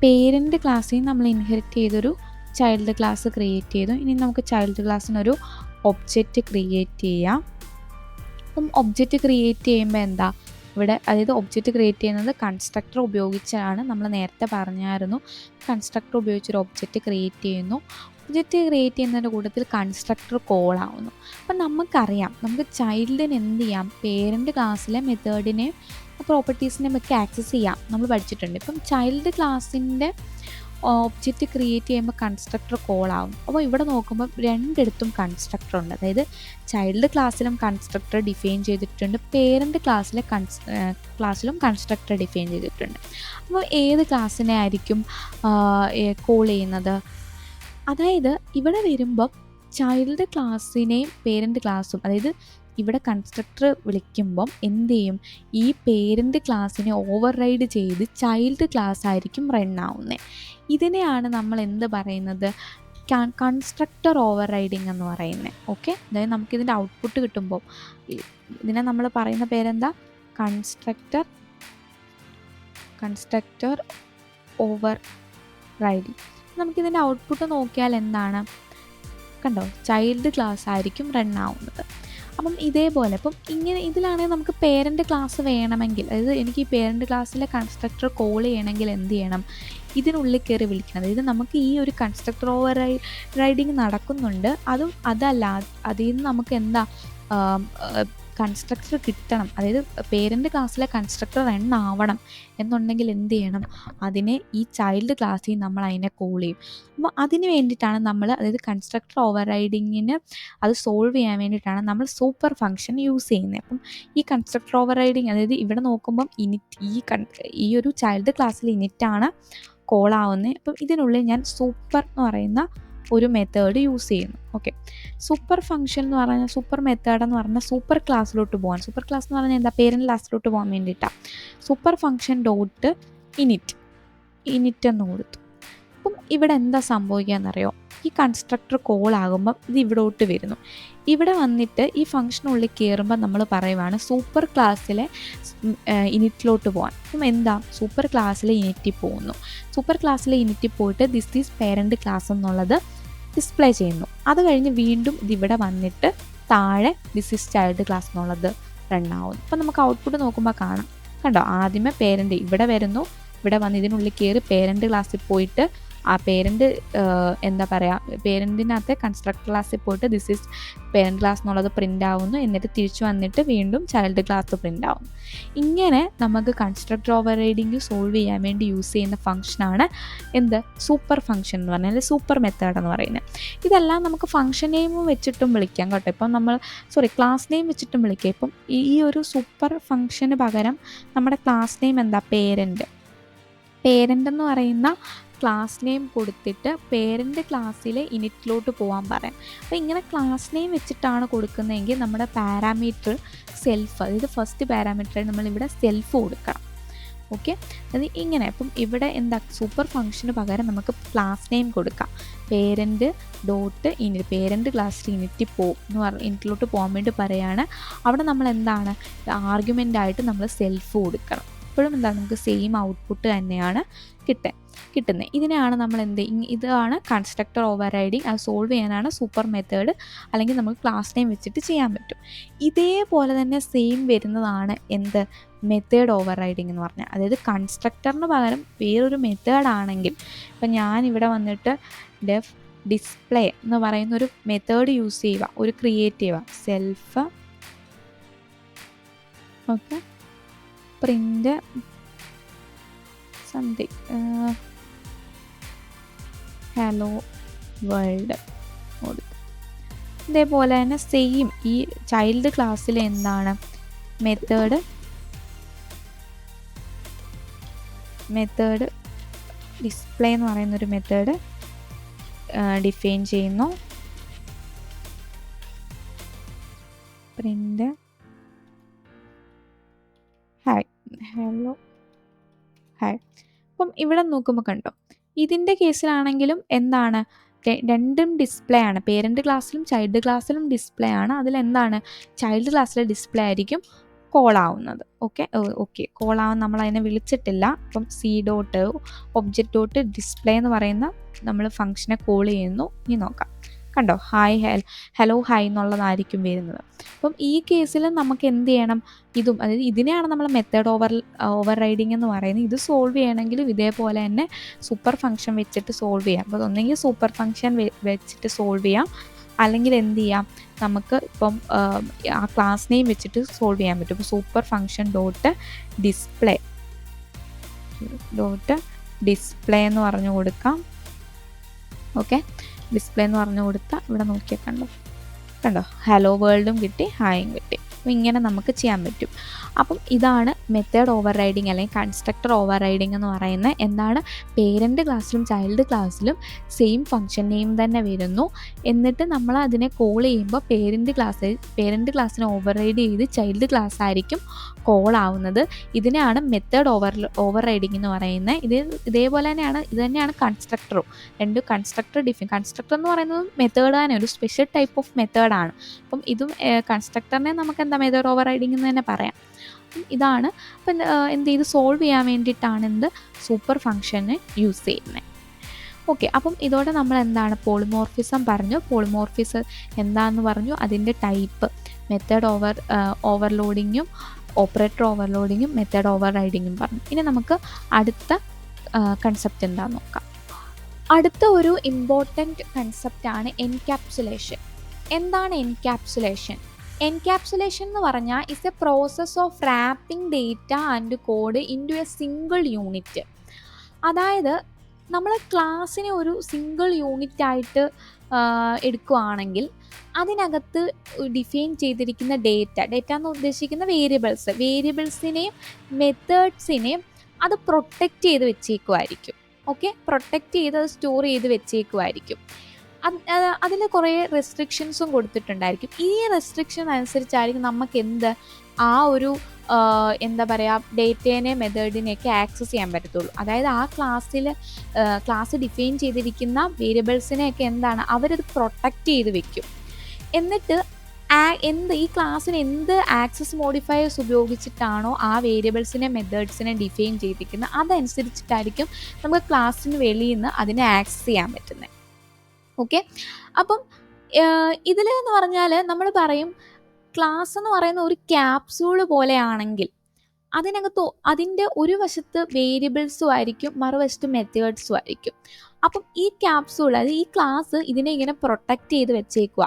Speaker 2: പേരൻ്റ് ക്ലാസ്സിൽ നമ്മൾ ഇൻഹെറിറ്റ് ചെയ്തൊരു ചൈൽഡ് ക്ലാസ് ക്രിയേറ്റ് ചെയ്തു. ഇനി നമുക്ക് ചൈൽഡ് ക്ലാസ്സിനൊരു ഒബ്ജക്റ്റ് ക്രിയേറ്റ് ചെയ്യാം. അപ്പം ഒബ്ജക്റ്റ് ക്രിയേറ്റ് ചെയ്യുമ്പോൾ എന്താ ഇവിടെ, അതായത് ഒബ്ജക്റ്റ് ക്രിയേറ്റ് ചെയ്യുന്നത് കൺസ്ട്രക്ടർ ഉപയോഗിച്ചാണ്. നമ്മൾ നേരത്തെ പറഞ്ഞായിരുന്നു, കൺസ്ട്രക്ടർ ഉപയോഗിച്ചൊരു ഒബ്ജക്റ്റ് ക്രിയേറ്റ് ചെയ്യുന്നു. ഒബ്ജക്റ്റ് ക്രിയേറ്റ് ചെയ്യുന്നതിൻ്റെ കൂട്ടത്തിൽ കൺസ്ട്രക്ടർ കോൾ ആവുന്നു. അപ്പം നമുക്കറിയാം, നമുക്ക് ചൈൽഡിന് എന്ത് ചെയ്യാം, പേരൻ്റ് ക്ലാസ്സിലെ മെത്തേഡിനെ പ്രോപ്പർട്ടീസിനെ ഒക്കെ ആക്സസ് ചെയ്യാം, നമ്മൾ പഠിച്ചിട്ടുണ്ട്. ഇപ്പം ചൈൽഡ് ക്ലാസ്സിൻ്റെ ഒബ്ജക്റ്റ് ക്രിയേറ്റ് ചെയ്യുമ്പോൾ കൺസ്ട്രക്ടർ കോൾ ആവും. അപ്പോൾ ഇവിടെ നോക്കുമ്പോൾ രണ്ടിടത്തും കൺസ്ട്രക്ടർ ഉണ്ട്. അതായത് ചൈൽഡ് ക്ലാസ്സിലും കൺസ്ട്രക്ടർ ഡിഫൈൻ ചെയ്തിട്ടുണ്ട്, പേരൻ്റ് ക്ലാസ്സിലും കൺസ്ട്രക്ടർ ഡിഫൈൻ ചെയ്തിട്ടുണ്ട്. അപ്പോൾ ഏത് ക്ലാസ്സിനെ ആയിരിക്കും കോൾ ചെയ്യുന്നത്? അതായത് ഇവിടെ വരുമ്പം ചൈൽഡ് ക്ലാസ്സിനെയും പേരൻ്റ് ക്ലാസ്സും, അതായത് ഇവിടെ കൺസ്ട്രക്ടർ വിളിക്കുമ്പം എന്ത് ചെയ്യും, ഈ പേരൻ്റ് ക്ലാസ്സിനെ ഓവർ റൈഡ് ചെയ്ത് ചൈൽഡ് ക്ലാസ് ആയിരിക്കും റൺ ആവുന്നത്. ഇതിനെയാണ് നമ്മൾ എന്ത് പറയുന്നത്, കൺസ്ട്രക്ടർ ഓവർ റൈഡിങ് എന്ന് പറയുന്നത്. ഓക്കെ, അതായത് നമുക്കിതിൻ്റെ ഔട്ട്പുട്ട് കിട്ടുമ്പോൾ ഇതിനെ നമ്മൾ പറയുന്ന പേരെന്താ, കൺസ്ട്രക്ടർ ഓവർ റൈഡിങ്. നമുക്കിതിൻ്റെ ഔട്ട്പുട്ട് നോക്കിയാൽ എന്താണ്, കണ്ടോ, ചൈൽഡ് ക്ലാസ് ആയിരിക്കും റൺ ആവുന്നത്. അപ്പം ഇതേപോലെ ഇപ്പം ഇങ്ങനെ ഇതിലാണെങ്കിൽ നമുക്ക് പേരൻ്റ് ക്ലാസ് വേണമെങ്കിൽ, അതായത് എനിക്ക് ഈ പേരൻ്റ് ക്ലാസ്സിലെ കൺസ്ട്രക്ടർ കോൾ ചെയ്യണമെങ്കിൽ എന്ത് ചെയ്യണം, ഇതിനുള്ളിൽ കയറി വിളിക്കണം. അതായത് നമുക്ക് ഈ ഒരു കൺസ്ട്രക്ടർ ഓവർ റൈഡിങ് നടക്കുന്നുണ്ട്, അതല്ല അതിൽ നിന്ന് നമുക്ക് എന്താ കൺസ്ട്രക്ടർ കിട്ടണം. അതായത് പേരൻ്റ് ക്ലാസ്സിലെ കൺസ്ട്രക്ടർ റൺ ആവണം എന്നുണ്ടെങ്കിൽ എന്ത് ചെയ്യണം, അതിനെ ഈ ചൈൽഡ് ക്ലാസ്സിൽ നമ്മൾ അതിനെ കോൾ ചെയ്യും. അപ്പോൾ അതിന് വേണ്ടിയിട്ടാണ് നമ്മൾ, അതായത് കൺസ്ട്രക്ടർ ഓവർ റൈഡിങ്ങിന് അത് സോൾവ് ചെയ്യാൻ വേണ്ടിയിട്ടാണ് നമ്മൾ സൂപ്പർ ഫംഗ്ഷൻ യൂസ് ചെയ്യുന്നത്. അപ്പം ഈ കൺസ്ട്രക്ടർ ഓവർ റൈഡിങ്, അതായത് ഇവിടെ നോക്കുമ്പം ഈ ഒരു ചൈൽഡ് ക്ലാസ്സിൽ ഇനിറ്റാണ് കോൾ ആവുന്നത്. അപ്പം ഇതിനുള്ളിൽ ഞാൻ സൂപ്പർ എന്ന് പറയുന്ന ഒരു മെത്തേഡ് യൂസ് ചെയ്യുന്നു. ഓക്കെ, സൂപ്പർ ഫംഗ്ഷൻ എന്ന് പറഞ്ഞാൽ, സൂപ്പർ മെത്തേഡ് എന്ന് പറഞ്ഞാൽ സൂപ്പർ ക്ലാസ്സിലോട്ട് പോകാൻ. സൂപ്പർ ക്ലാസ് എന്ന് പറഞ്ഞാൽ എന്താ, പേരൻ്റ് ക്ലാസ്സിലോട്ട് പോകാൻ വേണ്ടിയിട്ടാണ്. സൂപ്പർ ഫംഗ്ഷൻ ഡോട്ട് ഇനിറ്റ് എന്ന് കൊടുത്തു. അപ്പം ഇവിടെ എന്താ സംഭവിക്കുകയെന്നറിയോ, ഈ കൺസ്ട്രക്ടർ കോൾ ആകുമ്പം ഇത് ഇവിടോട്ട് വരുന്നു. ഇവിടെ വന്നിട്ട് ഈ ഫംഗ്ഷനുള്ളിൽ കയറുമ്പോൾ നമ്മൾ പറയുവാണ് സൂപ്പർ ക്ലാസ്സിലെ ഇനിറ്റിലോട്ട് പോകാൻ. അപ്പം എന്താ, സൂപ്പർ ക്ലാസ്സിലെ ഇനിറ്റിൽ പോകുന്നു. സൂപ്പർ ക്ലാസ്സിലെ ഇനിറ്റിൽ പോയിട്ട് ദിസ് ഈസ് പേരൻ്റ് ക്ലാസ് എന്നുള്ളത് ഡിസ്പ്ലേ ചെയ്യുന്നു. അത് കഴിഞ്ഞ് വീണ്ടും ഇതിവിടെ വന്നിട്ട് താഴെ ദിസ് ഈസ് ചൈൽഡ് ക്ലാസ് എന്നുള്ളത് റൺ ആവുന്നു. അപ്പം നമുക്ക് ഔട്ട്പുട്ട് നോക്കുമ്പോൾ കാണാം, കണ്ടോ, ആദ്യമേ പേരൻ്റ് ഇവിടെ വരുന്നു, ഇവിടെ വന്ന് ഇതിനുള്ളിൽ കയറി പേരൻ്റ് ക്ലാസ്സിൽ പോയിട്ട് ആ പേരൻ്റ് എന്താ പറയുക, പേരൻറ്റിനകത്തെ കൺസ്ട്രക്ടർ ക്ലാസ്സിൽ പോയിട്ട് ദിസ് ഈസ് പേരൻ്റ് ക്ലാസ് എന്നുള്ളത് പ്രിൻ്റ് ആവുന്നു. എന്നിട്ട് തിരിച്ചു വന്നിട്ട് വീണ്ടും ചൈൽഡ് ക്ലാസ് പ്രിൻ്റ് ആവുന്നു. ഇങ്ങനെ നമുക്ക് കൺസ്ട്രക്ടർ ഓവർ റൈഡിങ് സോൾവ് ചെയ്യാൻ വേണ്ടി യൂസ് ചെയ്യുന്ന ഫംഗ്ഷനാണ് എന്ത്, സൂപ്പർ ഫംഗ്ഷൻ എന്ന് പറഞ്ഞാൽ, സൂപ്പർ മെത്തേഡ് എന്ന് പറയുന്നത്. ഇതെല്ലാം നമുക്ക് ഫംഗ്ഷൻ നെയിമും വെച്ചിട്ടും വിളിക്കാം കേട്ടോ. ഇപ്പം നമ്മൾ ക്ലാസ് നെയിം വെച്ചിട്ടും വിളിക്കാം. ഇപ്പം ഈ ഒരു സൂപ്പർ ഫംഗ്ഷന് പകരം നമ്മുടെ ക്ലാസ് നെയിം എന്താ, പേരൻ്റ് എന്ന് പറയുന്ന ക്ലാസ് നെയിം കൊടുത്തിട്ട് പേരൻ്റ് ക്ലാസ്സിലെ ഇനിറ്റിലോട്ട് പോകാൻ പറയാം. അപ്പോൾ ഇങ്ങനെ ക്ലാസ് നെയിം വെച്ചിട്ടാണ് കൊടുക്കുന്നതെങ്കിൽ നമ്മുടെ പാരാമീറ്റർ സെൽഫ്, അതായത് ഫസ്റ്റ് പാരാമീറ്റർ നമ്മളിവിടെ സെൽഫ് കൊടുക്കണം. ഓക്കെ, അത് ഇങ്ങനെ. അപ്പം ഇവിടെ എന്താ സൂപ്പർ ഫംഗ്ഷന് പകരം നമുക്ക് ക്ലാസ് നെയിം കൊടുക്കാം. പേരൻ്റ് ഡോട്ട് ഇനി പേരൻ്റ് ക്ലാസ്സിൽ ഇനിറ്റിലോട്ട് പോകാൻ വേണ്ടി പറയുകയാണ്. അവിടെ നമ്മൾ എന്താണ് ആർഗ്യുമെൻ്റായിട്ട് നമ്മൾ സെൽഫ് കൊടുക്കണം. ഇപ്പോഴും എന്താണ് നമുക്ക് സെയിം ഔട്ട്പുട്ട് തന്നെയാണ് കിട്ടുന്നത്. ഇതിനെയാണ് നമ്മൾ ഇതാണ് കൺസ്ട്രക്ടർ ഓവർ റൈഡിങ്. അത് സോൾവ് ചെയ്യാനാണ് സൂപ്പർ മെത്തേഡ്, അല്ലെങ്കിൽ നമുക്ക് ക്ലാസ് നെയിം വെച്ചിട്ട് ചെയ്യാൻ പറ്റും. ഇതേപോലെ തന്നെ സെയിം വരുന്നതാണ് മെത്തേഡ് ഓവർ റൈഡിങ് എന്ന് പറഞ്ഞാൽ. അതായത് കൺസ്ട്രക്ടറിന് പകരം വേറൊരു മെത്തേഡ് ആണെങ്കിൽ, ഇപ്പം ഞാനിവിടെ വന്നിട്ട് ഡിസ്പ്ലേ എന്ന് പറയുന്നൊരു മെത്തേഡ് യൂസ് ചെയ്യുക, ഒരു ക്രിയേറ്റ് ചെയ്യുക, self okay print something hello world കൊടുക്കും. ഇതേപോലെ തന്നെ സെയിം ഈ ചൈൽഡ് ക്ലാസ്സിൽ എന്താണ് മെത്തേഡ് ഡിസ്പ്ലേ എന്ന് പറയുന്നൊരു മെത്തേഡ് ഡിഫൈൻ ചെയ്യുന്നു. Print hello hi. അപ്പം ഇവിടെ നോക്കുമ്പോൾ കണ്ടോ, ഇതിൻ്റെ കേസിലാണെങ്കിലും എന്താണ് രണ്ടും ഡിസ്പ്ലേ ആണ്. പേരൻ്റ് ക്ലാസ്സിലും ചൈൽഡ് ക്ലാസ്സിലും ഡിസ്പ്ലേ ആണ്. അതിലെന്താണ് ചൈൽഡ് ക്ലാസ്സിലെ ഡിസ്പ്ലേ ആയിരിക്കും കോൾ ആവുന്നത്. ഓക്കെ കോൾ ആവാൻ നമ്മൾ അതിനെ വിളിച്ചിട്ടില്ല. അപ്പം ഒബ്ജക്റ്റ് ഡിസ്പ്ലേ എന്ന് പറയുന്ന നമ്മൾ ഫംഗ്ഷനെ കോൾ ചെയ്യുന്നു. ഇനി നോക്കാം, കണ്ടോ ഹായ് ഹലോ ഹായ് എന്നുള്ളതായിരിക്കും വരുന്നത്. അപ്പം ഈ കേസിൽ നമുക്ക് എന്ത് ചെയ്യണം, അതായത് ഇതിനെയാണ് നമ്മൾ മെത്തേഡ് ഓവർ റൈഡിങ് എന്ന് പറയുന്നത്. ഇത് സോൾവ് ചെയ്യണമെങ്കിലും ഇതേപോലെ തന്നെ സൂപ്പർ ഫംഗ്ഷൻ വെച്ചിട്ട് സോൾവ് ചെയ്യാം. അപ്പോൾ ഒന്നെങ്കിൽ സൂപ്പർ ഫംഗ്ഷൻ വെച്ചിട്ട് സോൾവ് ചെയ്യാം, അല്ലെങ്കിൽ എന്ത് ചെയ്യാം, നമുക്ക് ഇപ്പം ആ ക്ലാസ് നെയിം വെച്ചിട്ട് സോൾവ് ചെയ്യാൻ പറ്റും. ഇപ്പോൾ സൂപ്പർ ഫംഗ്ഷൻ ഡിസ്പ്ലേ എന്ന് പറഞ്ഞു കൊടുക്കാം. ഓക്കെ, ഡിസ്പ്ലേ എന്ന് പറഞ്ഞു കൊടുത്താൽ ഇവിടെ നോക്കിയാൽ കണ്ടോ ഹലോ വേൾഡും കിട്ടി, ഹായും കിട്ടി. അപ്പോൾ ഇങ്ങനെ നമുക്ക് ചെയ്യാൻ പറ്റും. അപ്പം ഇതാണ് മെത്തേഡ് ഓവർ റൈഡിങ് അല്ലെങ്കിൽ കൺസ്ട്രക്ടർ ഓവർ റൈഡിങ് എന്ന് പറയുന്നത്. എന്താണ് പേരൻ്റ് ക്ലാസ്സിലും ചൈൽഡ് ക്ലാസ്സിലും സെയിം ഫംഗ്ഷൻ നെയിം തന്നെ വരുന്നു. എന്നിട്ട് നമ്മൾ അതിനെ കോൾ ചെയ്യുമ്പോൾ പേരൻ്റ് ക്ലാസ്സിനെ ഓവർ റൈഡ് ചെയ്ത് ചൈൽഡ് ക്ലാസ് ആയിരിക്കും കോൾ ആവുന്നത്. ഇതിനെയാണ് മെത്തേഡ് ഓവർ റൈഡിങ് എന്ന് പറയുന്നത്. ഇതേപോലെ തന്നെയാണ് ഇത് തന്നെയാണ് കൺസ്ട്രക്ടറും. കൺസ്ട്രക്ടർ എന്ന് പറയുന്നത് മെത്തേഡ് തന്നെ, ഒരു സ്പെഷ്യൽ ടൈപ്പ് ഓഫ് മെത്തേഡാണ്. അപ്പം ഇതും കൺസ്ട്രക്ടറിനെ നമുക്ക് മെത്തേഡ് ഓവർ റൈഡിങ് എന്ന് തന്നെ പറയാം. ഇതാണ് അപ്പം ഇത് സോൾവ് ചെയ്യാൻ വേണ്ടിയിട്ടാണ് സൂപ്പർ ഫംഗ്ഷന് യൂസ് ചെയ്യുന്നത്. ഓക്കെ, അപ്പം ഇതോടെ നമ്മൾ എന്താണ് പോളിമോർഫിസം പറഞ്ഞു. പോളിമോർഫിസം എന്താണെന്ന് പറഞ്ഞു, അതിൻ്റെ ടൈപ്പ് മെത്തേഡ് ഓവർലോഡിങ്ങും ഓപ്പറേറ്റർ ഓവർലോഡിങ്ങും മെത്തേഡ് ഓവർ റൈഡിങ്ങും പറഞ്ഞു. ഇനി നമുക്ക് അടുത്ത കൺസെപ്റ്റ് എന്താണെന്ന് നോക്കാം. അടുത്ത ഒരു ഇമ്പോർട്ടൻറ്റ് കൺസെപ്റ്റാണ് എൻക്യാപ്സുലേഷൻ. എന്താണ് എൻക്യാപ്സുലേഷൻ? എൻക്യാപ്സുലേഷൻ എന്ന് പറഞ്ഞാൽ is a process of wrapping data and code into a single unit. അതായത് നമ്മൾ ക്ലാസ്സിനെ ഒരു സിംഗിൾ യൂണിറ്റായിട്ട് എടുക്കുകയാണെങ്കിൽ അതിനകത്ത് ഡിഫൈൻ ചെയ്തിരിക്കുന്ന ഡേറ്റ എന്ന് ഉദ്ദേശിക്കുന്ന വേരിയബിൾസിനെയും മെത്തേഡ്സിനെയും അത് പ്രൊട്ടക്റ്റ് ചെയ്ത് വെച്ചേക്കുമായിരിക്കും. പ്രൊട്ടക്റ്റ് ചെയ്ത് അത് സ്റ്റോർ ചെയ്ത് വെച്ചേക്കുമായിരിക്കും. അതിൽ കുറേ റെസ്ട്രിക്ഷൻസും കൊടുത്തിട്ടുണ്ടായിരിക്കും. ഈ റെസ്ട്രിക്ഷൻ അനുസരിച്ചായിരിക്കും നമുക്ക് ആ ഒരു ഡേറ്റേനെ മെത്തേഡിനെയൊക്കെ ആക്സസ് ചെയ്യാൻ പറ്റത്തുള്ളൂ. അതായത് ആ ക്ലാസ് ഡിഫൈൻ ചെയ്തിരിക്കുന്ന വേരിയബിൾസിനെയൊക്കെ അവരത് പ്രൊട്ടക്റ്റ് ചെയ്ത് വെക്കും. എന്നിട്ട് ഈ ക്ലാസ്സിന് ആക്സസ് മോഡിഫയേഴ്സ് ഉപയോഗിച്ചിട്ടാണോ ആ വേരിയബിൾസിനെ മെത്തേഡ്സിനെ ഡിഫൈൻ ചെയ്തിരിക്കുന്നത് അതനുസരിച്ചിട്ടായിരിക്കും നമുക്ക് ക്ലാസ്സിന് വെളിയിൽ നിന്ന് അതിനെ ആക്സസ് ചെയ്യാൻ പറ്റുന്നത്. അപ്പം ഇതിലെന്ന് പറഞ്ഞാൽ നമ്മൾ പറയും ക്ലാസ് എന്ന് പറയുന്ന ഒരു ക്യാപ്സൂള് പോലെയാണെങ്കിൽ അതിൻ്റെ ഒരു വശത്ത് വേരിയബിൾസും ആയിരിക്കും, മറുവശത്ത് മെത്തേഡ്സും ആയിരിക്കും. അപ്പം ഈ ക്യാപ്സൂൾ, അതായത് ഈ ക്ലാസ് ഇതിനെ ഇങ്ങനെ പ്രൊട്ടക്റ്റ് ചെയ്ത് വെച്ചേക്കുക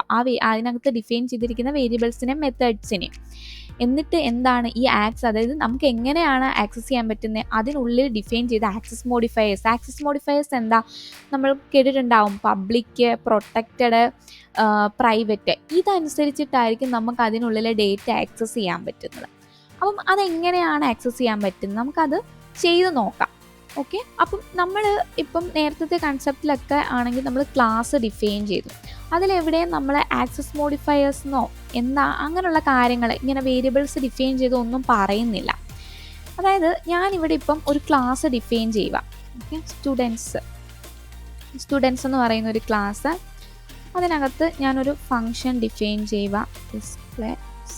Speaker 2: അതിനകത്ത് ഡിഫൈൻ ചെയ്തിരിക്കുന്ന വേരിയബിൾസിനെയും മെത്തേഡ്സിനെയും. എന്നിട്ട് ഈ അതായത് നമുക്ക് എങ്ങനെയാണ് ആക്സസ് ചെയ്യാൻ പറ്റുന്നത്, അതിനുള്ളിൽ ഡിഫൈൻ ചെയ്ത ആക്സസ് മോഡിഫയേഴ്സ് നമ്മൾ കേട്ടിട്ടുണ്ടാവും, പബ്ലിക്, പ്രൊട്ടക്റ്റഡ്, പ്രൈവറ്റ്. ഇതനുസരിച്ചിട്ടായിരിക്കും നമുക്ക് അതിനുള്ളിലെ ഡേറ്റ ആക്സസ് ചെയ്യാൻ പറ്റുന്നത്. അപ്പം അതെങ്ങനെയാണ് ആക്സസ് ചെയ്യാൻ പറ്റുന്നത് നമുക്കത് ചെയ്ത് നോക്കാം. ഓക്കെ, അപ്പം നമ്മൾ ഇപ്പം നേരത്തെ കൺസെപ്റ്റിലൊക്കെ ആണെങ്കിൽ നമ്മൾ ക്ലാസ് ഡിഫൈൻ ചെയ്തു. അതിലെവിടെയും നമ്മൾ ആക്സസ് മോഡിഫയേഴ്സിനോ അങ്ങനെയുള്ള കാര്യങ്ങൾ ഇങ്ങനെ വേരിയബിൾസ് ഡിഫൈൻ ചെയ്തോ ഒന്നും പറയുന്നില്ല. അതായത് ഞാനിവിടെ ഇപ്പം ഒരു ക്ലാസ് ഡിഫൈൻ ചെയ്യുക. ഓക്കെ, സ്റ്റുഡൻസ് എന്ന് പറയുന്ന ഒരു ക്ലാസ്, അതിനകത്ത് ഞാനൊരു ഫങ്ഷൻ ഡിഫൈൻ ചെയ്യുക, display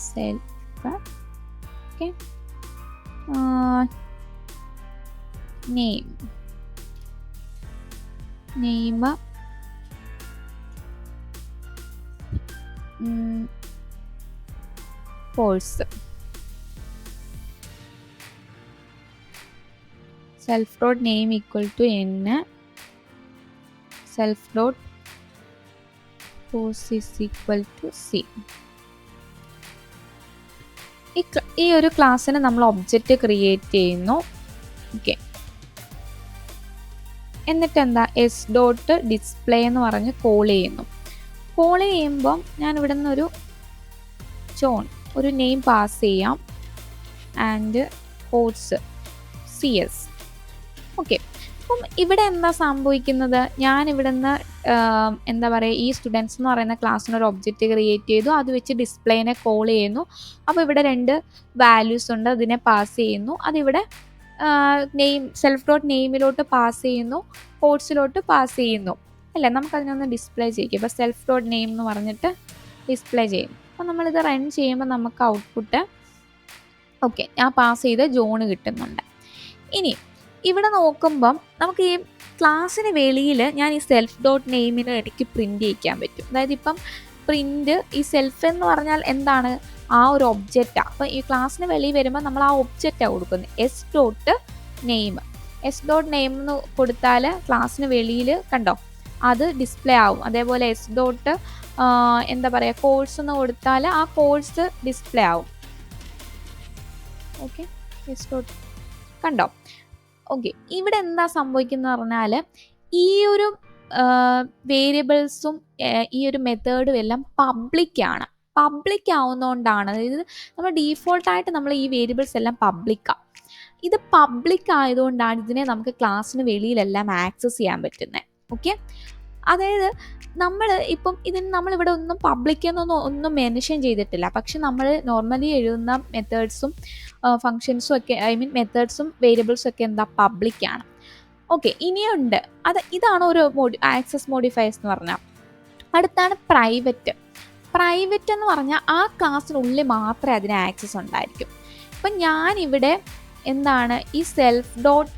Speaker 2: self. Okay, name course, self dot name equal to n, self dot course is equal to c. ഈ ഒരു ക്ലാസ്സിന് നമ്മൾ ഒബ്ജക്റ്റ് ക്രിയേറ്റ് ചെയ്യുന്നു. ഓക്കെ, എന്നിട്ട് എന്താ എസ് ഡോട്ട് ഡിസ്പ്ലേ എന്ന് പറഞ്ഞ് കോൾ ചെയ്യുന്നു. കോൾ ചെയ്യുമ്പം ഞാൻ ഇവിടെ നിന്നൊരു ഒരു നെയിം പാസ് ചെയ്യാം, ആൻഡ് കോഴ്സ് CS. ഓക്കെ, അപ്പം ഇവിടെ എന്താ സംഭവിക്കുന്നത്, ഞാൻ ഇവിടെ നിന്ന് എന്താ പറയുക, ഈ സ്റ്റുഡൻസ് എന്ന് പറയുന്ന ക്ലാസ്സിനൊരു ഒബ്ജക്റ്റ് ക്രിയേറ്റ് ചെയ്തു, അത് വെച്ച് ഡിസ്പ്ലേനെ കോൾ ചെയ്യുന്നു. അപ്പോൾ ഇവിടെ 2 വാല്യൂസ് ഉണ്ട്, അതിനെ പാസ് ചെയ്യുന്നു. അതിവിടെ സെൽഫ് ഡോട്ട് നെയിമിലോട്ട് പാസ് ചെയ്യുന്നു, കോഴ്സിലോട്ട് പാസ് ചെയ്യുന്നു അല്ലേ. നമുക്കതിനൊന്ന് ഡിസ്പ്ലേ ചെയ്യിക്കും. ഇപ്പോൾ സെൽഫ് ഡോട്ട് നെയിം എന്ന് പറഞ്ഞിട്ട് ഡിസ്പ്ലേ ചെയ്യും. അപ്പോൾ നമ്മളിത് റൺ ചെയ്യുമ്പോൾ നമുക്ക് ഔട്ട്പുട്ട് ഓക്കെ ആ പാസ് ചെയ്ത് ജോൺ കിട്ടുന്നുണ്ട്. ഇനി ഇവിടെ നോക്കുമ്പം നമുക്ക് ഈ ക്ലാസ്സിന് വെളിയിൽ ഞാൻ ഈ സെൽഫ് ഡോട്ട് നെയിമിന് എനിക്ക് പ്രിൻ്റ് ചെയ്യിക്കാൻ പറ്റും. അതായത് ഇപ്പം പ്രിൻ്റ് ഈ സെൽഫ് എന്ന് പറഞ്ഞാൽ എന്താണ്, ആ ഒരു ഒബ്ജക്റ്റാണ്. അപ്പോൾ ഈ ക്ലാസ്സിന് വെളിയിൽ വരുമ്പോൾ നമ്മൾ ആ ഒബ്ജക്റ്റാണ് കൊടുക്കുന്നത്. എസ് ഡോട്ട് നെയിം എന്ന് കൊടുത്താൽ ക്ലാസ്സിന് വെളിയിൽ കണ്ടോ അത് ഡിസ്പ്ലേ ആവും. അതേപോലെ എസ് ഡോട്ട് എന്താ പറയുക കോഴ്സ് എന്ന് കൊടുത്താൽ ആ കോഴ്സ് ഡിസ്പ്ലേ ആവും. ഓക്കെ, എസ് ഡോട്ട് കണ്ടോ. ഓക്കെ, ഇവിടെ എന്താ സംഭവിക്കുന്നത് പറഞ്ഞാൽ ഈ ഒരു വേരിയബിൾസും ഈ ഒരു മെത്തേഡും എല്ലാം പബ്ലിക്കാണ്. പബ്ലിക് ആവുന്നതുകൊണ്ടാണ്, അതായത് നമ്മൾ ഡീഫോൾട്ടായിട്ട് നമ്മൾ ഈ വേരിയബിൾസ് എല്ലാം പബ്ലിക്കാണ്. ഇത് പബ്ലിക് ആയതുകൊണ്ടാണ് ഇതിനെ നമുക്ക് ക്ലാസ്സിന് വെളിയിലെല്ലാം ആക്സസ് ചെയ്യാൻ പറ്റുന്നത്. ഓക്കെ, അതായത് നമ്മൾ ഇപ്പം ഇതിന് നമ്മളിവിടെ ഒന്നും പബ്ലിക് ഒന്നും മെൻഷൻ ചെയ്തിട്ടില്ല. പക്ഷെ നമ്മൾ നോർമലി എഴുതുന്ന മെത്തേഡ്സും ഫങ്ഷൻസും ഒക്കെ മെത്തേഡ്സും വേരിയബിൾസും ഒക്കെ എന്താ പബ്ലിക്കാണ്. ഓക്കെ, ഇനിയുണ്ട് ഇതാണ് ഒരു ആക്സസ് മോഡിഫയേഴ്സ് എന്ന് പറഞ്ഞാൽ. അടുത്താണ് പ്രൈവറ്റ് എന്ന് പറഞ്ഞാൽ ആ ക്ലാസ്സിനുള്ളിൽ മാത്രമേ അതിന് ആക്സസ് ഉണ്ടായിരിക്കും. ഇപ്പം ഞാനിവിടെ എന്താണ് ഈ സെൽഫ് ഡോട്ട്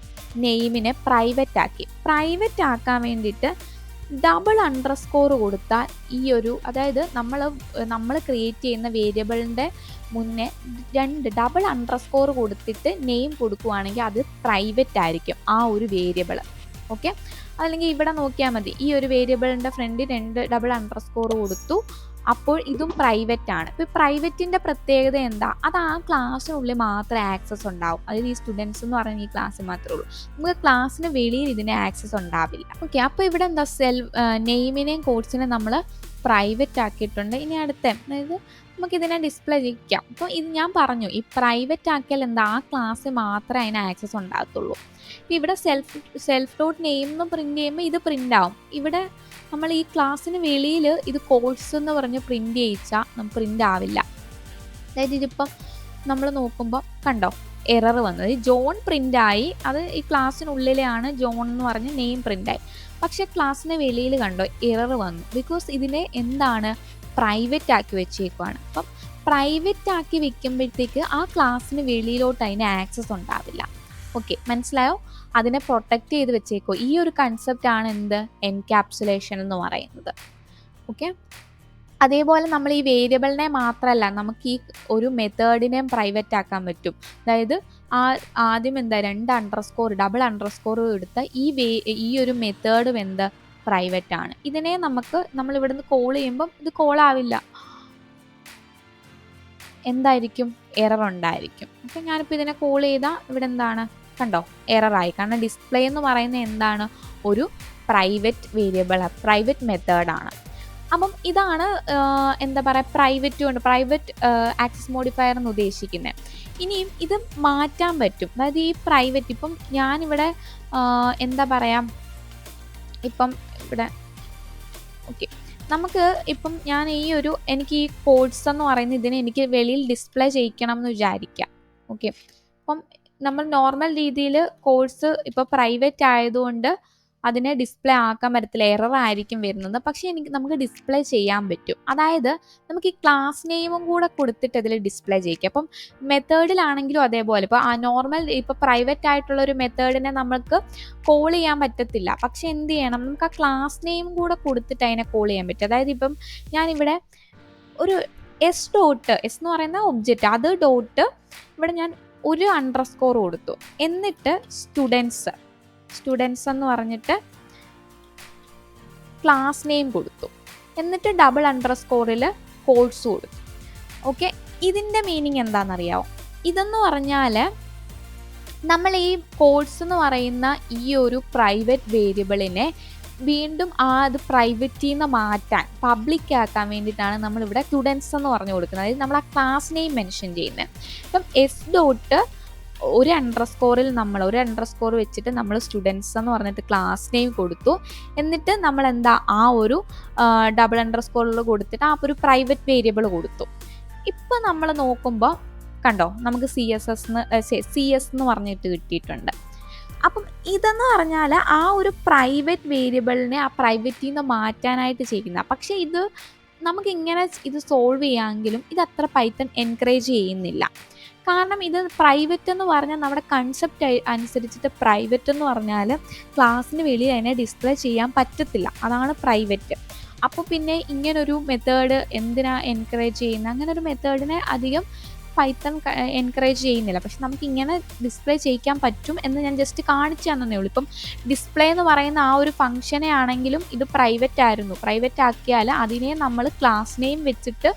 Speaker 2: നെയിമിനെ പ്രൈവറ്റ് ആക്കാൻ വേണ്ടിയിട്ട് $_ കൊടുത്താൽ ഈ ഒരു അതായത് നമ്മൾ ക്രിയേറ്റ് ചെയ്യുന്ന വേരിയബിളിൻ്റെ മുന്നേ 2 $_ കൊടുത്തിട്ട് നെയിം കൊടുക്കുവാണെങ്കിൽ അത് പ്രൈവറ്റ് ആയിരിക്കും ആ ഒരു വേരിയബിൾ. ഓക്കെ, അല്ലെങ്കിൽ ഇവിടെ നോക്കിയാൽ മതി, ഈ ഒരു വേരിയബിളിൻ്റെ ഫ്രണ്ടിൽ 2 $_ കൊടുത്തു, അപ്പോൾ ഇതും പ്രൈവറ്റ് ആണ്. ഇപ്പോൾ പ്രൈവറ്റിൻ്റെ പ്രത്യേകത എന്താ, അത് ആ ക്ലാസ്സിനുള്ളിൽ മാത്രമേ ആക്സസ് ഉണ്ടാവും. അതായത് ഈ സ്റ്റുഡൻസ് എന്ന് പറയുന്ന ഈ ക്ലാസ്സിൽ മാത്രമേ ഉള്ളൂ. നമുക്ക് ക്ലാസ്സിന് വെളിയിൽ ഇതിന് ആക്സസ് ഉണ്ടാവില്ല. ഓക്കെ, അപ്പോൾ ഇവിടെ എന്താ നെയിമിനെയും കോഴ്സിനെയും നമ്മൾ പ്രൈവറ്റ് ആക്കിയിട്ടുണ്ട്. ഇനി അടുത്ത അതായത് നമുക്കിതിനെ ഡിസ്പ്ലേ ചെയ്യിക്കാം. അപ്പോൾ ഇത് ഞാൻ പറഞ്ഞു, ഈ പ്രൈവറ്റ് ആക്കിയാൽ എന്താ ആ ക്ലാസ്സിൽ മാത്രമേ അതിന് ആക്സസ് ഉണ്ടാകത്തുള്ളൂ. ഇപ്പോൾ ഇവിടെ സെൽഫ് ഡോട്ട് നെയിം എന്ന് പ്രിൻ്റ് ചെയ്യുമ്പോൾ ഇത് പ്രിൻ്റ് ആവും. ഇവിടെ നമ്മൾ ഈ ക്ലാസ്സിന് വെളിയിൽ ഇത് കോഴ്സ് എന്ന് പറഞ്ഞ് പ്രിൻ്റ് ചെയ്യിച്ചാൽ നമുക്ക് പ്രിൻ്റ് ആവില്ല. അതായത് ഇതിപ്പം നമ്മൾ നോക്കുമ്പോൾ കണ്ടോ എറർ വന്നത്, ജോൺ പ്രിൻ്റായി, അത് ഈ ക്ലാസ്സിനുള്ളിലെയാണ് ജോൺ എന്ന് പറഞ്ഞ് നെയിം പ്രിൻ്റായി. പക്ഷേ ക്ലാസ്സിന് വെളിയിൽ കണ്ടോ എറർ വന്നു, ബിക്കോസ് ഇതിനെ എന്താണ് പ്രൈവറ്റ് ആക്കി വെച്ചേക്കുവാണ്. അപ്പം പ്രൈവറ്റ് ആക്കി വെക്കുമ്പോഴത്തേക്ക് ആ ക്ലാസ്സിന് വെളിയിലോട്ട് അതിന് ആക്സസ് ഉണ്ടാവില്ല. ഓക്കെ, മനസ്സിലായോ? അതിനെ പ്രൊട്ടക്റ്റ് ചെയ്ത് വെച്ചേക്കോ. ഈ ഒരു കൺസെപ്റ്റ് ആണ് എന്ത് എൻക്യാപ്സുലേഷൻ എന്ന് പറയുന്നത്. ഓക്കെ, അതേപോലെ നമ്മൾ ഈ വേരിയബിളിനെ മാത്രമല്ല നമുക്ക് ഈ ഒരു മെത്തേഡിനെയും പ്രൈവറ്റ് ആക്കാൻ പറ്റും. അതായത് ആദ്യം എന്താ 2 $_ എടുത്ത ഈ ഒരു മെത്തേഡും എന്ത് പ്രൈവറ്റ് ആണ്. ഇതിനെ നമ്മൾ ഇവിടുന്ന് കോൾ ചെയ്യുമ്പം ഇത് കോൾ ആവില്ല, എന്തായിരിക്കും എറർ ഉണ്ടായിരിക്കും. അപ്പം ഞാനിപ്പോൾ ഇതിനെ കോൾ ചെയ്താൽ ഇവിടെ എന്താണ് കണ്ടോ എററായി. കാരണം ഡിസ്പ്ലേ എന്ന് പറയുന്നത് എന്താണ് ഒരു പ്രൈവറ്റ് വേരിയബിൾ പ്രൈവറ്റ് മെത്തേഡാണ്. അപ്പം ഇതാണ് എന്താ പറയുക പ്രൈവറ്റ് ആക്സസ് മോഡിഫയർ എന്ന് ഉദ്ദേശിക്കുന്നത്. ഇനിയും ഇത് മാറ്റാൻ പറ്റും. അതായത് ഈ പ്രൈവറ്റ് ഇപ്പം ഞാനിവിടെ എന്താ പറയുക, ഇപ്പം ഇവിടെ ഓക്കെ നമുക്ക് ഇപ്പം ഞാൻ എനിക്ക് ഈ കോഴ്സ് എന്ന് പറയുന്ന ഇതിനെ എനിക്ക് വെളിയിൽ ഡിസ്പ്ലേ ചെയ്യിക്കണം എന്ന് വിചാരിക്കാം. ഓക്കെ, അപ്പം നമ്മൾ നോർമൽ രീതിയിൽ കോഴ്സ് ഇപ്പോൾ പ്രൈവറ്റ് ആയതുകൊണ്ട് അതിനെ ഡിസ്പ്ലേ ആക്കാൻ പറ്റത്തില്ല, എറർ ആയിരിക്കും വരുന്നത്. പക്ഷേ നമുക്ക് ഡിസ്പ്ലേ ചെയ്യാൻ പറ്റും. അതായത് നമുക്ക് ഈ ക്ലാസ് നെയിമും കൂടെ കൊടുത്തിട്ട് അതിൽ ഡിസ്പ്ലേ ചെയ്യിക്കാം. അപ്പം മെത്തേഡിലാണെങ്കിലും അതേപോലെ ഇപ്പോൾ നോർമൽ ഇപ്പോൾ പ്രൈവറ്റ് ആയിട്ടുള്ള ഒരു മെത്തേഡിനെ നമുക്ക് കോൾ ചെയ്യാൻ പറ്റത്തില്ല. പക്ഷെ എന്ത് ചെയ്യണം, നമുക്ക് ആ ക്ലാസ് നെയിം കൂടെ കൊടുത്തിട്ട് അതിനെ കോൾ ചെയ്യാൻ പറ്റും. അതായത് ഇപ്പം ഞാനിവിടെ ഒരു എസ് എന്ന് പറയുന്ന ഒബ്ജക്റ്റ്, അത് ഡോട്ട് ഇവിടെ ഞാൻ ഒരു അണ്ടർസ്കോർ കൊടുത്തു, എന്നിട്ട് സ്റ്റുഡൻസ് എന്ന് പറഞ്ഞിട്ട് ക്ലാസ് നെയിം കൊടുത്തു, എന്നിട്ട് ഡബിൾ അണ്ടർസ്കോറിൽ കോഴ്സ് കൊടുത്തു. ഓക്കെ, ഇതിൻ്റെ മീനിങ് എന്താണെന്നറിയാമോ? ഇതെന്ന് പറഞ്ഞാൽ നമ്മൾ ഈ കോഴ്സ് എന്ന് പറയുന്ന ഈ ഒരു പ്രൈവറ്റ് വേരിയബിളിനെ വീണ്ടും അത് പ്രൈവറ്റിൽ നിന്ന് മാറ്റാൻ പബ്ലിക് ആക്കാൻ വേണ്ടിയിട്ടാണ് നമ്മളിവിടെ സ്റ്റുഡൻസ് എന്ന് പറഞ്ഞു കൊടുക്കുന്നത്. അതായത് നമ്മൾ ആ ക്ലാസ് നെയിം മെൻഷൻ ചെയ്യുന്നത്. ഇപ്പം എസ് ഡോട്ട് ഒരു അണ്ടർസ്കോർ വെച്ചിട്ട് നമ്മൾ സ്റ്റുഡൻസ് എന്ന് പറഞ്ഞിട്ട് ക്ലാസ് നെയിം കൊടുത്തു, എന്നിട്ട് നമ്മൾ ആ ഒരു ഡബിൾ അണ്ടർസ്കോറിൽ കൊടുത്തിട്ട് ആ ഒരു പ്രൈവറ്റ് വേരിയബിൾ കൊടുത്തു. ഇപ്പം നമ്മൾ നോക്കുമ്പോൾ കണ്ടോ, നമുക്ക് സി എസ് എന്ന് പറഞ്ഞിട്ട് കിട്ടിയിട്ടുണ്ട്. അപ്പം ഇതെന്ന് പറഞ്ഞാൽ ആ ഒരു പ്രൈവറ്റ് വേരിയബിളിനെ ആ പ്രൈവറ്റിൽ നിന്ന് മാറ്റാനായിട്ട് ചെയ്യുന്ന. പക്ഷേ ഇത് നമുക്ക് ഇങ്ങനെ ഇത് സോൾവ് ചെയ്യാമെങ്കിലും ഇത് അത്ര പൈത്തൺ എൻകറേജ് ചെയ്യുന്നില്ല. കാരണം ഇത് പ്രൈവറ്റ് എന്ന് പറഞ്ഞാൽ നമ്മുടെ കൺസെപ്റ്റ് അനുസരിച്ചിട്ട് പ്രൈവറ്റ് എന്ന് പറഞ്ഞാൽ ക്ലാസ്സിന് വെളിയിൽ അതിനെ ഡിസ്പ്ലേ ചെയ്യാൻ പറ്റത്തില്ല, അതാണ് പ്രൈവറ്റ്. അപ്പോൾ പിന്നെ ഇങ്ങനൊരു മെത്തേഡ് എന്തിനാ എൻകറേജ് ചെയ്യുന്നത്? അങ്ങനെ ഒരു മെത്തേഡിനെ അധികം പൈത്തൺ എൻകറേജ് ചെയ്യുന്നില്ല. പക്ഷെ നമുക്ക് ഇങ്ങനെ ഡിസ്പ്ലേ ചെയ്യിക്കാൻ പറ്റും എന്ന് ഞാൻ ജസ്റ്റ് കാണിച്ചു തന്നേ ഉള്ളൂ. ഇപ്പം ഡിസ്പ്ലേ എന്ന് പറയുന്ന ആ ഒരു ഫംഗ്ഷനെ ആണെങ്കിലും ഇത് പ്രൈവറ്റ് ആക്കിയാൽ അതിനെ നമ്മൾ ക്ലാസ് നെയിം വെച്ചിട്ട്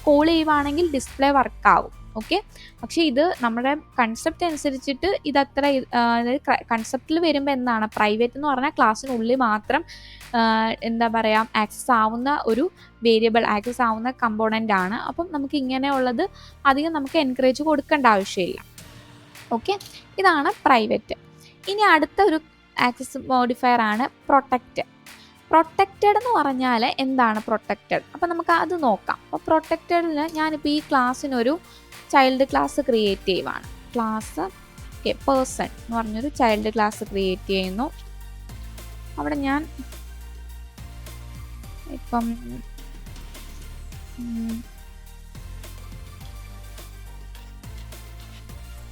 Speaker 2: കോൾ ചെയ്യുവാണെങ്കിൽ ഡിസ്പ്ലേ വർക്കാവും. ഓക്കെ, പക്ഷേ ഇത് നമ്മുടെ കൺസെപ്റ്റ് അനുസരിച്ചിട്ട് ഇതത്ര കൺസെപ്റ്റിൽ വരുമ്പോൾ എന്താണ്, പ്രൈവറ്റ് എന്ന് പറഞ്ഞാൽ ക്ലാസ്സിനുള്ളിൽ മാത്രം എന്താ പറയുക ആക്സസ് ആവുന്ന ഒരു വേരിയബിൾ, ആക്സസ് ആവുന്ന കമ്പോണൻ്റ് ആണ്. അപ്പം നമുക്ക് ഇങ്ങനെയുള്ളത് അധികം നമുക്ക് എൻകറേജ് കൊടുക്കേണ്ട ആവശ്യമില്ല. ഓക്കെ, ഇതാണ് പ്രൈവറ്റ്. ഇനി അടുത്ത ഒരു ആക്സസ് മോഡിഫയർ ആണ് പ്രൊട്ടക്റ്റഡ് എന്ന് പറഞ്ഞാൽ എന്താണ് പ്രൊട്ടക്റ്റഡ്? അപ്പം നമുക്ക് അത് നോക്കാം. അപ്പോൾ പ്രൊട്ടക്റ്റഡിൽ ഞാനിപ്പോൾ ഈ ക്ലാസ്സിനൊരു ചൈൽഡ് ക്ലാസ് ക്രിയേറ്റ് ചെയ്യുവാണ്. പേഴ്സൺ എന്ന് പറഞ്ഞൊരു ചൈൽഡ് ക്ലാസ് ക്രിയേറ്റ് ചെയ്യുന്നു. അവിടെ ഞാൻ ഇപ്പം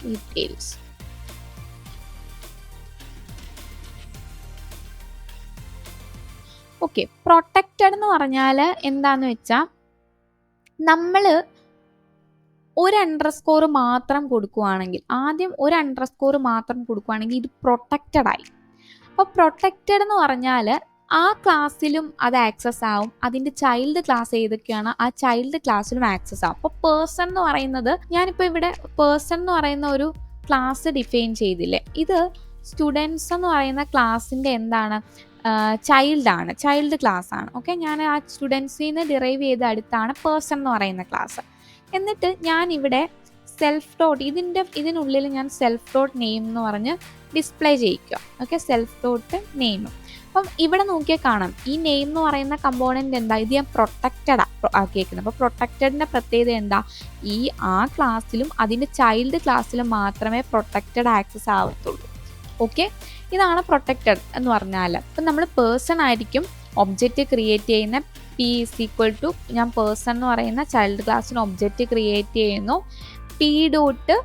Speaker 2: ഡീറ്റെയിൽസ് ഓക്കെ. പ്രൊട്ടക്റ്റഡ് എന്ന് പറഞ്ഞാൽ എന്താന്ന് വെച്ചാൽ നമ്മൾ ഒരു അണ്ടർസ്കോർ മാത്രം കൊടുക്കുകയാണെങ്കിൽ, ആദ്യം ഒരു അണ്ടർസ്കോർ മാത്രം കൊടുക്കുകയാണെങ്കിൽ ഇത് പ്രൊട്ടക്റ്റഡ് ആയി. അപ്പോൾ പ്രൊട്ടക്റ്റഡ് എന്ന് പറഞ്ഞാൽ ആ ക്ലാസ്സിലും അത് ആക്സസ് ആവും, അതിൻ്റെ ചൈൽഡ് ക്ലാസ് ഏതൊക്കെയാണ് ആ ചൈൽഡ് ക്ലാസ്സിലും ആക്സസ് ആവും. അപ്പോൾ പേഴ്സൺ എന്ന് പറയുന്നത്, ഞാനിപ്പോൾ ഇവിടെ പേഴ്സൺ എന്ന് പറയുന്ന ഒരു ക്ലാസ് ഡിഫൈൻ ചെയ്തില്ലേ, ഇത് സ്റ്റുഡൻസ് എന്ന് പറയുന്ന ക്ലാസ്സിൻ്റെ എന്താണ്, ചൈൽഡ് ക്ലാസ് ആണ്. ഓക്കെ, ഞാൻ ആ സ്റ്റുഡൻസിൽ നിന്ന് ഡിറൈവ് ചെയ്ത അടുത്താണ് പേഴ്സൺ എന്ന് പറയുന്ന ക്ലാസ്. എന്നിട്ട് ഞാനിവിടെ ഇതിനുള്ളിൽ ഞാൻ സെൽഫ് ഡോട്ട് നെയിം എന്ന് പറഞ്ഞ് ഡിസ്പ്ലേ ചെയ്യിക്കുക. Okay, self dot name. അപ്പം ഇവിടെ നോക്കിയാൽ കാണാം ഈ നെയിം എന്ന് പറയുന്ന കമ്പോണൻ്റ് എന്താ, ഇത് ഞാൻ പ്രൊട്ടക്റ്റഡ് ആക്കിയേക്കുന്നത്. അപ്പോൾ പ്രൊട്ടക്റ്റഡിൻ്റെ പ്രത്യേകത എന്താ, ആ ക്ലാസ്സിലും അതിൻ്റെ ചൈൽഡ് ക്ലാസ്സിലും മാത്രമേ പ്രൊട്ടക്റ്റഡ് ആക്സസ് ആവത്തുള്ളൂ. ഓക്കെ, ഇതാണ് പ്രൊട്ടക്റ്റഡ് എന്ന് പറഞ്ഞാൽ. അപ്പം നമ്മൾ പേഴ്സൺ ആയിരിക്കും ഒബ്ജക്റ്റ് ക്രിയേറ്റ് ചെയ്യുന്ന. പി ഈസ് ഈക്വൽ ടു ഞാൻ പേഴ്സൺ എന്ന് പറയുന്ന ചൈൽഡ് ക്ലാസ്സിന് ഒബ്ജക്റ്റ് ക്രിയേറ്റ് ചെയ്യുന്നു. പി ഡോട്ട്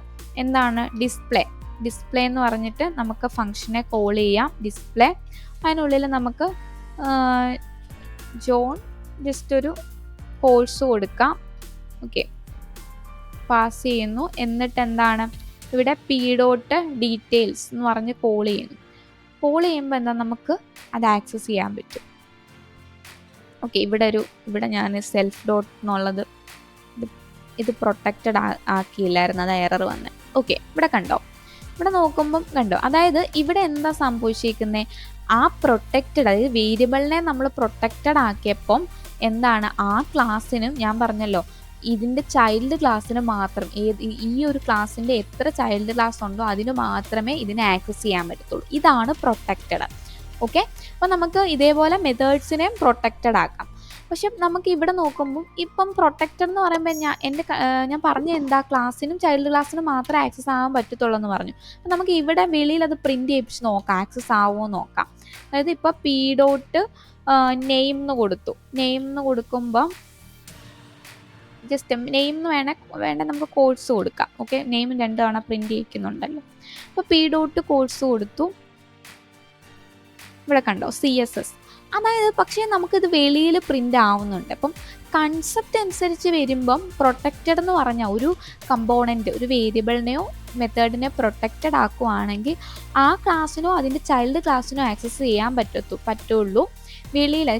Speaker 2: എന്താണ്, ഡിസ്പ്ലേ എന്ന് പറഞ്ഞിട്ട് നമുക്ക് ഫംഗ്ഷനെ കോൾ ചെയ്യാം, ഡിസ്പ്ലേ. അതിനുള്ളിൽ നമുക്ക് ജോൺ ജസ്റ്റ് ഒരു കോഴ്സ് കൊടുക്കാം. ഓക്കെ, പാസ് ചെയ്യുന്നു. എന്നിട്ട് എന്താണ്, ഇവിടെ പി ഡോട്ട് ഡീറ്റെയിൽസ് എന്ന് പറഞ്ഞ് കോൾ ചെയ്യുമ്പോൾ എന്താ, നമുക്ക് അത് ആക്സസ് ചെയ്യാൻ പറ്റും. ഓക്കെ, ഇവിടെ ഞാൻ സെൽഫ് ഡോട്ട് എന്നുള്ളത് ഇത് പ്രൊട്ടക്റ്റഡ് ആക്കിയില്ലായിരുന്നു, അത് എറർ വന്നത്. ഓക്കെ, ഇവിടെ നോക്കുമ്പം കണ്ടോ, അതായത് ഇവിടെ എന്താ സംഭവിച്ചിരിക്കുന്നത്, ആ പ്രൊട്ടക്റ്റഡ്, അതായത് വേരിയബിളിനെ നമ്മൾ പ്രൊട്ടക്റ്റഡ് ആക്കിയപ്പം എന്താണ് ആ ക്ലാസ്സിനും ഞാൻ പറഞ്ഞല്ലോ ഇതിൻ്റെ ചൈൽഡ് ക്ലാസ്സിന് മാത്രം ഈ ഒരു ക്ലാസ്സിൻ്റെ എത്ര ചൈൽഡ് ക്ലാസ് ഉണ്ടോ അതിന് മാത്രമേ ഇതിനെ ആക്സസ് ചെയ്യാൻ പറ്റത്തുള്ളൂ. ഇതാണ് പ്രൊട്ടക്റ്റഡ്. ഓക്കെ, അപ്പോൾ നമുക്ക് ഇതേപോലെ മെത്തേഡ്സിനെയും പ്രൊട്ടക്റ്റഡ് ആക്കാം. പക്ഷെ നമുക്ക് ഇവിടെ നോക്കുമ്പോൾ ഇപ്പം പ്രൊട്ടക്റ്റഡ് എന്ന് പറയുമ്പോൾ ഞാൻ പറഞ്ഞ എന്താ, ക്ലാസ്സിനും ചൈൽഡ് ക്ലാസ്സിനും മാത്രമേ ആക്സസ് ആകാൻ പറ്റത്തുള്ളൂ എന്ന് പറഞ്ഞു. അപ്പം നമുക്ക് ഇവിടെ വെളിയിൽ അത് പ്രിൻറ്റ് ചെയ്യിപ്പിച്ച് നോക്കാം ആക്സസ് ആവുമോ നോക്കാം. അതായത് ഇപ്പോൾ പി ഡോട്ട് നെയിം എന്ന് കൊടുത്തു. നെയിം എന്ന് കൊടുക്കുമ്പം ജസ്റ്റ് നെയിം എന്ന് വേണ്ട നമുക്ക് കോഴ്സ് കൊടുക്കാം. ഓക്കെ, നെയിം 2 തവണ പ്രിൻറ്റ് ചെയ്യിക്കുന്നുണ്ടല്ലോ. അപ്പോൾ പി ഡോട്ട് കോഴ്സ് കൊടുത്തു. ഇവിടെ കണ്ടോ CSS. അതായത് പക്ഷേ നമുക്കിത് വെളിയിൽ പ്രിൻ്റ് ആവുന്നുണ്ട്. അപ്പം കൺസെപ്റ്റ് അനുസരിച്ച് വരുമ്പം പ്രൊട്ടക്റ്റഡ് എന്ന് പറഞ്ഞാൽ ഒരു കമ്പോണൻറ്റ്, ഒരു വേരിയബിളിനെയോ മെത്തേഡിനെ പ്രൊട്ടക്റ്റഡ് ആക്കുവാണെങ്കിൽ ആ ക്ലാസ്സിനോ അതിൻ്റെ ചൈൽഡ് ക്ലാസ്സിനോ ആക്സസ് ചെയ്യാൻ പറ്റുള്ളൂ.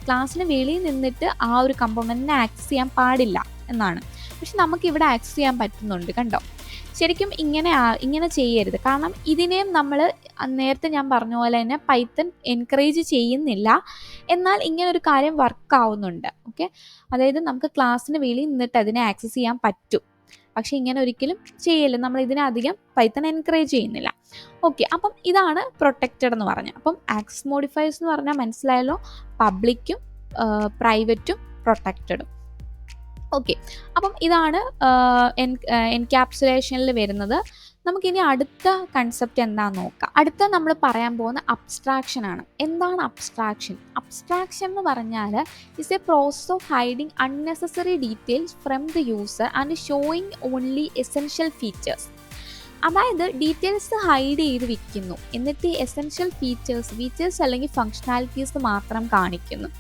Speaker 2: ക്ലാസ്സിന് വെളിയിൽ നിന്നിട്ട് ആ ഒരു കമ്പോണൻറ്റിനെ ആക്സസ് ചെയ്യാൻ പാടില്ല എന്നാണ്. പക്ഷെ നമുക്കിവിടെ ആക്സസ് ചെയ്യാൻ പറ്റുന്നുണ്ട്. കണ്ടോ, ശരിക്കും ഇങ്ങനെ ചെയ്യരുത്. കാരണം ഇതിനെയും നമ്മൾ നേരത്തെ ഞാൻ പറഞ്ഞ പോലെ തന്നെ പൈത്തൺ എൻകറേജ് ചെയ്യുന്നില്ല. എന്നാൽ ഇങ്ങനെ ഒരു കാര്യം വർക്ക് ആവുന്നുണ്ട്. ഓക്കെ, അതായത് നമുക്ക് ക്ലാസ്സിന് വെളിയിൽ നിന്നിട്ട് അതിനെ ആക്സസ് ചെയ്യാൻ പറ്റും. പക്ഷെ ഇങ്ങനെ ഒരിക്കലും ചെയ്യില്ല. നമ്മൾ ഇതിനെ അധികം പൈത്തൺ എൻകറേജ് ചെയ്യുന്നില്ല. ഓക്കെ, അപ്പം ഇതാണ് പ്രൊട്ടക്റ്റഡ് എന്ന് പറഞ്ഞാൽ. അപ്പം ആക്സസ് മോഡിഫയേഴ്സ് എന്ന് പറഞ്ഞാൽ മനസ്സിലായല്ലോ, പബ്ലിക്കും പ്രൈവറ്റും പ്രൊട്ടക്റ്റഡും. ഓക്കെ, അപ്പം ഇതാണ് എൻക്യാപ്സുലേഷനിൽ വരുന്നത്. നമുക്കിനി അടുത്ത കൺസെപ്റ്റ് എന്താണെന്ന് നോക്കാം. അടുത്ത നമ്മൾ പറയാൻ പോകുന്ന അബ്സ്ട്രാക്ഷൻ ആണ്. എന്താണ് അബ്സ്ട്രാക്ഷൻ? അബ്സ്ട്രാക്ഷൻ എന്ന് പറഞ്ഞാൽ is a process of hiding unnecessary details from the user and showing only essential features. അതായത് ഡീറ്റെയിൽസ് ഹൈഡ് ചെയ്ത് വെക്കുന്നു, എന്നിട്ട് എസെൻഷ്യൽ ഫീച്ചേഴ്സ് അല്ലെങ്കിൽ ഫങ്ഷണാലിറ്റീസ് മാത്രം കാണിക്കുന്നു.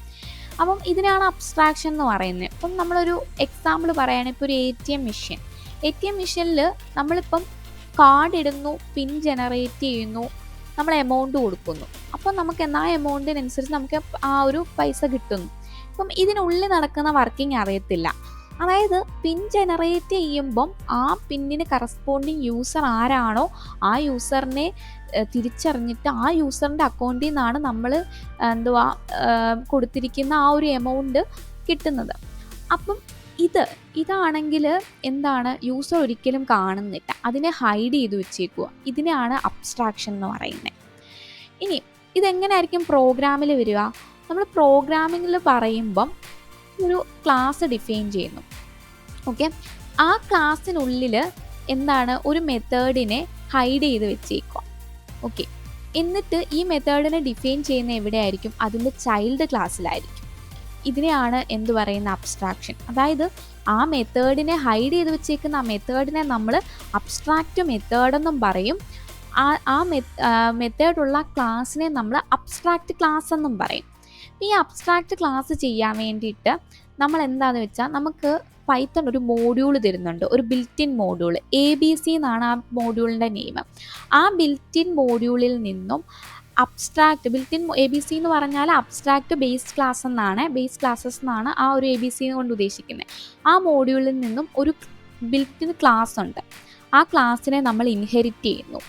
Speaker 2: അപ്പം ഇതിനാണ് അബ്സ്ട്രാക്ഷൻ എന്ന് പറയുന്നത്. അപ്പം നമ്മളൊരു എക്സാമ്പിൾ പറയുകയാണെങ്കിൽ ഇപ്പോൾ ഒരു ATM മെഷീനിൽ നമ്മളിപ്പം കാർഡ് ഇടുന്നു, പിൻ ജനറേറ്റ് ചെയ്യുന്നു, നമ്മൾ എമൗണ്ട് കൊടുക്കുന്നു. അപ്പം നമുക്ക് ആ എമൗണ്ടിനനുസരിച്ച് നമുക്ക് ആ ഒരു പൈസ കിട്ടുന്നു. അപ്പം ഇതിനുള്ളിൽ നടക്കുന്ന വർക്കിംഗ് അറിയത്തില്ല. അതായത് പിൻ ജനറേറ്റ് ചെയ്യുമ്പം ആ പിന്നിന് കറസ്പോണ്ടിങ് യൂസർ ആരാണോ ആ യൂസറിനെ തിരിച്ചറിഞ്ഞിട്ട് ആ യൂസറിൻ്റെ അക്കൗണ്ടിൽ നിന്നാണ് നമ്മൾ കൊടുത്തിരിക്കുന്ന ആ ഒരു എമൗണ്ട് കിട്ടുന്നത്. അപ്പം ഇതാണെങ്കിൽ എന്താണ്, യൂസർ ഒരിക്കലും കാണുന്നില്ല, അതിനെ ഹൈഡ് ചെയ്ത് വെച്ചേക്കുക. ഇതിനെയാണ് അബ്സ്ട്രാക്ഷൻ എന്ന് പറയുന്നത്. ഇനി ഇതെങ്ങനെയായിരിക്കും പ്രോഗ്രാമിൽ വരിക? നമ്മൾ പ്രോഗ്രാമിങ്ങിൽ പറയുമ്പം ഒരു ക്ലാസ് ഡിഫൈൻ ചെയ്യുന്നു. ഓക്കെ, ആ ക്ലാസ്സിനുള്ളിൽ എന്താണ്, ഒരു മെത്തേഡിനെ ഹൈഡ് ചെയ്ത് വെച്ചേക്കുക. ഓക്കെ, എന്നിട്ട് ഈ മെത്തേഡിനെ ഡിഫൈൻ ചെയ്യുന്ന എവിടെയായിരിക്കും? അതിൻ്റെ ചൈൽഡ് ക്ലാസ്സിലായിരിക്കും. ഇതിനെയാണ് എന്ത് പറയുന്ന അബ്സ്ട്രാക്ഷൻ. അതായത് ആ മെത്തേഡിനെ ഹൈഡ് ചെയ്ത് വെച്ചേക്കുന്ന ആ മെത്തേഡിനെ നമ്മൾ അബ്സ്ട്രാക്റ്റ് മെത്തേഡെന്നും പറയും. ആ മെത്തേഡുള്ള ക്ലാസ്സിനെ നമ്മൾ അബ്സ്ട്രാക്റ്റ് ക്ലാസ് എന്നും പറയും. ഈ അബ്സ്ട്രാക്റ്റ് ക്ലാസ് ചെയ്യാൻ വേണ്ടിയിട്ട് നമ്മൾ എന്താണെന്ന് വെച്ചാൽ, നമുക്ക് പൈത്തൺ ഒരു മോഡ്യൂൾ തരുന്നുണ്ട്, ഒരു ബിൽറ്റിൻ മോഡ്യൂൾ. ABC എന്നാണ് ആ മോഡ്യൂളിൻ്റെ നെയിം. ആ ബിൽറ്റിൻ മോഡ്യൂളിൽ നിന്നും ബിൽറ്റിൻ ABC എന്ന് പറഞ്ഞാൽ അബ്സ്ട്രാക്റ്റ് ബേസ് ക്ലാസ്സസ് എന്നാണ് ആ ഒരു ABC കൊണ്ട് ഉദ്ദേശിക്കുന്നത്. ആ മോഡ്യൂളിൽ നിന്നും ഒരു ബിൽറ്റിൻ ക്ലാസ് ഉണ്ട്. ആ ക്ലാസ്സിനെ നമ്മൾ ഇൻഹെറിറ്റ് ചെയ്യുന്നു.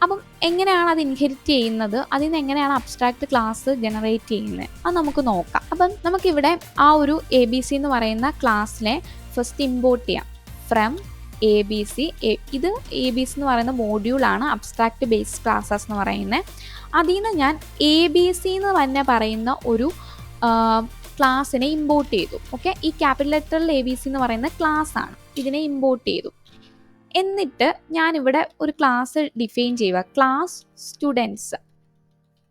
Speaker 2: അപ്പം എങ്ങനെയാണ് അത് ഇൻഹെറിറ്റ് ചെയ്യുന്നത്, അതിൽ നിന്ന് എങ്ങനെയാണ് അബ്സ്ട്രാക്റ്റ് ക്ലാസ് ജനറേറ്റ് ചെയ്യുന്നത്, അത് നമുക്ക് നോക്കാം. അപ്പം നമുക്കിവിടെ ആ ഒരു ABC എന്ന് പറയുന്ന ക്ലാസ്സിനെ ഫസ്റ്റ് ഇമ്പോർട്ട് ചെയ്യാം. ഫ്രം ABC, ഇത് ABC എന്ന് പറയുന്ന മോഡ്യൂളാണ്, അബ്സ്ട്രാക്റ്റ് ബേസ് ക്ലാസ്സസ് എന്ന് പറയുന്നത്. അതിൽ നിന്ന് ഞാൻ ABC എന്ന് തന്നെ പറയുന്ന ഒരു ക്ലാസ്സിനെ ഇമ്പോർട്ട് ചെയ്തു. ഓക്കെ, ഈ ക്യാപിറ്റൽ ലെറ്ററിൽ ABC എന്ന് പറയുന്ന ക്ലാസ് ആണ്. ഇതിനെ ഇമ്പോർട്ട് ചെയ്തു. എന്നിട്ട് ഞാനിവിടെ ഒരു ക്ലാസ് ഡിഫൈൻ ചെയ്യുക, ക്ലാസ് സ്റ്റുഡൻസ്.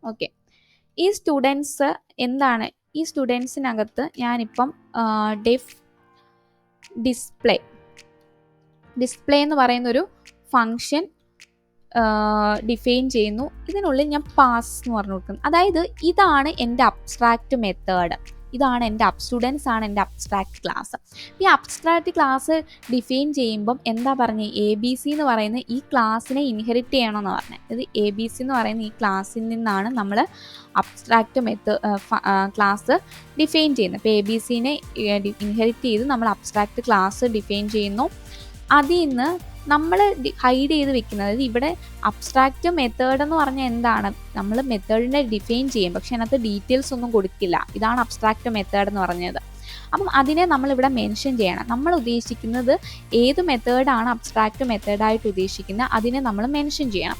Speaker 2: ഓക്കെ, ഈ സ്റ്റുഡൻസ് എന്താണ്? ഈ സ്റ്റുഡൻസിനകത്ത് ഞാനിപ്പം ഡിസ്പ്ലേ എന്ന് പറയുന്നൊരു ഫങ്ഷൻ ഡിഫൈൻ ചെയ്യുന്നു. ഇതിനുള്ളിൽ ഞാൻ പാസ് എന്ന് പറഞ്ഞു കൊടുക്കുന്നു. അതായത് ഇതാണ് എൻ്റെ അബ്സ്ട്രാക്റ്റ് മെത്തേഡ്, ഇതാണ് എൻ്റെ സ്റ്റുഡൻസ് ആണ് എൻ്റെ അബ്സ്ട്രാക്റ്റ് ക്ലാസ്. ഈ അബ്സ്ട്രാക്റ്റ് ക്ലാസ് ഡിഫൈൻ ചെയ്യുമ്പം എന്താ പറഞ്ഞത്, ABC എന്ന് പറയുന്ന ഈ ക്ലാസ്സിനെ ഇൻഹെറിറ്റ് ചെയ്യണമെന്ന് പറഞ്ഞത്. ഇത് ABC എന്ന് പറയുന്ന ഈ ക്ലാസ്സിൽ നിന്നാണ് നമ്മൾ അബ്സ്ട്രാക്റ്റ് ക്ലാസ് ഡിഫൈൻ ചെയ്യുന്നത്. അപ്പോൾ ABCനെ ഇൻഹെറിറ്റ് ചെയ്ത് നമ്മൾ അബ്സ്ട്രാക്റ്റ് ക്ലാസ് ഡിഫൈൻ ചെയ്യുന്നു. അതിൽ നിന്ന് നമ്മൾ ഹൈഡ് ചെയ്ത് വെക്കുന്നത്, അതായത് ഇവിടെ അബ്സ്ട്രാക്റ്റ് മെത്തേഡ് എന്ന് പറഞ്ഞാൽ എന്താണ്, നമ്മൾ മെത്തേഡിനെ ഡിഫൈൻ ചെയ്യും, പക്ഷെ അതിനകത്ത് ഡീറ്റെയിൽസ് ഒന്നും കൊടുക്കില്ല. ഇതാണ് അബ്സ്ട്രാക്റ്റ് മെത്തേഡ് എന്ന് പറഞ്ഞത്. അപ്പം അതിനെ നമ്മളിവിടെ മെൻഷൻ ചെയ്യണം. നമ്മൾ ഉദ്ദേശിക്കുന്നത് ഏത് മെത്തേഡാണ് അബ്സ്ട്രാക്റ്റ് മെത്തേഡായിട്ട് ഉദ്ദേശിക്കുന്നത് അതിനെ നമ്മൾ മെൻഷൻ ചെയ്യണം.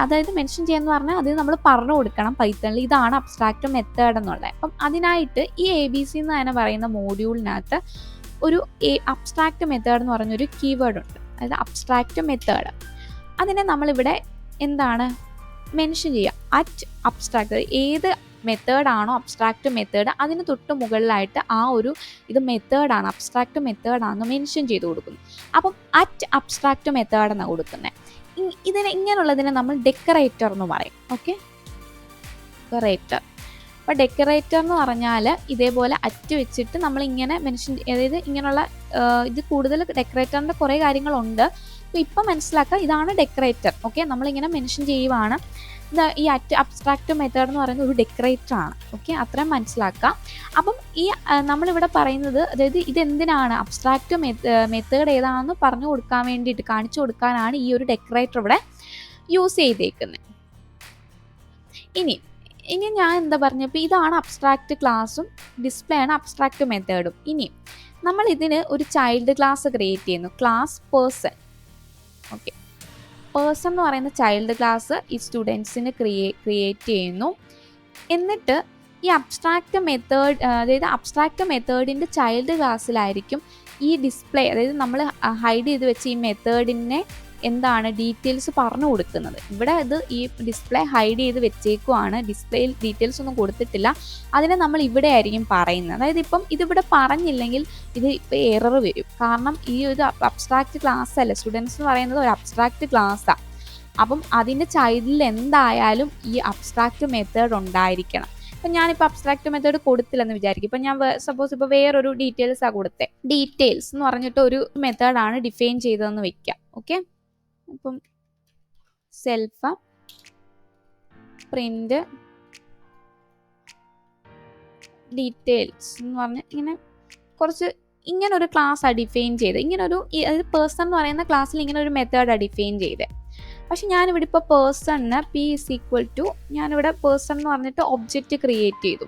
Speaker 2: അതായത് മെൻഷൻ ചെയ്യാന്ന് പറഞ്ഞാൽ അതിന് നമ്മൾ പറഞ്ഞു കൊടുക്കണം പൈത്തണിൽ ഇതാണ് അബ്സ്ട്രാക്റ്റ് മെത്തേഡ് എന്നുള്ളത്. അപ്പം അതിനായിട്ട് ഈ ABC എന്ന് തന്നെ പറയുന്ന മോഡ്യൂളിനകത്ത് ഒരു അബ്സ്ട്രാക്റ്റ് മെത്തേഡ് എന്ന് പറഞ്ഞൊരു കീവേഡ് ഉണ്ട്. അതായത് അബ്സ്ട്രാക്റ്റ് മെത്തേഡ് അതിനെ നമ്മളിവിടെ എന്താണ് മെൻഷൻ ചെയ്യുക. അറ്റ് അബ്സ്ട്രാക്റ്റ് ഏത് മെത്തേഡാണോ അബ്സ്ട്രാക്റ്റ് മെത്തേഡ് അതിന് തൊട്ട് മുകളിലായിട്ട് ആ ഒരു ഇത് മെത്തേഡാണ് അബ്സ്ട്രാക്റ്റ് മെത്തേഡാണെന്ന് മെൻഷൻ ചെയ്ത് കൊടുക്കുന്നു. അപ്പം അറ്റ് അബ്സ്ട്രാക്റ്റ് മെത്തേഡ് എന്നാണ് കൊടുക്കുന്നത്. ഇങ്ങനെയുള്ളതിനെ നമ്മൾ ഡെക്കറേറ്റർ എന്ന് പറയും. Okay, decorator. അപ്പോൾ ഡെക്കറേറ്റർ എന്ന് പറഞ്ഞാൽ ഇതേപോലെ അറ്റ് വെച്ചിട്ട് നമ്മളിങ്ങനെ മെൻഷൻ, അതായത് ഇങ്ങനെയുള്ള ഇത് കൂടുതൽ ഡെക്കറേറ്ററിൻ്റെ കുറേ കാര്യങ്ങളുണ്ട്. അപ്പോൾ ഇപ്പം മനസ്സിലാക്കുക ഇതാണ് ഡെക്കറേറ്റർ. ഓക്കെ, നമ്മളിങ്ങനെ മെൻഷൻ ചെയ്യുവാണ്. ഈ അബ്സ്ട്രാക്റ്റ് മെത്തേഡ് എന്ന് പറയുന്നത് ഒരു ഡെക്കറേറ്റർ ആണ്. ഓക്കെ, അത്രയും മനസ്സിലാക്കുക. അപ്പം ഈ നമ്മളിവിടെ പറയുന്നത്, അതായത് ഇതെന്തിനാണ് അബ്സ്ട്രാക്റ്റ് മെത്തേഡ് ഏതാണെന്ന് പറഞ്ഞു കൊടുക്കാൻ വേണ്ടിയിട്ട്, കാണിച്ചു കൊടുക്കാനാണ് ഈ ഒരു ഡെക്കറേറ്റർ ഇവിടെ യൂസ് ചെയ്തേക്കുന്നത്. ഇനി ഞാൻ എന്താ പറഞ്ഞപ്പോൾ ഇതാണ് അബ്സ്ട്രാക്റ്റ് ക്ലാസ്സും ഡിസ്പ്ലേ ആണ് അബ്സ്ട്രാക്റ്റ് മെത്തേഡും. ഇനി നമ്മൾ ഇതിന് ഒരു ചൈൽഡ് ക്ലാസ് ക്രിയേറ്റ് ചെയ്യുന്നു, ക്ലാസ് പേഴ്സൺ. ഓക്കെ, പേഴ്സൺ എന്ന് പറയുന്ന ചൈൽഡ് ക്ലാസ് ഈ സ്റ്റുഡൻസിന് ക്രിയേറ്റ് ചെയ്യുന്നു. എന്നിട്ട് ഈ അബ്സ്ട്രാക്റ്റ് മെത്തേഡ്, അതായത് അബ്സ്ട്രാക്റ്റ് മെത്തേഡിൻ്റെ ചൈൽഡ് ക്ലാസ്സിലായിരിക്കും ഈ ഡിസ്പ്ലേ, അതായത് നമ്മൾ ഹൈഡ് ചെയ്ത് വെച്ച് ഈ മെത്തേഡിനെ എന്താണ് ഡീറ്റെയിൽസ് പറഞ്ഞു കൊടുക്കുന്നത്. ഇവിടെ ഇത് ഈ ഡിസ്പ്ലേ ഹൈഡ് ചെയ്ത് വെച്ചേക്കുവാണ്, ഡിസ്പ്ലേയിൽ ഡീറ്റെയിൽസ് ഒന്നും കൊടുത്തിട്ടില്ല. അതിനെ നമ്മൾ ഇവിടെ ആയിരിക്കും പറയുന്നത്. അതായത് ഇപ്പം ഇതിവിടെ പറഞ്ഞില്ലെങ്കിൽ ഇത് ഇപ്പോൾ എറർ വരും. കാരണം ഈ ഒരു അബ്സ്ട്രാക്റ്റ് ക്ലാസ് അല്ല, സ്റ്റുഡൻസ് എന്ന് പറയുന്നത് ഒരു അബ്സ്ട്രാക്റ്റ് ക്ലാസ്സാണ്. അപ്പം അതിൻ്റെ ചൈൽഡിൽ എന്തായാലും ഈ അബ്സ്ട്രാക്റ്റ് മെത്തേഡ് ഉണ്ടായിരിക്കണം. ഇപ്പം ഞാനിപ്പോൾ അബ്സ്ട്രാക്റ്റ് മെത്തേഡ് കൊടുത്തില്ലെന്ന് വിചാരിക്കും. ഇപ്പം ഞാൻ സപ്പോസ് ഇപ്പോൾ വേറൊരു ഡീറ്റെയിൽസാണ് കൊടുത്തത്, ഡീറ്റെയിൽസ് എന്ന് പറഞ്ഞിട്ട് ഒരു മെത്തേഡാണ് ഡിഫൈൻ ചെയ്തതെന്ന് വെക്കാം. ഓക്കെ, അപ്പം സെൽഫ് പ്രിന്റ് ഡീറ്റെയിൽസ് എന്ന് പറഞ്ഞ് ഇങ്ങനെ കുറച്ച് ഇങ്ങനൊരു ക്ലാസ്സാണ് ഡിഫൈൻ ചെയ്ത്, ഇങ്ങനൊരു അതായത് പേഴ്സൺ എന്ന് പറയുന്ന ക്ലാസ്സിൽ ഇങ്ങനെ ഒരു മെത്തേഡാണ് ഡിഫൈൻ ചെയ്തത്. പക്ഷെ ഞാനിവിടെ ഇപ്പോൾ പേഴ്സണിന് P=, ഞാനിവിടെ പേഴ്സൺ എന്ന് പറഞ്ഞിട്ട് ഒബ്ജക്റ്റ് ക്രിയേറ്റ് ചെയ്തു.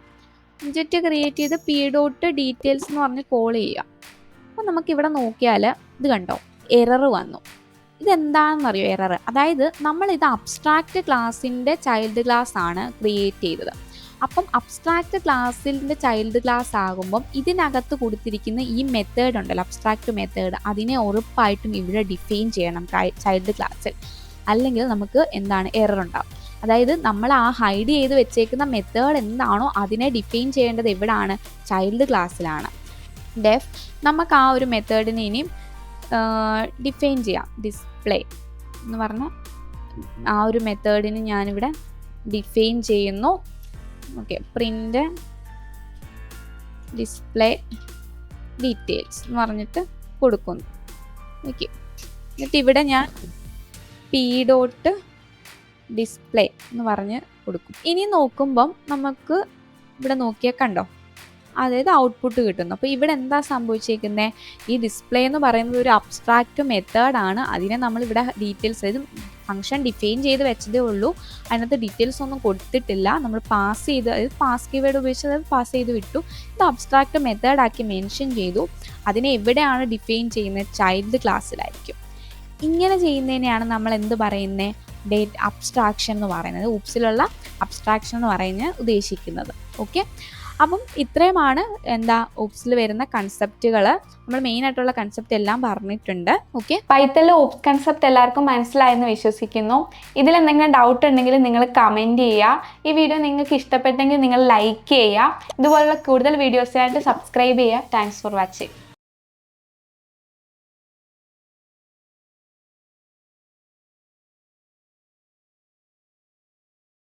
Speaker 2: ഒബ്ജക്റ്റ് ക്രിയേറ്റ് ചെയ്ത് P.details എന്ന് പറഞ്ഞ് കോൾ ചെയ്യുക. അപ്പോൾ നമുക്കിവിടെ നോക്കിയാൽ ഇത് കണ്ടോ, എറർ വന്നു. ഇതെന്താണെന്നറിയോ എറർ? അതായത് നമ്മളിത് അബ്സ്ട്രാക്റ്റ് ക്ലാസ്സിൻ്റെ ചൈൽഡ് ക്ലാസ് ആണ് ക്രിയേറ്റ് ചെയ്തത്. അപ്പം അബ്സ്ട്രാക്റ്റ് ക്ലാസ്സിൻ്റെ ചൈൽഡ് ക്ലാസ് ആകുമ്പം ഇതിനകത്ത് കൊടുത്തിരിക്കുന്ന ഈ മെത്തേഡ് ഉണ്ടല്ലോ, അബ്സ്ട്രാക്റ്റ് മെത്തേഡ്, അതിനെ ഉറപ്പായിട്ടും ഇവിടെ ഡിഫൈൻ ചെയ്യണം ചൈൽഡ് ക്ലാസ്സിൽ. അല്ലെങ്കിൽ നമുക്ക് എന്താണ് എറർ ഉണ്ടാവും. അതായത് നമ്മൾ ആ ഹൈഡ് ചെയ്ത് വെച്ചേക്കുന്ന മെത്തേഡ് എന്താണോ അതിനെ ഡിഫൈൻ ചെയ്യേണ്ടത് എവിടാണ്? ചൈൽഡ് ക്ലാസ്സിലാണ്. നമുക്ക് ആ ഒരു മെത്തേഡിനെ ഇനിയും ഡിഫൈൻ ചെയ്യാം. ഡിസ്പ്ലേ എന്ന് പറഞ്ഞ ആ ഒരു മെത്തേഡിന് ഞാനിവിടെ ഡിഫൈൻ ചെയ്യുന്നു. ഓക്കെ, പ്രിൻ്റ് ഡിസ്പ്ലേ ഡീറ്റെയിൽസ് എന്ന് പറഞ്ഞിട്ട് കൊടുക്കുന്നു. ഓക്കെ, എന്നിട്ട് ഇവിടെ ഞാൻ P.display എന്ന് പറഞ്ഞ് കൊടുക്കും. ഇനി നോക്കുമ്പം നമുക്ക് ഇവിടെ നോക്കിയാൽ കണ്ടോ, അതായത് ഔട്ട്പുട്ട് കിട്ടുന്നു. അപ്പോൾ ഇവിടെ എന്താ സംഭവിച്ചേക്കുന്നത്? ഈ ഡിസ്പ്ലേ എന്ന് പറയുന്നത് ഒരു അബ്സ്ട്രാക്റ്റ് മെത്തേഡാണ്. അതിനെ നമ്മളിവിടെ ഡീറ്റെയിൽസ്, അതായത് ഫംഗ്ഷൻ ഡിഫൈൻ ചെയ്ത് വെച്ചതേ ഉള്ളൂ, അതിനകത്ത് ഡീറ്റെയിൽസ് ഒന്നും കൊടുത്തിട്ടില്ല. നമ്മൾ പാസ് ചെയ്ത്, അതായത് പാസ് കീവേഡ് ഉപയോഗിച്ച് അത് പാസ് ചെയ്ത് വിട്ടു. ഇത് അബ്സ്ട്രാക്റ്റ് മെത്തേഡാക്കി മെൻഷൻ ചെയ്തു. അതിനെ എവിടെയാണ് ഡിഫൈൻ ചെയ്യുന്നത്? ചൈൽഡ് ക്ലാസ്സിലായിരിക്കും. ഇങ്ങനെ ചെയ്യുന്നതിനെയാണ് നമ്മൾ എന്ത് പറയുന്നത്? അബ്സ്ട്രാക്ഷൻ എന്ന് പറയുന്നത്, ഊപ്സിലുള്ള അബ്സ്ട്രാക്ഷൻ എന്ന് പറയുന്നത് ഉദ്ദേശിക്കുന്നത്. ഓക്കെ, അപ്പം ഇത്രയുമാണ് ഓപ്സിൽ വരുന്ന കൺസെപ്റ്റുകൾ. നമ്മൾ മെയിൻ ആയിട്ടുള്ള കൺസെപ്റ്റ് എല്ലാം പറഞ്ഞിട്ടുണ്ട്. ഓക്കെ,
Speaker 1: പൈത്തണിലെ ഓപ്സ് കൺസെപ്റ്റ് എല്ലാവർക്കും മനസ്സിലായെന്ന് വിശ്വസിക്കുന്നു. ഇതിൽ എന്തെങ്കിലും ഡൗട്ട് ഉണ്ടെങ്കിൽ നിങ്ങൾ കമൻറ്റ് ചെയ്യുക. ഈ വീഡിയോ നിങ്ങൾക്ക് ഇഷ്ടപ്പെട്ടെങ്കിൽ നിങ്ങൾ ലൈക്ക് ചെയ്യുക. ഇതുപോലുള്ള കൂടുതൽ വീഡിയോസിനായിട്ട് സബ്സ്ക്രൈബ് ചെയ്യുക. Thanks for watching.